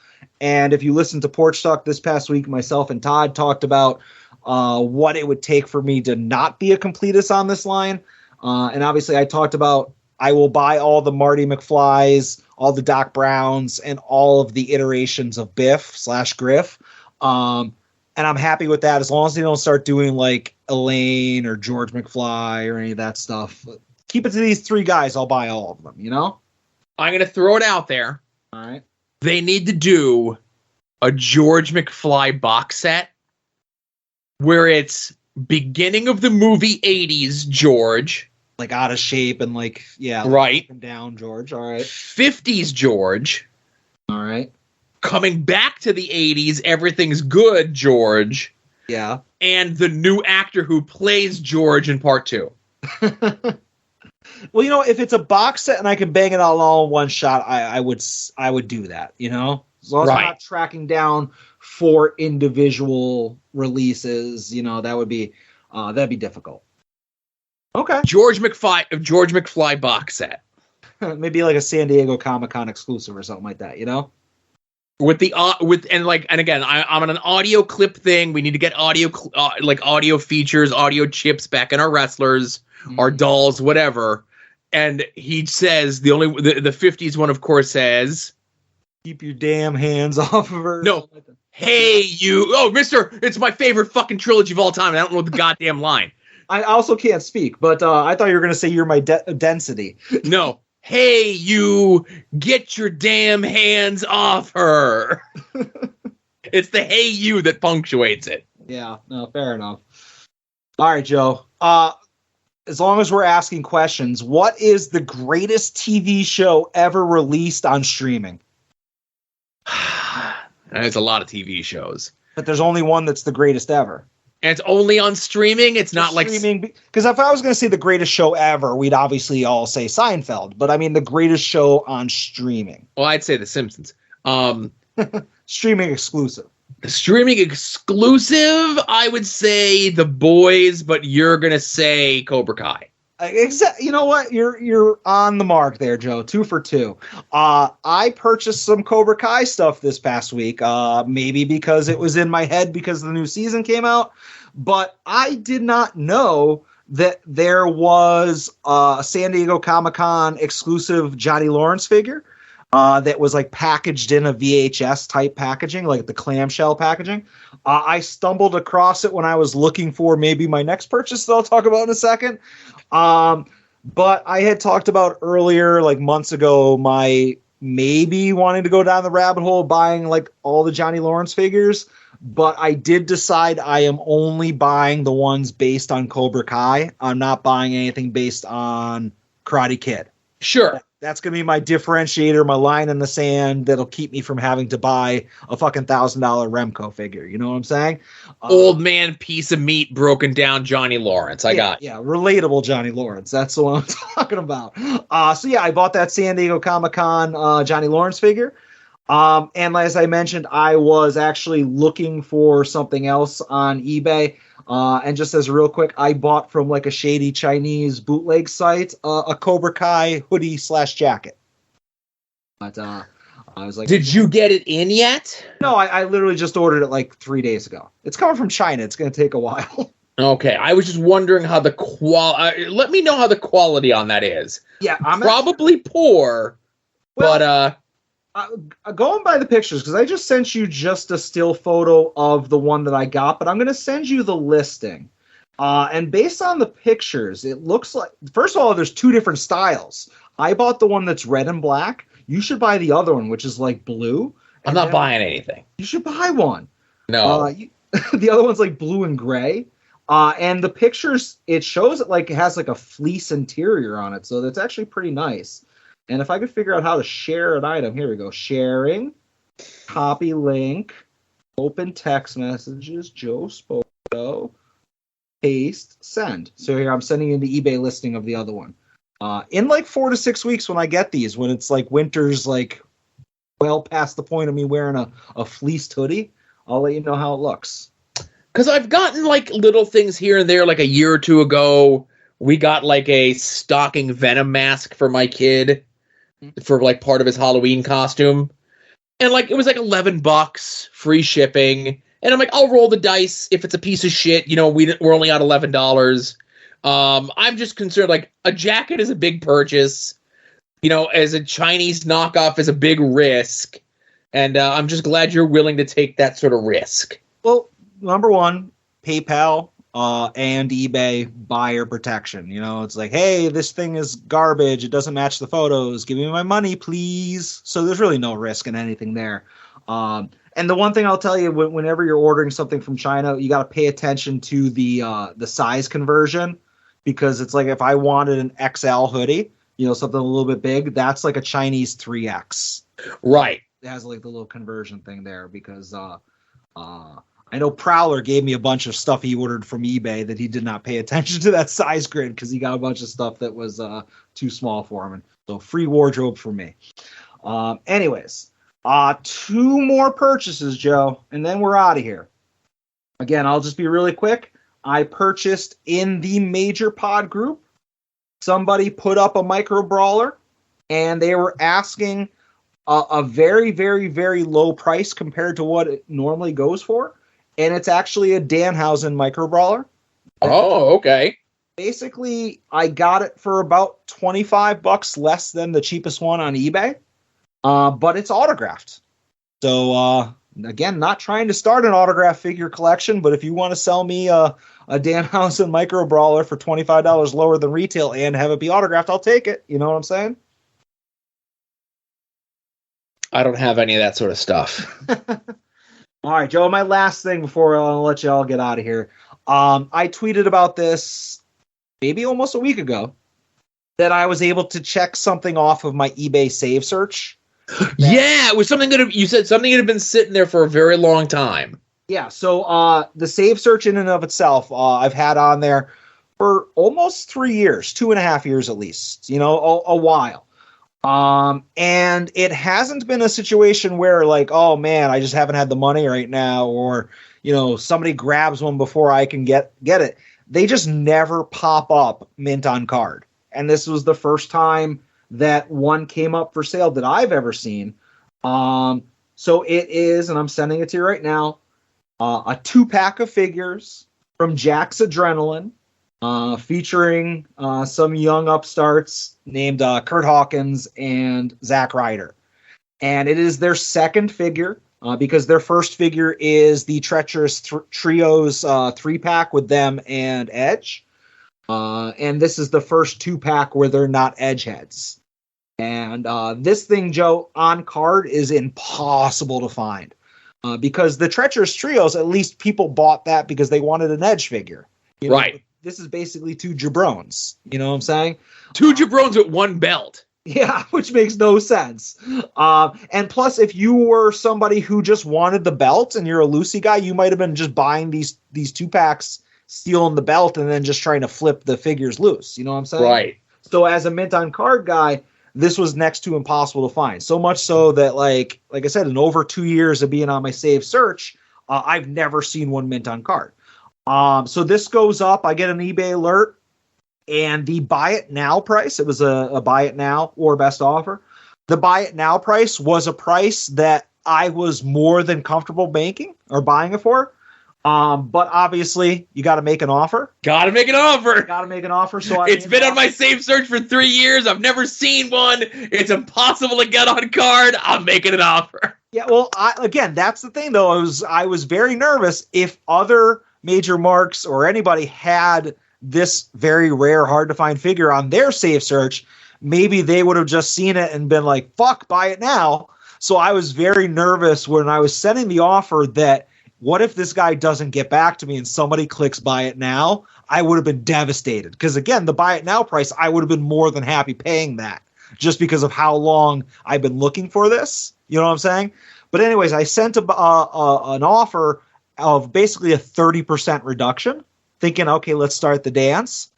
And if you listen to Porch Talk this past week, myself and Todd talked about what it would take for me to not be a completist on this line. And obviously I talked about I will buy all the Marty McFlys, all the Doc Browns, and all of the iterations of Biff/Griff. And I'm happy with that as long as they don't start doing like Elaine or George McFly or any of that stuff. Keep it to these three guys. I'll buy all of them, you know? I'm going to throw it out there. All right. They need to do a George McFly box set where it's beginning of the movie 80s George. Like out of shape and like, yeah. Right. Up and down George. All right. 50s George. All right. Coming back to the 80s, everything's good George. Yeah. And the new actor who plays George in part 2. Well, you know, if it's a box set and I can bang it all in one shot, I would do that, you know? As long as I'm not tracking down 4 individual releases, you know, that'd be difficult. Okay. George McFly box set. Maybe like a San Diego Comic-Con exclusive or something like that, you know? And again, I'm on an audio clip thing. We need to get audio features, audio chips back in our wrestlers, our dolls, whatever. And he says the 50s one, of course, says, "Keep your damn hands off of her." No, hey you, oh mister, it's my favorite fucking trilogy of all time. And I don't know the goddamn line. I also can't speak, but I thought you were going to say you're my density. No. Hey, you, get your damn hands off her. It's the hey, you that punctuates it. Yeah, no, fair enough. All right, Joe. As long as we're asking questions, what is the greatest TV show ever released on streaming? There's a lot of TV shows. But there's only one that's the greatest ever. And it's only on streaming? It's not streaming, like... Because if I was going to say the greatest show ever, we'd obviously all say Seinfeld. But I mean the greatest show on streaming. Well, I'd say The Simpsons. Streaming exclusive. The streaming exclusive, I would say The Boys, but you're going to say Cobra Kai. You know what? You're on the mark there, Joe. 2 for 2. I purchased some Cobra Kai stuff this past week, maybe because it was in my head because the new season came out, but I did not know that there was a San Diego Comic-Con exclusive Johnny Lawrence figure that was like packaged in a VHS type packaging, like the clamshell packaging. I stumbled across it when I was looking for maybe my next purchase that I'll talk about in a second. But I had talked about earlier, like months ago, my maybe wanting to go down the rabbit hole buying like all the Johnny Lawrence figures. but I did decide I am only buying the ones based on Cobra Kai. I'm not buying anything based on Karate Kid. Sure. That's going to be my differentiator, my line in the sand that'll keep me from having to buy a fucking $1,000 Remco figure. You know what I'm saying? Old man piece of meat, broken down Johnny Lawrence. I got you. Yeah, relatable Johnny Lawrence. That's the one I'm talking about. So yeah, I bought that San Diego Comic-Con Johnny Lawrence figure. And as I mentioned, I was actually looking for something else on eBay. And just as real quick, I bought from like a shady Chinese bootleg site a Cobra Kai hoodie / jacket. But I was like, did you get it in yet? No, I literally just ordered it like 3 days ago. It's coming from China. It's going to take a while. Okay, I was just wondering how the let me know how the quality on that is. Yeah, I'm probably poor, but going by the pictures, because I just sent you just a still photo of the one that I got, but I'm going to send you the listing. And based on the pictures, it looks like, first of all, there's two different styles. I bought the one that's red and black. You should buy the other one, which is like blue. I'm not buying anything. You should buy one. No. The other one's like blue and gray. And the pictures, it shows it like it has like a fleece interior on it. So that's actually pretty nice. And if I could figure out how to share an item, here we go. Sharing, copy link, open text messages, Joe's photo, paste, send. So here I'm sending you the eBay listing of the other one. In like 4 to 6 weeks when I get these, when it's like winter's like well past the point of me wearing a fleeced hoodie, I'll let you know how it looks. Because I've gotten like little things here and there, like a year or two ago, we got like a stocking Venom mask for my kid for like part of his Halloween costume. And like, it was like $11, free shipping. And I'm like, I'll roll the dice if it's a piece of shit. You know, we're only at $11. I'm just concerned, like, a jacket is a big purchase. You know, as a Chinese knockoff is a big risk. And I'm just glad you're willing to take that sort of risk. Well, number one, PayPal and eBay buyer protection. You know, it's like, hey, this thing is garbage. It doesn't match the photos. Give me my money, please. So there's really no risk in anything there. And the one thing I'll tell you, whenever you're ordering something from China, you got to pay attention to the size conversion, because it's like if I wanted an XL hoodie, you know, something a little bit big, that's like a Chinese 3X. Right. It has like the little conversion thing there because I know Prowler gave me a bunch of stuff he ordered from eBay that he did not pay attention to that size grid because he got a bunch of stuff that was too small for him. So free wardrobe for me. Anyways, 2 more purchases, Joe, and then we're out of here. Again, I'll just be really quick. I purchased in the Major Pod group. Somebody put up a micro brawler, and they were asking a very, very, very low price compared to what it normally goes for. And it's actually a Danhausen micro brawler. Oh, okay. Basically, I got it for about $25 less than the cheapest one on eBay. But it's autographed. So, again, not trying to start an autograph figure collection, but if you want to sell me a Danhausen micro brawler for $25 lower than retail and have it be autographed, I'll take it. You know what I'm saying? I don't have any of that sort of stuff. All right, Joe, my last thing before I'll let you all get out of here. I tweeted about this maybe almost a week ago that I was able to check something off of my eBay save search. Yeah, it was something that you said something that had been sitting there for a very long time. Yeah, so the save search in and of itself, I've had on there for almost 3 years, 2.5 years at least, you know, a while. And it hasn't been a situation where like, oh man, I just haven't had the money right now, or, you know, somebody grabs one before I can get it. They just never pop up mint on card. And this was the first time that one came up for sale that I've ever seen. So it is, and I'm sending it to you right now, a 2-pack of figures from Jack's Adrenaline, featuring some young upstarts named Kurt Hawkins and Zack Ryder. And it is their second figure, because their first figure is the Treacherous Trios 3-pack with them and Edge. And this is the first 2-pack where they're not Edge heads. And this thing, Joe, on card is impossible to find. Because the Treacherous Trios, at least people bought that because they wanted an Edge figure. You know? Right. This is basically two jabrones. You know what I'm saying? Two jabrones with one belt. Yeah, which makes no sense. And plus, if you were somebody who just wanted the belt and you're a Lucy guy, you might have been just buying these 2-packs, stealing the belt, and then just trying to flip the figures loose. You know what I'm saying? Right. So as a mint on card guy, this was next to impossible to find. So much so that, like I said, in over 2 years of being on my save search, I've never seen one mint on card. So this goes up. I get an eBay alert, and the buy it now price, it was a buy it now or best offer. The buy it now price was a price that I was more than comfortable making or buying it for. But obviously, you got to make an offer. Got to make an offer. Got to make an offer. So it's been on my save search for 3 years. I've never seen one. It's impossible to get on card. I'm making an offer. Yeah, well, again, that's the thing, though. I was very nervous if other major marks or anybody had this very rare, hard to find figure on their save search. Maybe they would have just seen it and been like, "Fuck, buy it now." So I was very nervous when I was sending the offer that, what if this guy doesn't get back to me and somebody clicks buy it now? I would have been devastated. Because again, the buy it now price, I would have been more than happy paying that just because of how long I've been looking for this. You know what I'm saying? But anyways, I sent an offer of basically a 30% reduction, thinking, okay, let's start the dance.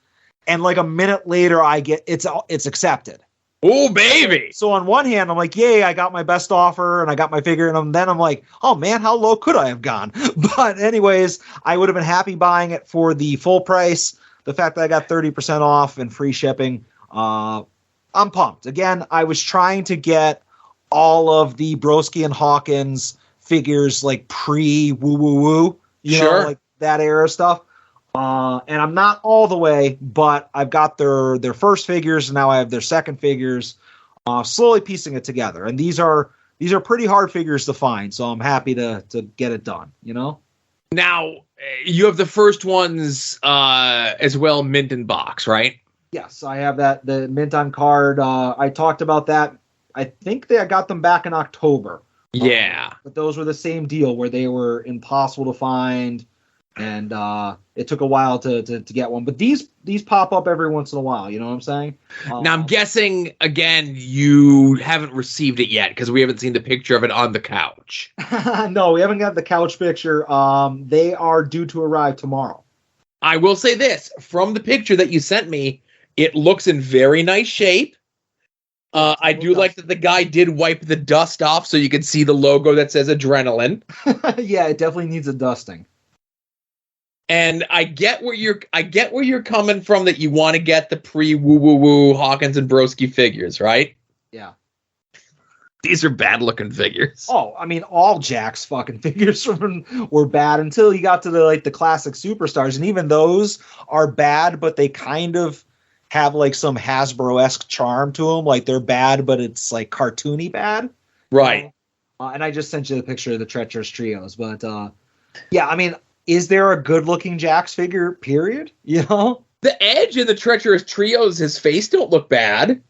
And like a minute later, I get it's accepted. Oh, baby. So on one hand, I'm like, yay, I got my best offer and I got my figure. And then I'm like, oh, man, how low could I have gone? But anyways, I would have been happy buying it for the full price. The fact that I got 30% off and free shipping, I'm pumped. Again, I was trying to get all of the Broski and Hawkins figures like pre-woo-woo-woo, you know, like that era stuff. And I'm not all the way, but I've got their first figures, and now I have their second figures, slowly piecing it together. And these are pretty hard figures to find, so I'm happy to get it done, you know? Now, you have the first ones as well, mint in box, right? Yes, I have the mint on card. I talked about that. I think I got them back in October. Yeah. But those were the same deal where they were impossible to find. And it took a while to get one. But these pop up every once in a while. You know what I'm saying? Now, I'm guessing, again, you haven't received it yet because we haven't seen the picture of it on the couch. No, we haven't got the couch picture. They are due to arrive tomorrow. I will say this. From the picture that you sent me, it looks in very nice shape. I do like that the guy did wipe the dust off so you can see the logo that says Adrenaline. Yeah, it definitely needs a dusting. And I get where you're coming from, that you want to get the pre-woo-woo-woo Hawkins and Broski figures, right? Yeah. These are bad-looking figures. Oh, I mean, all Jack's fucking figures were bad until you got to the classic superstars, and even those are bad, but they kind of have like some Hasbro-esque charm to them. Like they're bad, but it's like cartoony bad, right? And I just sent you the picture of the Treacherous Trios, but yeah, I mean, is there a good-looking Jax figure? Period. You know, the Edge in the Treacherous Trios, his face don't look bad.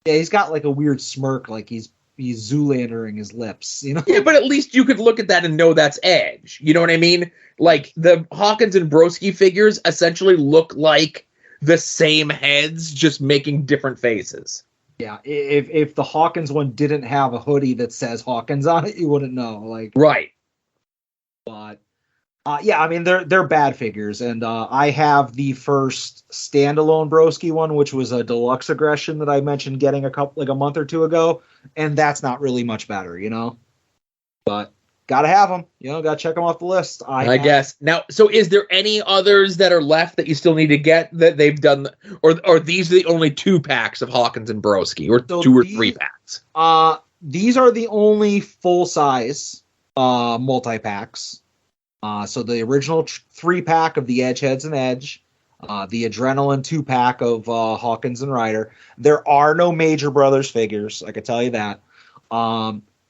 Yeah, he's got like a weird smirk, like he's Zoolandering his lips. You know. Yeah, but at least you could look at that and know that's Edge. You know what I mean? Like the Hawkins and Broski figures essentially look like the same heads, just making different faces. Yeah, if the Hawkins one didn't have a hoodie that says Hawkins on it, you wouldn't know. Like, right. But yeah, I mean they're bad figures, and I have the first standalone Broski one, which was a deluxe aggression that I mentioned getting a month or two ago, and that's not really much better, you know. But gotta have them, you know. Gotta check them off the list. I guess now. So, is there any others that are left that you still need to get that they've done, or these are the only 2-packs of Hawkins and Broski, or so 2 or 3 packs? These are the only full size multi-packs. So the original 3-pack of the Edgeheads and Edge, the Adrenaline 2-pack of Hawkins and Ryder. There are no Major Brothers figures, I can tell you that.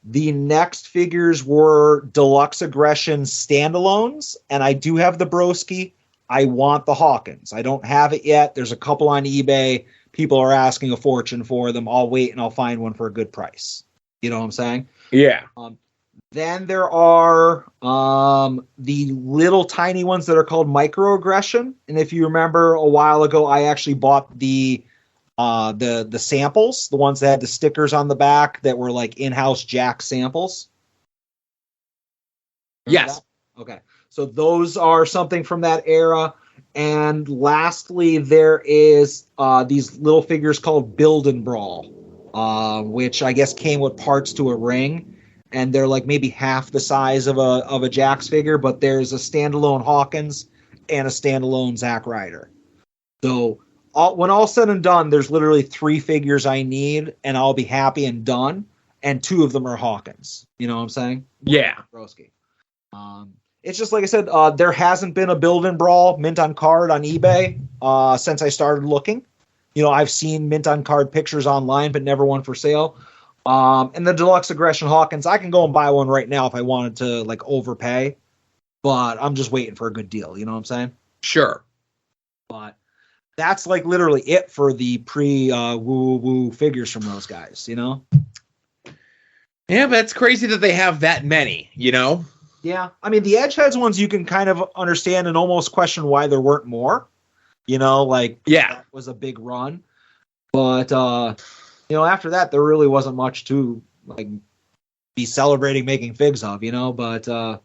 The next figures were Deluxe Aggression standalones, and I do have the Broski. I want the Hawkins. I don't have it yet. There's a couple on eBay. People are asking a fortune for them. I'll wait and I'll find one for a good price. You know what I'm saying? Yeah. Then there are the little tiny ones that are called microaggression. And if you remember a while ago, I actually bought the samples, the ones that had the stickers on the back that were like in-house Jack samples. Remember Yes. that? Okay. So those are something from that era. And lastly, there is these little figures called Build and Brawl, which I guess came with parts to a ring. And they're like maybe half the size of a Jax figure, but there's a standalone Hawkins and a standalone Zack Ryder. So when all said and done, there's literally 3 figures I need, and I'll be happy and done. And 2 of them are Hawkins. You know what I'm saying? Yeah. Broski. It's just like I said, there hasn't been a Build and Brawl mint on card on eBay since I started looking. You know, I've seen mint on card pictures online, but never one for sale. And the Deluxe Aggression Hawkins, I can go and buy one right now if I wanted to like overpay, but I'm just waiting for a good deal. You know what I'm saying? Sure. But that's like literally it for the woo figures from those guys, you know? Yeah, but it's crazy that they have that many, you know? Yeah. I mean, the Edgeheads ones you can kind of understand and almost question why there weren't more, you know, like that was a big run. But, you know, after that, there really wasn't much to like be celebrating making figs of, you know. But I'll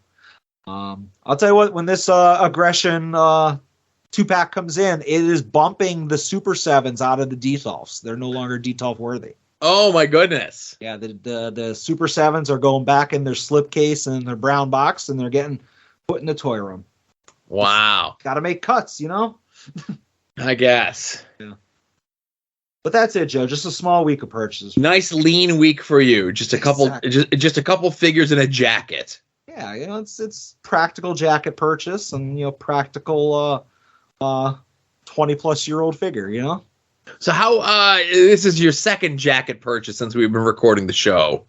tell you what, when this aggression 2-pack comes in, it is bumping the Super 7s out of the Detolfs. They're no longer Detolf worthy. Oh my goodness! Yeah, the Super 7s are going back in their slipcase and their brown box, and they're getting put in the toy room. Wow! Got to make cuts, you know. I guess. Yeah. But that's it, Joe. Just a small week of purchases. Nice lean week for you. Just a couple, just a couple figures and a jacket. Yeah, you know, it's practical jacket purchase and, you know, practical 20-plus-year-old figure, you know. So how this is your second jacket purchase since we've been recording the show.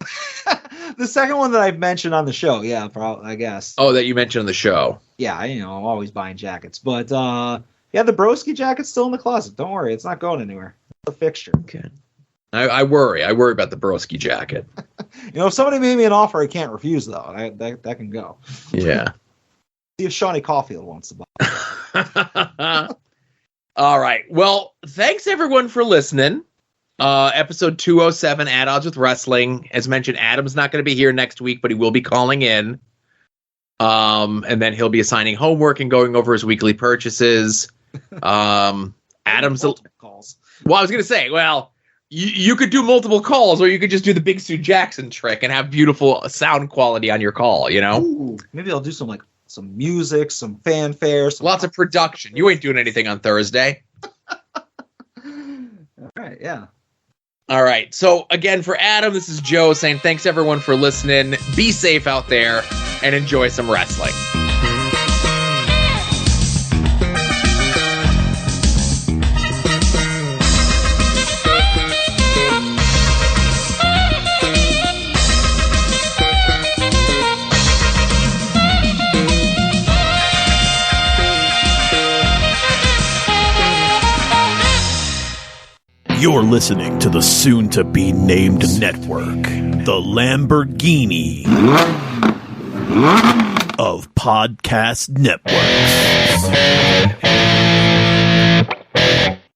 The second one that I've mentioned on the show, yeah, I guess. Oh, that you mentioned on the show. Yeah, you know, I'm always buying jackets, but yeah, the Broski jacket's still in the closet. Don't worry, it's not going anywhere. It's a fixture. Okay. I worry about the Broski jacket. You know, if somebody made me an offer, I can't refuse though. That can go. Yeah. See if Shawnee Caulfield wants to buy. All right. Well, thanks everyone for listening. Episode 207, At Odds with Wrestling. As mentioned, Adam's not going to be here next week, but he will be calling in. And then he'll be assigning homework and going over his weekly purchases. Adam's calls. Well, I was going to say, you could do multiple calls, or you could just do the Big Sue Jackson trick and have beautiful sound quality on your call, you know? Ooh, maybe I'll do some music, some fanfare. Lots of production. You ain't doing anything on Thursday. All right, yeah. All right. So, again, for Adam, this is Joe saying thanks, everyone, for listening. Be safe out there and enjoy some wrestling. You're listening to the soon-to-be-named network, the Lamborghini of podcast networks.